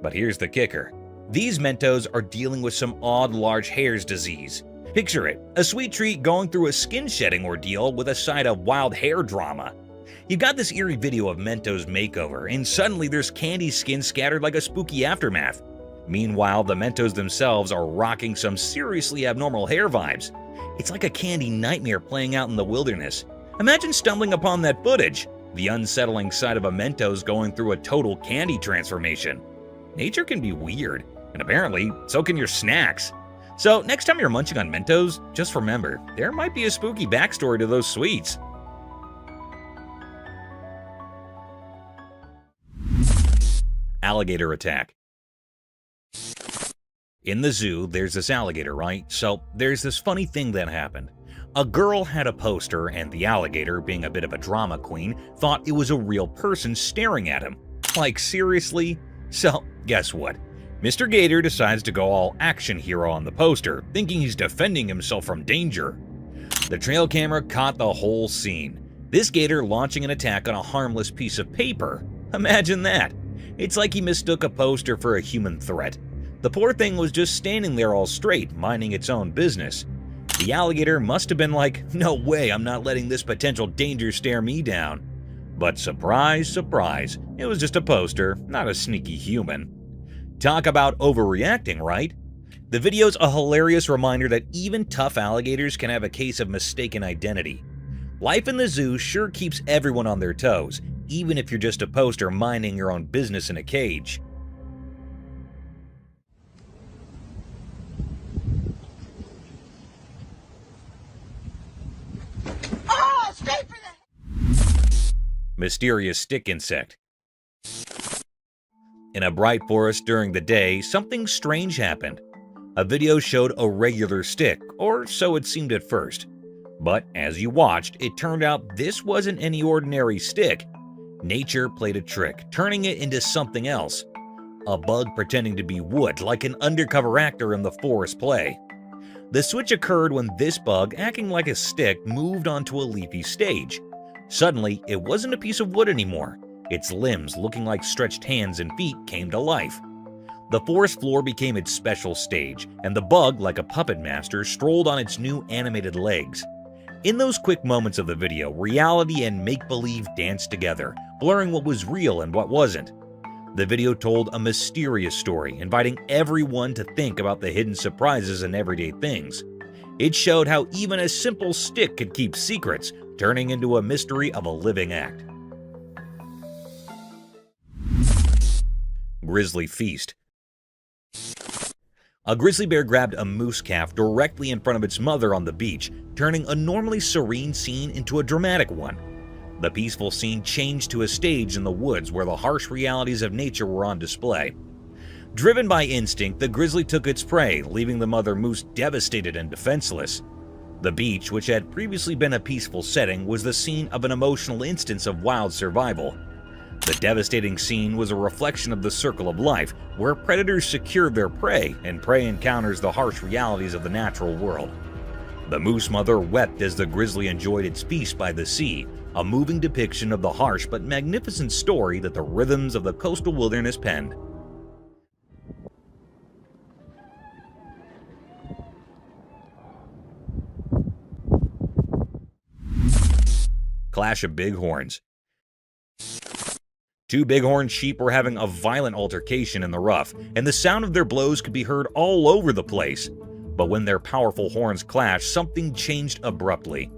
But here's the kicker. These Mentos are dealing with some odd large hairs disease. Picture it, a sweet treat going through a skin shedding ordeal with a side of wild hair drama. You've got this eerie video of Mento's makeover, and suddenly there's candy skin scattered like a spooky aftermath. Meanwhile, the Mentos themselves are rocking some seriously abnormal hair vibes. It's like a candy nightmare playing out in the wilderness. Imagine stumbling upon that footage, the unsettling sight of a Mentos going through a total candy transformation. Nature can be weird, and apparently, so can your snacks. So next time you're munching on Mentos, just remember, there might be a spooky backstory to those sweets. Alligator attack. In the zoo, there's this alligator, right? So there's this funny thing that happened. A girl had a poster, and the alligator, being a bit of a drama queen, thought it was a real person staring at him. Like, seriously? So, guess what? Mr. Gator decides to go all action hero on the poster, thinking he's defending himself from danger. The trail camera caught the whole scene. This gator launching an attack on a harmless piece of paper. Imagine that. It's like he mistook a poster for a human threat. The poor thing was just standing there all straight, minding its own business. The alligator must have been like, no way, I'm not letting this potential danger stare me down. But surprise, surprise, it was just a poster, not a sneaky human. Talk about overreacting, right? The video's a hilarious reminder that even tough alligators can have a case of mistaken identity. Life in the zoo sure keeps everyone on their toes, even if you're just a poster minding your own business in a cage. Oh, straight for the... Mysterious stick insect. In a bright forest during the day, something strange happened. A video showed a regular stick, or so it seemed at first. But as you watched, it turned out this wasn't any ordinary stick. Nature played a trick, turning it into something else. A bug pretending to be wood, like an undercover actor in the forest play. The switch occurred when this bug, acting like a stick, moved onto a leafy stage. Suddenly, it wasn't a piece of wood anymore. Its limbs, looking like stretched hands and feet, came to life. The forest floor became its special stage, and the bug, like a puppet master, strolled on its new animated legs. In those quick moments of the video, reality and make-believe danced together, blurring what was real and what wasn't. The video told a mysterious story, inviting everyone to think about the hidden surprises in everyday things. It showed how even a simple stick could keep secrets, turning into a mystery of a living act. Grizzly feast. A grizzly bear grabbed a moose calf directly in front of its mother on the beach, turning a normally serene scene into a dramatic one. The peaceful scene changed to a stage in the woods where the harsh realities of nature were on display. Driven by instinct, the grizzly took its prey, leaving the mother moose devastated and defenseless. The beach, which had previously been a peaceful setting, was the scene of an emotional instance of wild survival. The devastating scene was a reflection of the circle of life, where predators secure their prey and prey encounters the harsh realities of the natural world. The moose mother wept as the grizzly enjoyed its feast by the sea, a moving depiction of the harsh but magnificent story that the rhythms of the coastal wilderness penned. Clash of bighorns. Two bighorn sheep were having a violent altercation in the rough, and the sound of their blows could be heard all over the place. But when their powerful horns clashed, something changed abruptly.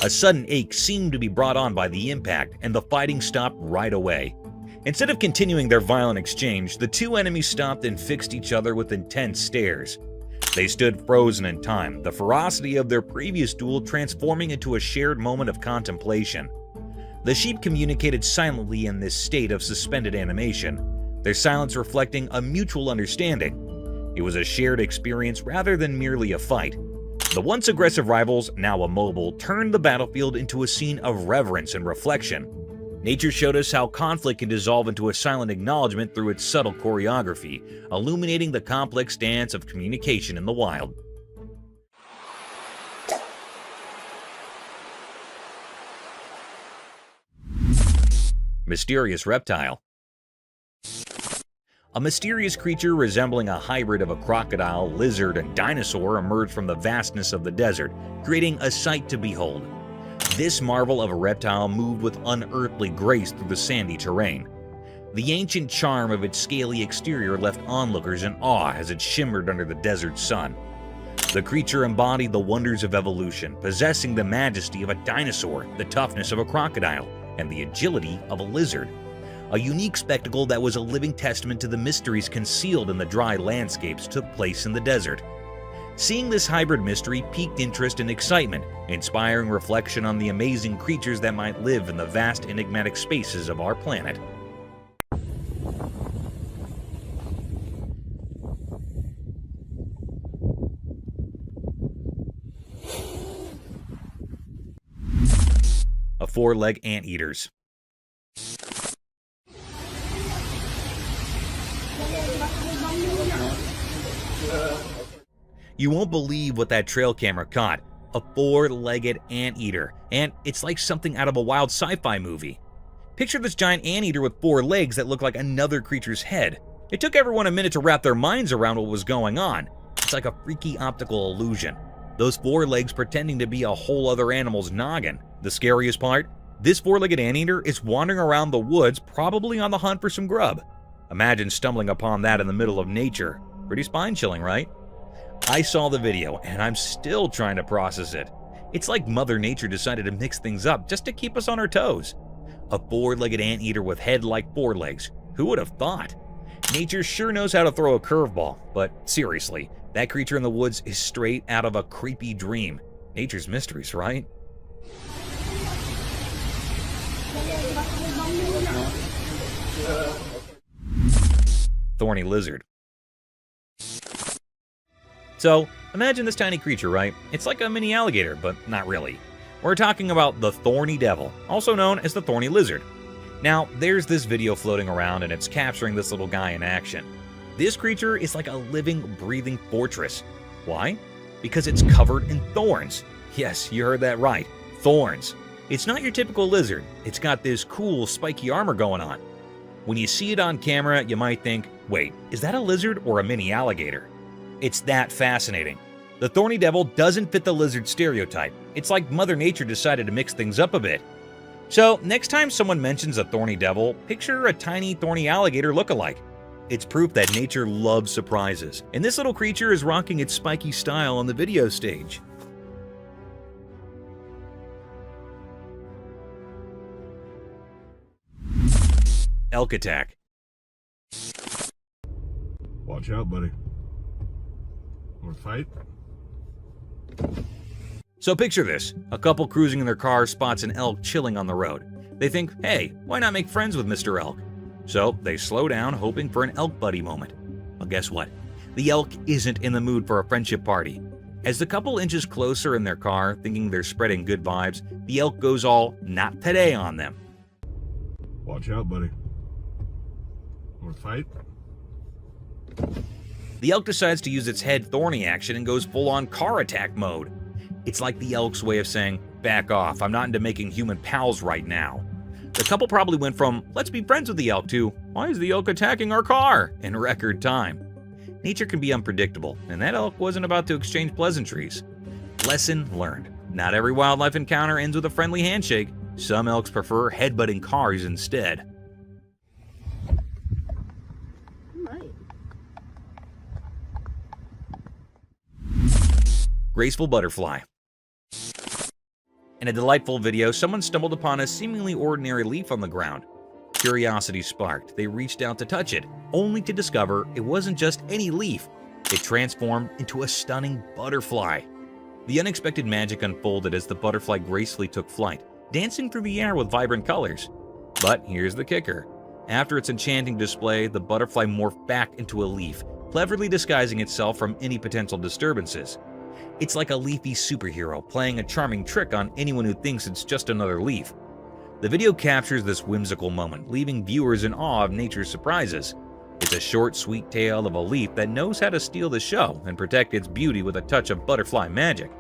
A sudden ache seemed to be brought on by the impact, and the fighting stopped right away. Instead of continuing their violent exchange, the two enemies stopped and fixed each other with intense stares. They stood frozen in time, the ferocity of their previous duel transforming into a shared moment of contemplation. The sheep communicated silently in this state of suspended animation, their silence reflecting a mutual understanding. It was a shared experience rather than merely a fight. The once aggressive rivals, now immobile, turned the battlefield into a scene of reverence and reflection. Nature showed us how conflict can dissolve into a silent acknowledgement through its subtle choreography, illuminating the complex dance of communication in the wild. Mysterious reptile. A mysterious creature resembling a hybrid of a crocodile, lizard, and dinosaur emerged from the vastness of the desert, creating a sight to behold. This marvel of a reptile moved with unearthly grace through the sandy terrain. The ancient charm of its scaly exterior left onlookers in awe as it shimmered under the desert sun. The creature embodied the wonders of evolution, possessing the majesty of a dinosaur, the toughness of a crocodile, and the agility of a lizard. A unique spectacle that was a living testament to the mysteries concealed in the dry landscapes took place in the desert. Seeing this hybrid mystery piqued interest and excitement, inspiring reflection on the amazing creatures that might live in the vast enigmatic spaces of our planet. A four-leg anteaters. You won't believe what that trail camera caught. A four-legged anteater, and it's like something out of a wild sci-fi movie. Picture this giant anteater with four legs that look like another creature's head. It took everyone a minute to wrap their minds around what was going on. It's like a freaky optical illusion. Those four legs pretending to be a whole other animal's noggin. The scariest part? This four-legged anteater is wandering around the woods, probably on the hunt for some grub. Imagine stumbling upon that in the middle of nature. Pretty spine-chilling, right? I saw the video, and I'm still trying to process it. It's like Mother Nature decided to mix things up just to keep us on our toes. A four-legged anteater with head like four legs. Who would have thought? Nature sure knows how to throw a curveball, but seriously, that creature in the woods is straight out of a creepy dream. Nature's mysteries, right? Thorny lizard. So, imagine this tiny creature, right? It's like a mini alligator, but not really. We're talking about the thorny devil, also known as the thorny lizard. Now, there's this video floating around and it's capturing this little guy in action. This creature is like a living, breathing fortress. Why? Because it's covered in thorns. Yes, you heard that right. Thorns. It's not your typical lizard. It's got this cool, spiky armor going on. When you see it on camera, you might think, wait, is that a lizard or a mini alligator? It's that fascinating. The thorny devil doesn't fit the lizard stereotype. It's like Mother Nature decided to mix things up a bit. So, next time someone mentions a thorny devil, picture a tiny thorny alligator look-alike. It's proof that nature loves surprises, and this little creature is rocking its spiky style on the video stage. Elk attack. Watch out, buddy. Want to fight? So picture this. A couple cruising in their car spots an elk chilling on the road. They think, hey, why not make friends with Mr. Elk? So they slow down, hoping for an elk buddy moment. Well, guess what? The elk isn't in the mood for a friendship party. As the couple inches closer in their car, thinking they're spreading good vibes, the elk goes all, not today on them. Watch out, buddy. Want to fight? The elk decides to use its head thorny action and goes full-on car attack mode. It's like the elk's way of saying, back off, I'm not into making human pals right now. The couple probably went from, let's be friends with the elk to, why is the elk attacking our car? In record time. Nature can be unpredictable, and that elk wasn't about to exchange pleasantries. Lesson learned. Not every wildlife encounter ends with a friendly handshake. Some elks prefer headbutting cars instead. Graceful butterfly. In a delightful video, someone stumbled upon a seemingly ordinary leaf on the ground. Curiosity sparked. They reached out to touch it, only to discover it wasn't just any leaf. It transformed into a stunning butterfly. The unexpected magic unfolded as the butterfly gracefully took flight, dancing through the air with vibrant colors. But here's the kicker. After its enchanting display, the butterfly morphed back into a leaf, cleverly disguising itself from any potential disturbances. It's like a leafy superhero playing a charming trick on anyone who thinks it's just another leaf. The video captures this whimsical moment, leaving viewers in awe of nature's surprises. It's a short, sweet tale of a leaf that knows how to steal the show and protect its beauty with a touch of butterfly magic.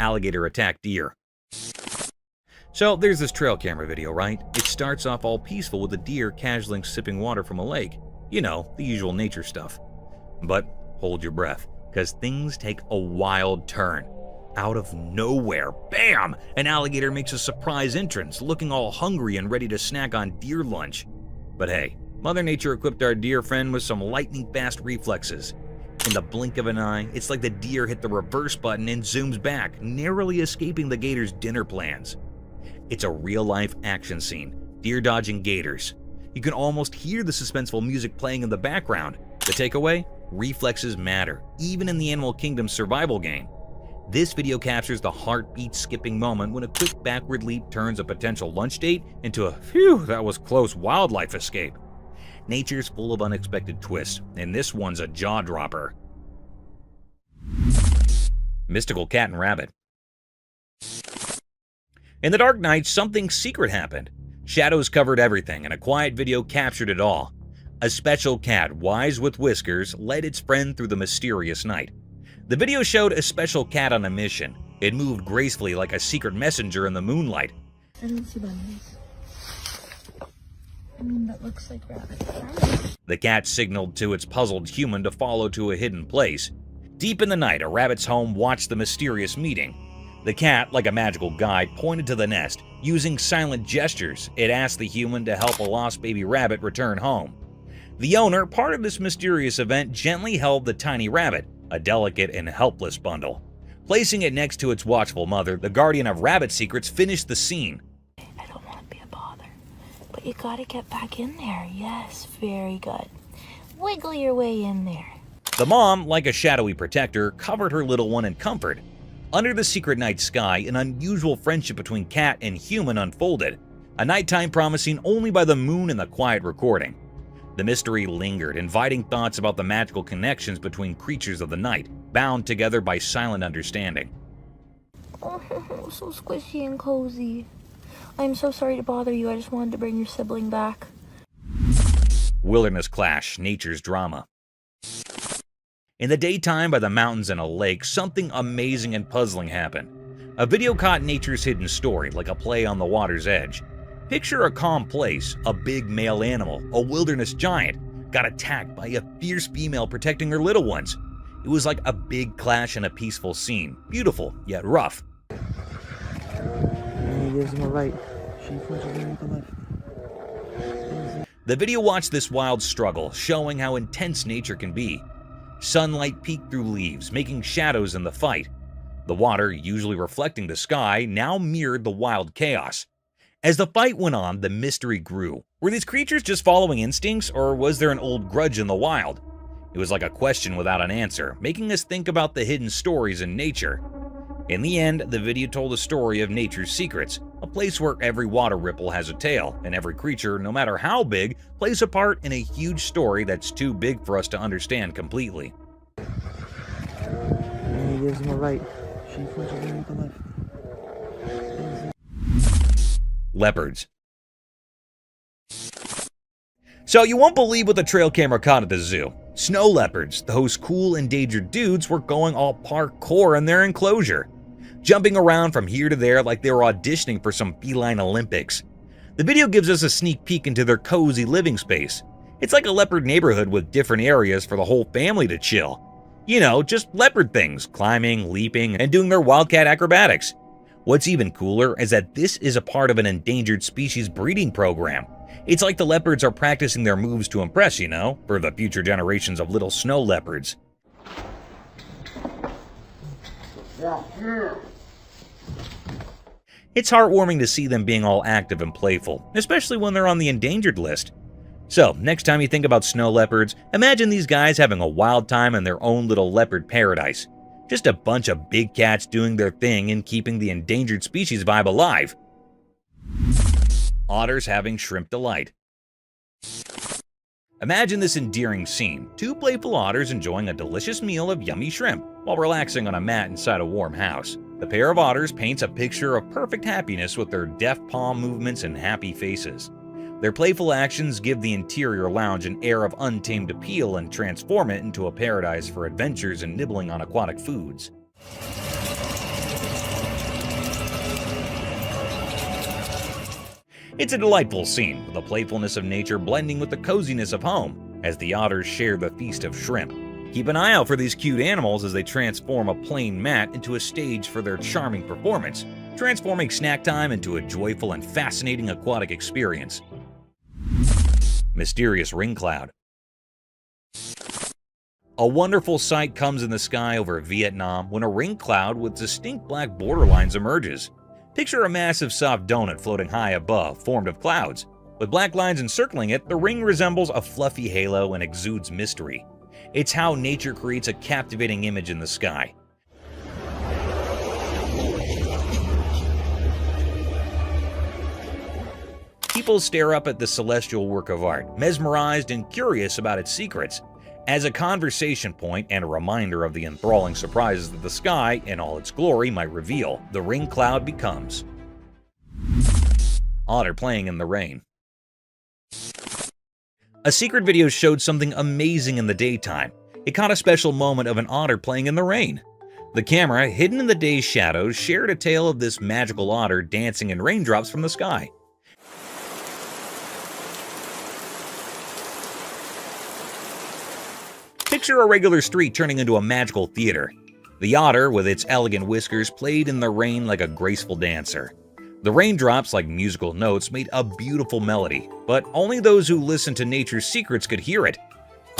alligator attack deer. So there's this trail camera video, right? It starts off all peaceful with a deer casually sipping water from a lake. You know, the usual nature stuff. But hold your breath, because things take a wild turn. Out of nowhere, bam! An alligator makes a surprise entrance, looking all hungry and ready to snack on deer lunch. But hey, Mother Nature equipped our deer friend with some lightning-fast reflexes. In the blink of an eye, it's like the deer hit the reverse button and zooms back, narrowly escaping the gator's dinner plans. It's a real-life action scene, deer dodging gators. You can almost hear the suspenseful music playing in the background. The takeaway? Reflexes matter, even in the animal kingdom's survival game. This video captures the heartbeat-skipping moment when a quick backward leap turns a potential lunch date into a phew, that was close wildlife escape. Nature's full of unexpected twists, and this one's a jaw-dropper. Mystical cat and rabbit. In the dark night, something secret happened. Shadows covered everything, and a quiet video captured it all. A special cat, wise with whiskers, led its friend through the mysterious night. The video showed a special cat on a mission. It moved gracefully like a secret messenger in the moonlight. I don't see bunnies. That looks like rabbits. The cat signaled to its puzzled human to follow to a hidden place. Deep in the night, a rabbit's home watched the mysterious meeting. The cat, like a magical guide, pointed to the nest. Using silent gestures, it asked the human to help a lost baby rabbit return home. The owner, part of this mysterious event, gently held the tiny rabbit, a delicate and helpless bundle. Placing it next to its watchful mother, the guardian of rabbit secrets finished the scene. I don't want to be a bother, but you gotta get back in there. Yes, very good. Wiggle your way in there. The mom, like a shadowy protector, covered her little one in comfort. Under the secret night sky, an unusual friendship between cat and human unfolded, a nighttime promising only by the moon and the quiet recording. The mystery lingered, inviting thoughts about the magical connections between creatures of the night, bound together by silent understanding. Oh, so squishy and cozy. I'm so sorry to bother you. I just wanted to bring your sibling back. Wilderness clash, nature's drama. In the daytime by the mountains and a lake, something amazing and puzzling happened. A video caught nature's hidden story, like a play on the water's edge. Picture a calm place, a big male animal, a wilderness giant, got attacked by a fierce female protecting her little ones. It was like a big clash in a peaceful scene, beautiful yet rough. The video watched this wild struggle, showing how intense nature can be. Sunlight peeked through leaves, making shadows in the fight. The water, usually reflecting the sky, now mirrored the wild chaos. As the fight went on, the mystery grew. Were these creatures just following instincts, or was there an old grudge in the wild? It was like a question without an answer, making us think about the hidden stories in nature. In the end, the video told a story of nature's secrets, a place where every water ripple has a tale, and every creature, no matter how big, plays a part in a huge story that's too big for us to understand completely. Leopards. So you won't believe what the trail camera caught at the zoo. Snow leopards, those cool endangered dudes, were going all parkour in their enclosure, jumping around from here to there like they were auditioning for some feline Olympics. The video gives us a sneak peek into their cozy living space. It's like a leopard neighborhood with different areas for the whole family to chill. You know, just leopard things, climbing, leaping, and doing their wildcat acrobatics. What's even cooler is that this is a part of an endangered species breeding program. It's like the leopards are practicing their moves to impress, you know, for the future generations of little snow leopards. It's heartwarming to see them being all active and playful, especially when they're on the endangered list. So, next time you think about snow leopards, imagine these guys having a wild time in their own little leopard paradise. Just a bunch of big cats doing their thing and keeping the endangered species vibe alive. Otters having shrimp delight. Imagine this endearing scene, two playful otters enjoying a delicious meal of yummy shrimp while relaxing on a mat inside a warm house. The pair of otters paints a picture of perfect happiness with their deft palm movements and happy faces. Their playful actions give the interior lounge an air of untamed appeal and transform it into a paradise for adventures and nibbling on aquatic foods. It's a delightful scene, with the playfulness of nature blending with the coziness of home, as the otters share the feast of shrimp. Keep an eye out for these cute animals as they transform a plain mat into a stage for their charming performance, transforming snack time into a joyful and fascinating aquatic experience. Mysterious ring cloud. A wonderful sight comes in the sky over Vietnam when a ring cloud with distinct black borderlines emerges. Picture a massive soft donut floating high above, formed of clouds. With black lines encircling it, the ring resembles a fluffy halo and exudes mystery. It's how nature creates a captivating image in the sky. People stare up at the celestial work of art, mesmerized and curious about its secrets. As a conversation point and a reminder of the enthralling surprises that the sky, in all its glory, might reveal, the ring cloud becomes otter playing in the rain. A secret video showed something amazing in the daytime. It caught a special moment of an otter playing in the rain. The camera, hidden in the day's shadows, shared a tale of this magical otter dancing in raindrops from the sky. Picture a regular street turning into a magical theater. The otter, with its elegant whiskers, played in the rain like a graceful dancer. The raindrops, like musical notes, made a beautiful melody, but only those who listened to nature's secrets could hear it.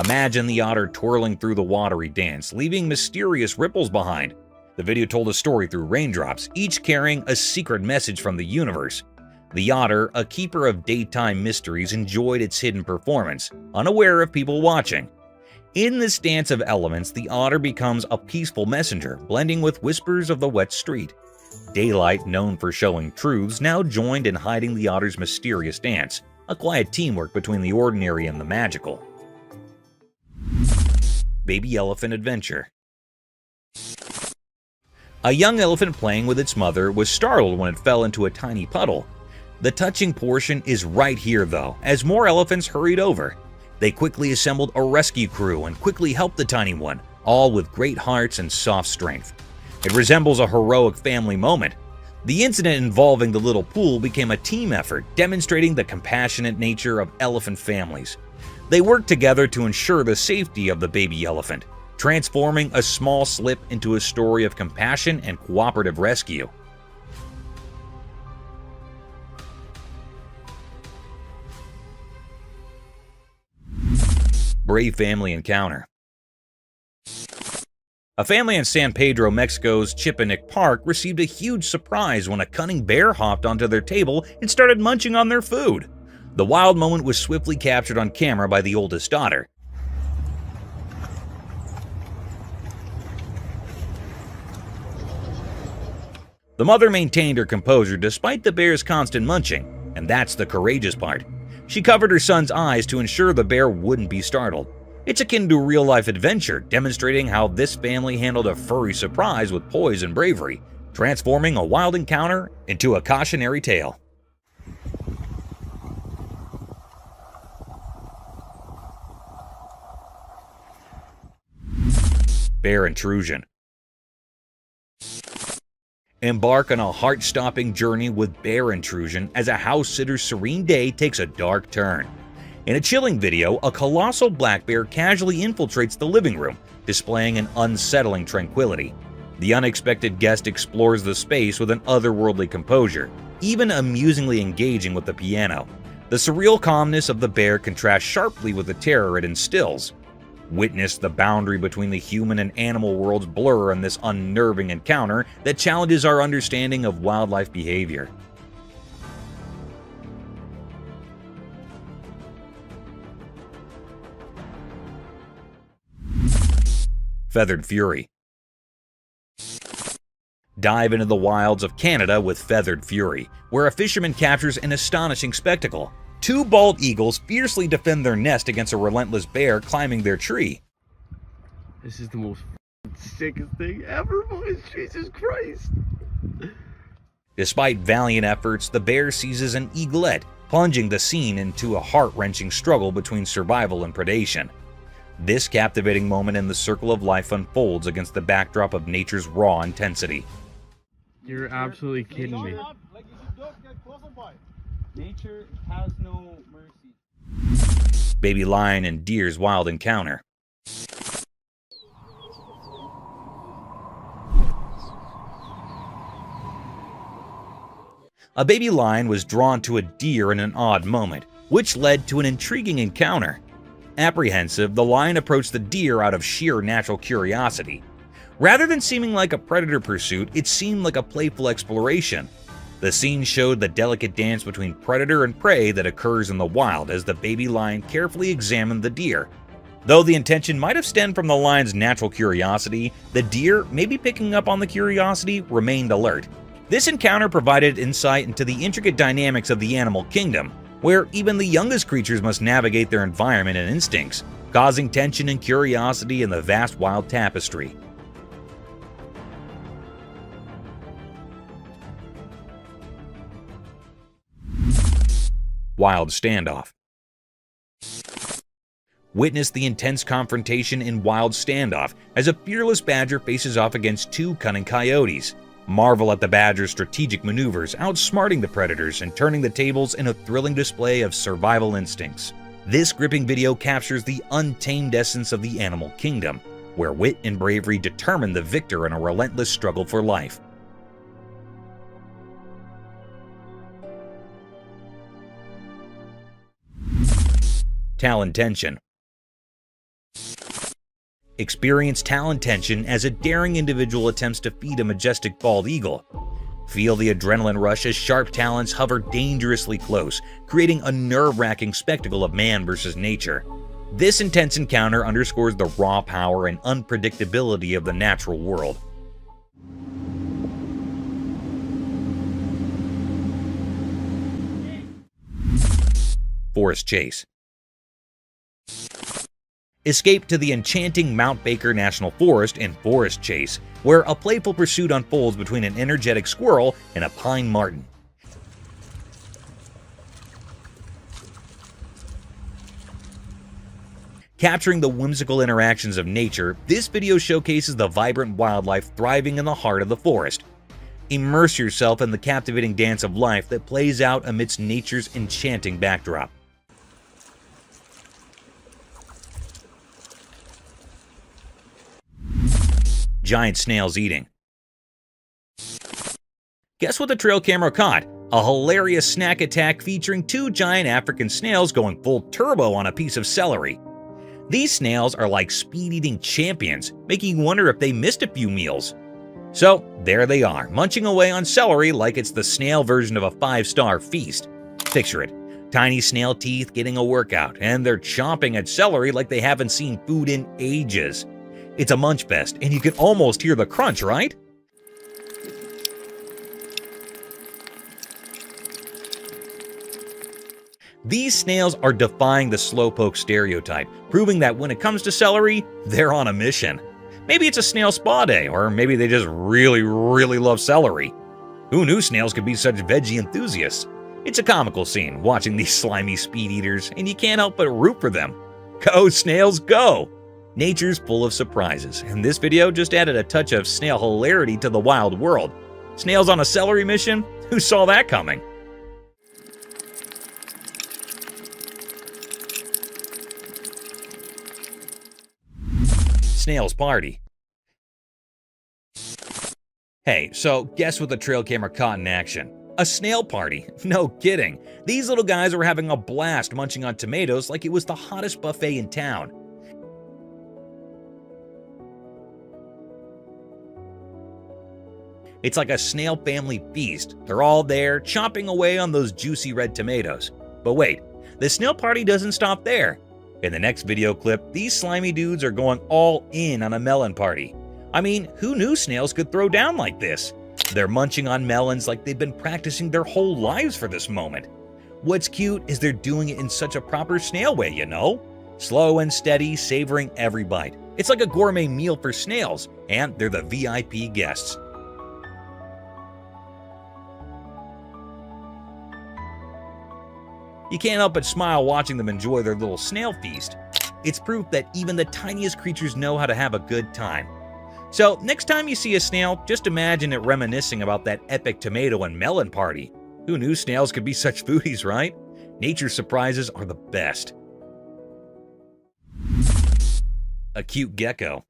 Imagine the otter twirling through the watery dance, leaving mysterious ripples behind. The video told a story through raindrops, each carrying a secret message from the universe. The otter, a keeper of daytime mysteries, enjoyed its hidden performance, unaware of people watching. In this dance of elements, the otter becomes a peaceful messenger, blending with whispers of the wet street. Daylight, known for showing truths, now joined in hiding the otter's mysterious dance, a quiet teamwork between the ordinary and the magical. Baby elephant adventure. A young elephant playing with its mother was startled when it fell into a tiny puddle. The touching portion is right here, though, as more elephants hurried over. They quickly assembled a rescue crew and quickly helped the tiny one, all with great hearts and soft strength. It resembles a heroic family moment. The incident involving the little pool became a team effort, demonstrating the compassionate nature of elephant families. They worked together to ensure the safety of the baby elephant, transforming a small slip into a story of compassion and cooperative rescue. Brave family encounter. A family in San Pedro, Mexico's Chipinic Park received a huge surprise when a cunning bear hopped onto their table and started munching on their food. The wild moment was swiftly captured on camera by the oldest daughter. The mother maintained her composure despite the bear's constant munching, and that's the courageous part. She covered her son's eyes to ensure the bear wouldn't be startled. It's akin to a real-life adventure, demonstrating how this family handled a furry surprise with poise and bravery, transforming a wild encounter into a cautionary tale. Bear intrusion. Embark on a heart-stopping journey with bear intrusion as a house sitter's serene day takes a dark turn. In a chilling video, a colossal black bear casually infiltrates the living room, displaying an unsettling tranquility. The unexpected guest explores the space with an otherworldly composure, even amusingly engaging with the piano. The surreal calmness of the bear contrasts sharply with the terror it instills. Witness the boundary between the human and animal worlds blur in this unnerving encounter that challenges our understanding of wildlife behavior. Feathered Fury. Dive into the wilds of Canada with Feathered Fury, where a fisherman captures an astonishing spectacle. Two bald eagles fiercely defend their nest against a relentless bear climbing their tree. This is the most sickest thing ever, boys. Jesus Christ. Despite valiant efforts, the bear seizes an eaglet, plunging the scene into a heart-wrenching struggle between survival and predation. This captivating moment in the circle of life unfolds against the backdrop of nature's raw intensity. You're absolutely kidding me. Nature has no mercy. Baby lion and deer's wild encounter. A baby lion was drawn to a deer in an odd moment, which led to an intriguing encounter. Apprehensive, the lion approached the deer out of sheer natural curiosity. Rather than seeming like a predator pursuit, it seemed like a playful exploration. The scene showed the delicate dance between predator and prey that occurs in the wild as the baby lion carefully examined the deer. Though the intention might have stemmed from the lion's natural curiosity, the deer, maybe picking up on the curiosity, remained alert. This encounter provided insight into the intricate dynamics of the animal kingdom, where even the youngest creatures must navigate their environment and instincts, causing tension and curiosity in the vast wild tapestry. Wild standoff. Witness the intense confrontation in Wild Standoff as a fearless badger faces off against two cunning coyotes. Marvel at the badger's strategic maneuvers, outsmarting the predators and turning the tables in a thrilling display of survival instincts. This gripping video captures the untamed essence of the animal kingdom, where wit and bravery determine the victor in a relentless struggle for life. Talon tension. Experience talon tension as a daring individual attempts to feed a majestic bald eagle. Feel the adrenaline rush as sharp talons hover dangerously close, creating a nerve-wracking spectacle of man versus nature. This intense encounter underscores the raw power and unpredictability of the natural world. Forest chase. Escape to the enchanting Mount Baker National Forest in Forest Chase, where a playful pursuit unfolds between an energetic squirrel and a pine marten. Capturing the whimsical interactions of nature, this video showcases the vibrant wildlife thriving in the heart of the forest. Immerse yourself in the captivating dance of life that plays out amidst nature's enchanting backdrop. Giant snails eating. Guess what the trail camera caught? A hilarious snack attack featuring two giant African snails going full turbo on a piece of celery. These snails are like speed-eating champions, making you wonder if they missed a few meals. So there they are, munching away on celery like it's the snail version of a 5-star feast. Picture it, tiny snail teeth getting a workout, and they're chomping at celery like they haven't seen food in ages. It's a munch fest, and you can almost hear the crunch, right? These snails are defying the slowpoke stereotype, proving that when it comes to celery, they're on a mission. Maybe it's a snail spa day, or maybe they just really love celery. Who knew snails could be such veggie enthusiasts? It's a comical scene watching these slimy speed eaters, and you can't help but root for them. Go snails, go! Nature's full of surprises, and this video just added a touch of snail hilarity to the wild world. Snails on a celery mission? Who saw that coming? Snail's party. Hey, so guess what the trail camera caught in action? A snail party. No kidding. These little guys were having a blast munching on tomatoes like it was the hottest buffet in town. It's like a snail family feast. They're all there, chomping away on those juicy red tomatoes. But wait, the snail party doesn't stop there. In the next video clip, these slimy dudes are going all in on a melon party. I mean, who knew snails could throw down like this? They're munching on melons like they've been practicing their whole lives for this moment. What's cute is they're doing it in such a proper snail way, you know? Slow and steady, savoring every bite. It's like a gourmet meal for snails, and they're the VIP guests. You can't help but smile watching them enjoy their little snail feast. It's proof that even the tiniest creatures know how to have a good time. So next time you see a snail, just imagine it reminiscing about that epic tomato and melon party. Who knew snails could be such foodies, right? Nature surprises are the best. A cute gecko.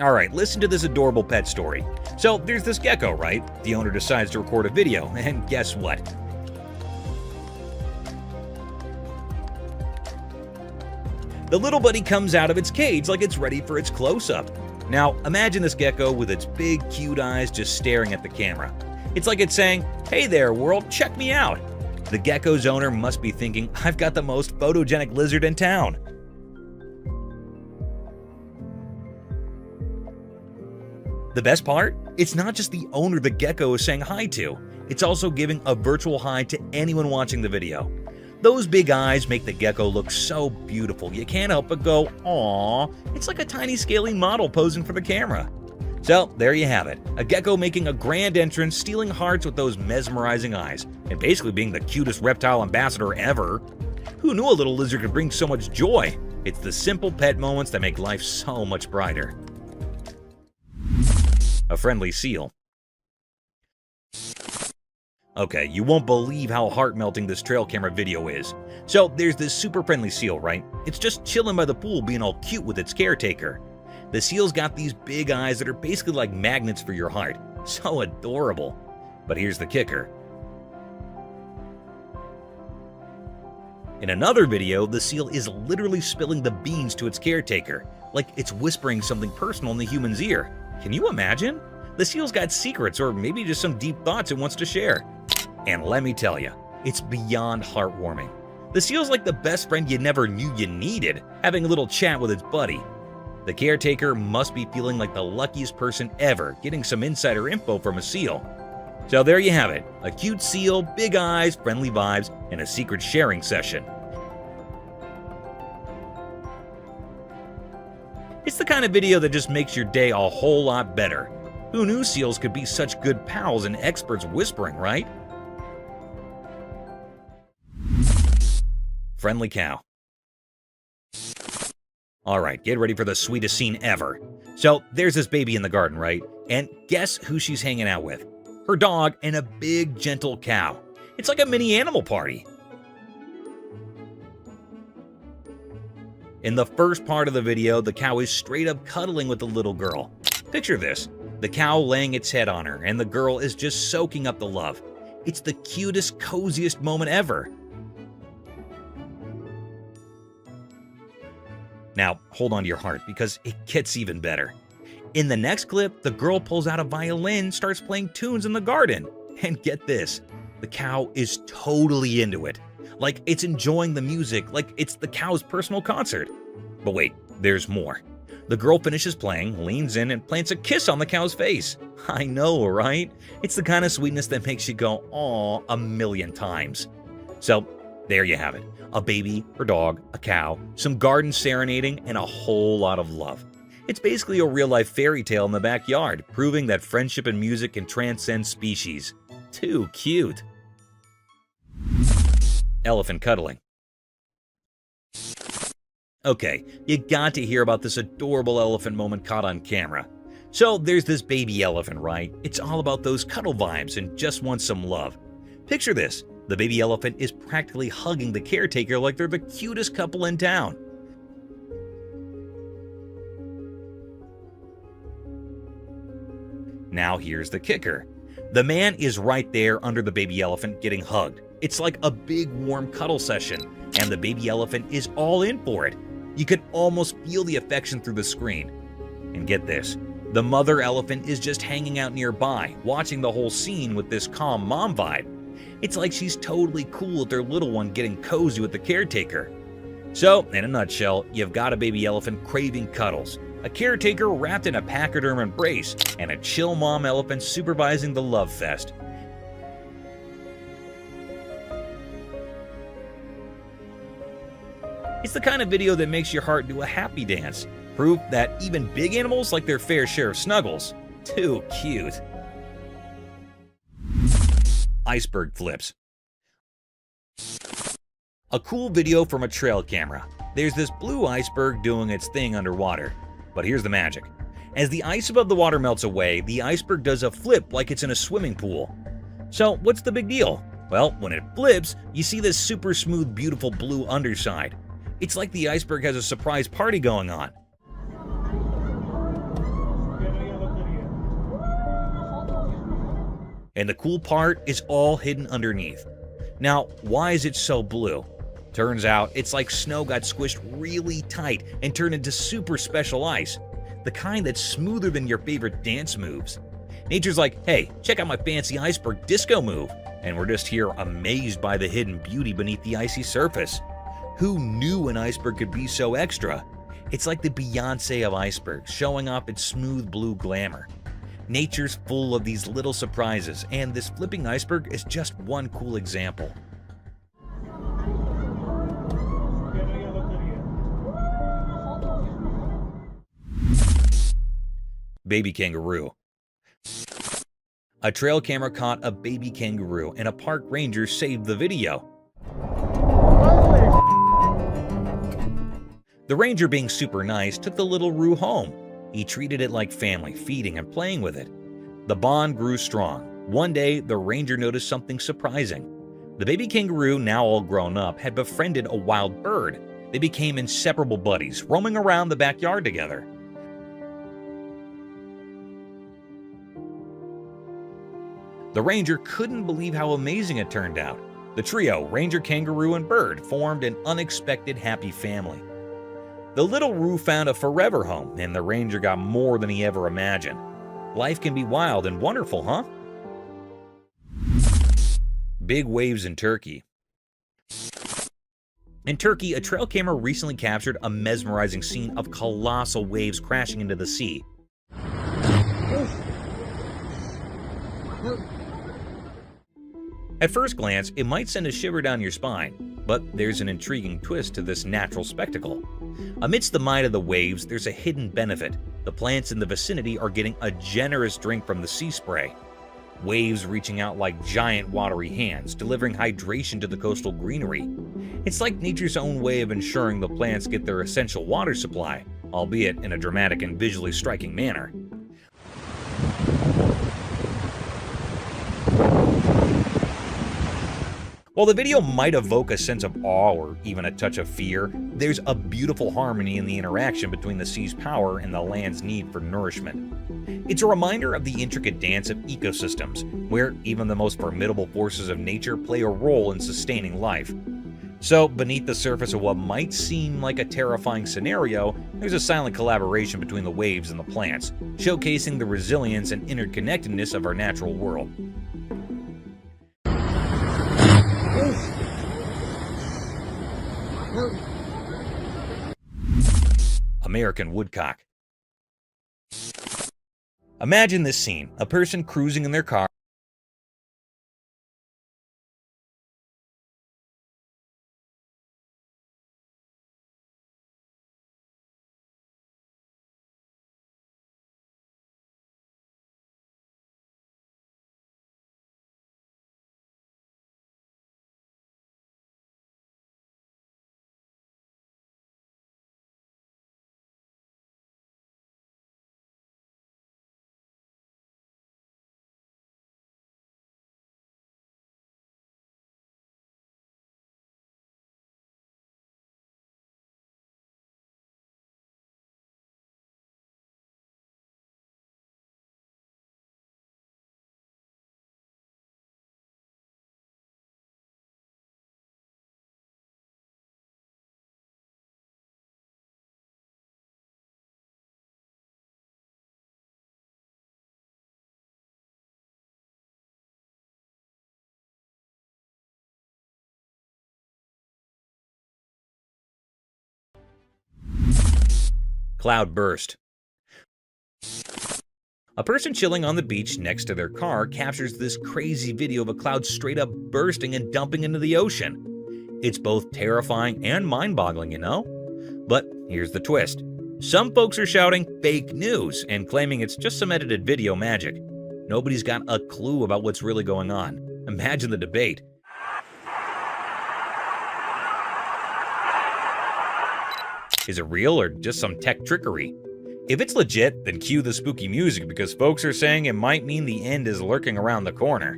Alright, listen to this adorable pet story. So, there's this gecko, right? The owner decides to record a video, and guess what? The little buddy comes out of its cage like it's ready for its close-up. Now, imagine this gecko with its big, cute eyes just staring at the camera. It's like it's saying, "Hey there, world, check me out." The gecko's owner must be thinking, "I've got the most photogenic lizard in town." The best part? It's not just the owner the gecko is saying hi to. It's also giving a virtual hi to anyone watching the video. Those big eyes make the gecko look so beautiful, you can't help but go, "Aww." It's like a tiny scaly model posing for the camera. So, there you have it. A gecko making a grand entrance, stealing hearts with those mesmerizing eyes, and basically being the cutest reptile ambassador ever. Who knew a little lizard could bring so much joy? It's the simple pet moments that make life so much brighter. A friendly seal. Okay, you won't believe how heart-melting this trail camera video is. So, there's this super friendly seal, right? It's just chilling by the pool being all cute with its caretaker. The seal's got these big eyes that are basically like magnets for your heart. So adorable. But here's the kicker. In another video, the seal is literally spilling the beans to its caretaker, like it's whispering something personal in the human's ear. Can you imagine? The seal's got secrets, or maybe just some deep thoughts it wants to share. And let me tell you, it's beyond heartwarming. The seal's like the best friend you never knew you needed, having a little chat with its buddy. The caretaker must be feeling like the luckiest person ever, getting some insider info from a seal. So there you have it, a cute seal, big eyes, friendly vibes, and a secret sharing session. It's the kind of video that just makes your day a whole lot better. Who knew seals could be such good pals and experts whispering, right? Friendly cow. Alright, get ready for the sweetest scene ever. So, there's this baby in the garden, right? And guess who she's hanging out with? Her dog and a big, gentle cow. It's like a mini animal party. In the first part of the video, the cow is straight up cuddling with the little girl. Picture this, the cow laying its head on her, and the girl is just soaking up the love. It's the cutest, coziest moment ever. Now, hold on to your heart, because it gets even better. In the next clip, the girl pulls out a violin, starts playing tunes in the garden. And get this, the cow is totally into it. Like it's enjoying the music, like it's the cow's personal concert. But wait, there's more. The girl finishes playing, leans in, and plants a kiss on the cow's face. I know, right? It's the kind of sweetness that makes you go, "Aw," a million times. So, there you have it. A baby, her dog, a cow, some garden serenading, and a whole lot of love. It's basically a real-life fairy tale in the backyard, proving that friendship and music can transcend species. Too cute. Elephant cuddling. Okay, you got to hear about this adorable elephant moment caught on camera. So there's this baby elephant, right? It's all about those cuddle vibes and just wants some love. Picture this, the baby elephant is practically hugging the caretaker like they're the cutest couple in town. Now here's the kicker. The man is right there under the baby elephant getting hugged. It's like a big warm cuddle session, and the baby elephant is all in for it. You can almost feel the affection through the screen. And get this, the mother elephant is just hanging out nearby, watching the whole scene with this calm mom vibe. It's like she's totally cool with their little one getting cozy with the caretaker. So, in a nutshell, you've got a baby elephant craving cuddles, a caretaker wrapped in a pachyderm embrace, and a chill mom elephant supervising the love fest. It's the kind of video that makes your heart do a happy dance. Proof that even big animals like their fair share of snuggles. Too cute. Iceberg flips. A cool video from a trail camera. There's this blue iceberg doing its thing underwater. But here's the magic. As the ice above the water melts away, the iceberg does a flip like it's in a swimming pool. So what's the big deal? Well, when it flips, you see this super smooth, beautiful blue underside. It's like the iceberg has a surprise party going on. And the cool part is all hidden underneath. Now, why is it so blue? Turns out it's like snow got squished really tight and turned into super special ice, the kind that's smoother than your favorite dance moves. Nature's like, hey, check out my fancy iceberg disco move, and we're just here amazed by the hidden beauty beneath the icy surface. Who knew an iceberg could be so extra? It's like the Beyonce of icebergs, showing off its smooth blue glamour. Nature's full of these little surprises, and this flipping iceberg is just one cool example. Baby kangaroo. A trail camera caught a baby kangaroo, and a park ranger saved the video. The ranger, being super nice, took the little roo home. He treated it like family, feeding and playing with it. The bond grew strong. One day, the ranger noticed something surprising. The baby kangaroo, now all grown up, had befriended a wild bird. They became inseparable buddies, roaming around the backyard together. The ranger couldn't believe how amazing it turned out. The trio, ranger, kangaroo, and bird, formed an unexpected happy family. The little roo found a forever home, and the ranger got more than he ever imagined. Life can be wild and wonderful, huh? Big waves in Turkey. In Turkey, a trail camera recently captured a mesmerizing scene of colossal waves crashing into the sea. At first glance, it might send a shiver down your spine, but there's an intriguing twist to this natural spectacle. Amidst the might of the waves, there's a hidden benefit. The plants in the vicinity are getting a generous drink from the sea spray. Waves reaching out like giant watery hands, delivering hydration to the coastal greenery. It's like nature's own way of ensuring the plants get their essential water supply, albeit in a dramatic and visually striking manner. While the video might evoke a sense of awe or even a touch of fear, there's a beautiful harmony in the interaction between the sea's power and the land's need for nourishment. It's a reminder of the intricate dance of ecosystems, where even the most formidable forces of nature play a role in sustaining life. So, beneath the surface of what might seem like a terrifying scenario, there's a silent collaboration between the waves and the plants, showcasing the resilience and interconnectedness of our natural world. American woodcock. Imagine this scene: a person cruising in their car. Cloud burst. A person chilling on the beach next to their car captures this crazy video of a cloud straight up bursting and dumping into the ocean. It's both terrifying and mind-boggling, you know? But here's the twist. Some folks are shouting fake news and claiming it's just some edited video magic. Nobody's got a clue about what's really going on. Imagine the debate. Is it real or just some tech trickery? If it's legit, then cue the spooky music because folks are saying it might mean the end is lurking around the corner.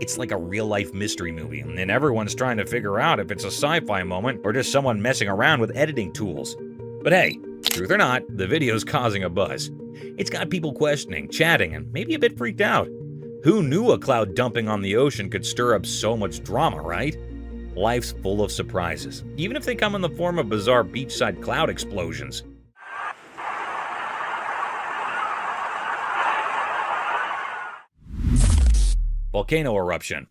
It's like a real-life mystery movie, and everyone's trying to figure out if it's a sci-fi moment or just someone messing around with editing tools. But hey, truth or not, the video's causing a buzz. It's got people questioning, chatting, and maybe a bit freaked out. Who knew a cloud dumping on the ocean could stir up so much drama, right? Life's full of surprises, even if they come in the form of bizarre beachside cloud explosions. Volcano eruption.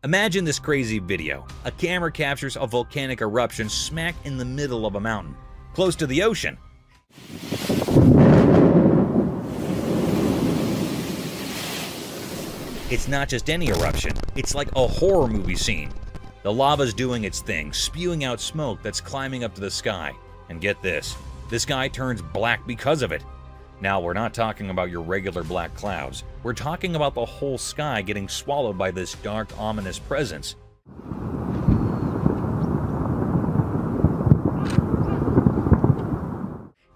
Imagine this crazy video. A camera captures a volcanic eruption smack in the middle of a mountain, close to the ocean. It's not just any eruption, it's like a horror movie scene. The lava's doing its thing, spewing out smoke that's climbing up to the sky. And get this, the sky turns black because of it. Now, we're not talking about your regular black clouds. We're talking about the whole sky getting swallowed by this dark, ominous presence.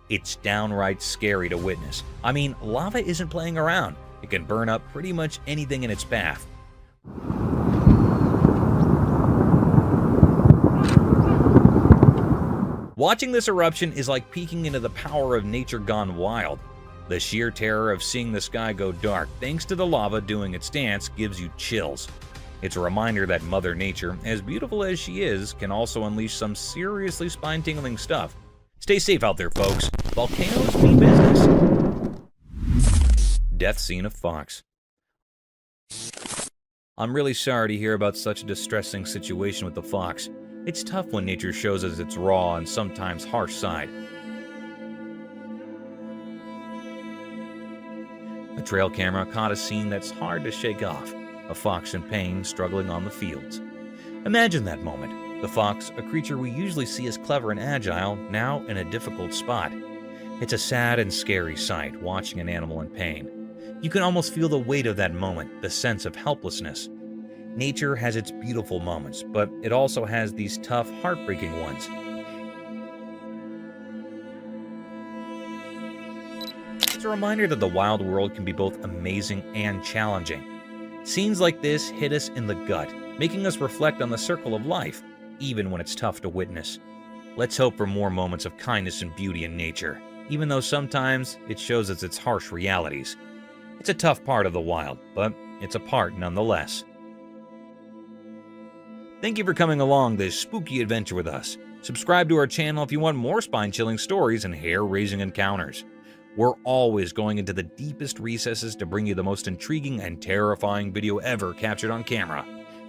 It's downright scary to witness. I mean, lava isn't playing around. It can burn up pretty much anything in its path. Watching this eruption is like peeking into the power of nature gone wild. The sheer terror of seeing the sky go dark thanks to the lava doing its dance gives you chills. It's a reminder that Mother Nature, as beautiful as she is, can also unleash some seriously spine-tingling stuff. Stay safe out there, folks. Volcanoes mean business. Death scene of fox. I'm really sorry to hear about such a distressing situation with the fox. It's tough when nature shows us its raw and sometimes harsh side. A trail camera caught a scene that's hard to shake off. A fox in pain struggling on the fields. Imagine that moment. The fox, a creature we usually see as clever and agile, now in a difficult spot. It's a sad and scary sight, watching an animal in pain. You can almost feel the weight of that moment, the sense of helplessness. Nature has its beautiful moments, but it also has these tough, heartbreaking ones. It's a reminder that the wild world can be both amazing and challenging. Scenes like this hit us in the gut, making us reflect on the circle of life, even when it's tough to witness. Let's hope for more moments of kindness and beauty in nature, even though sometimes it shows us its harsh realities. It's a tough part of the wild, but it's a part nonetheless. Thank you for coming along this spooky adventure with us. Subscribe to our channel if you want more spine-chilling stories and hair-raising encounters. We're always going into the deepest recesses to bring you the most intriguing and terrifying video ever captured on camera.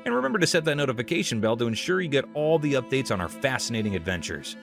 And remember to set that notification bell to ensure you get all the updates on our fascinating adventures.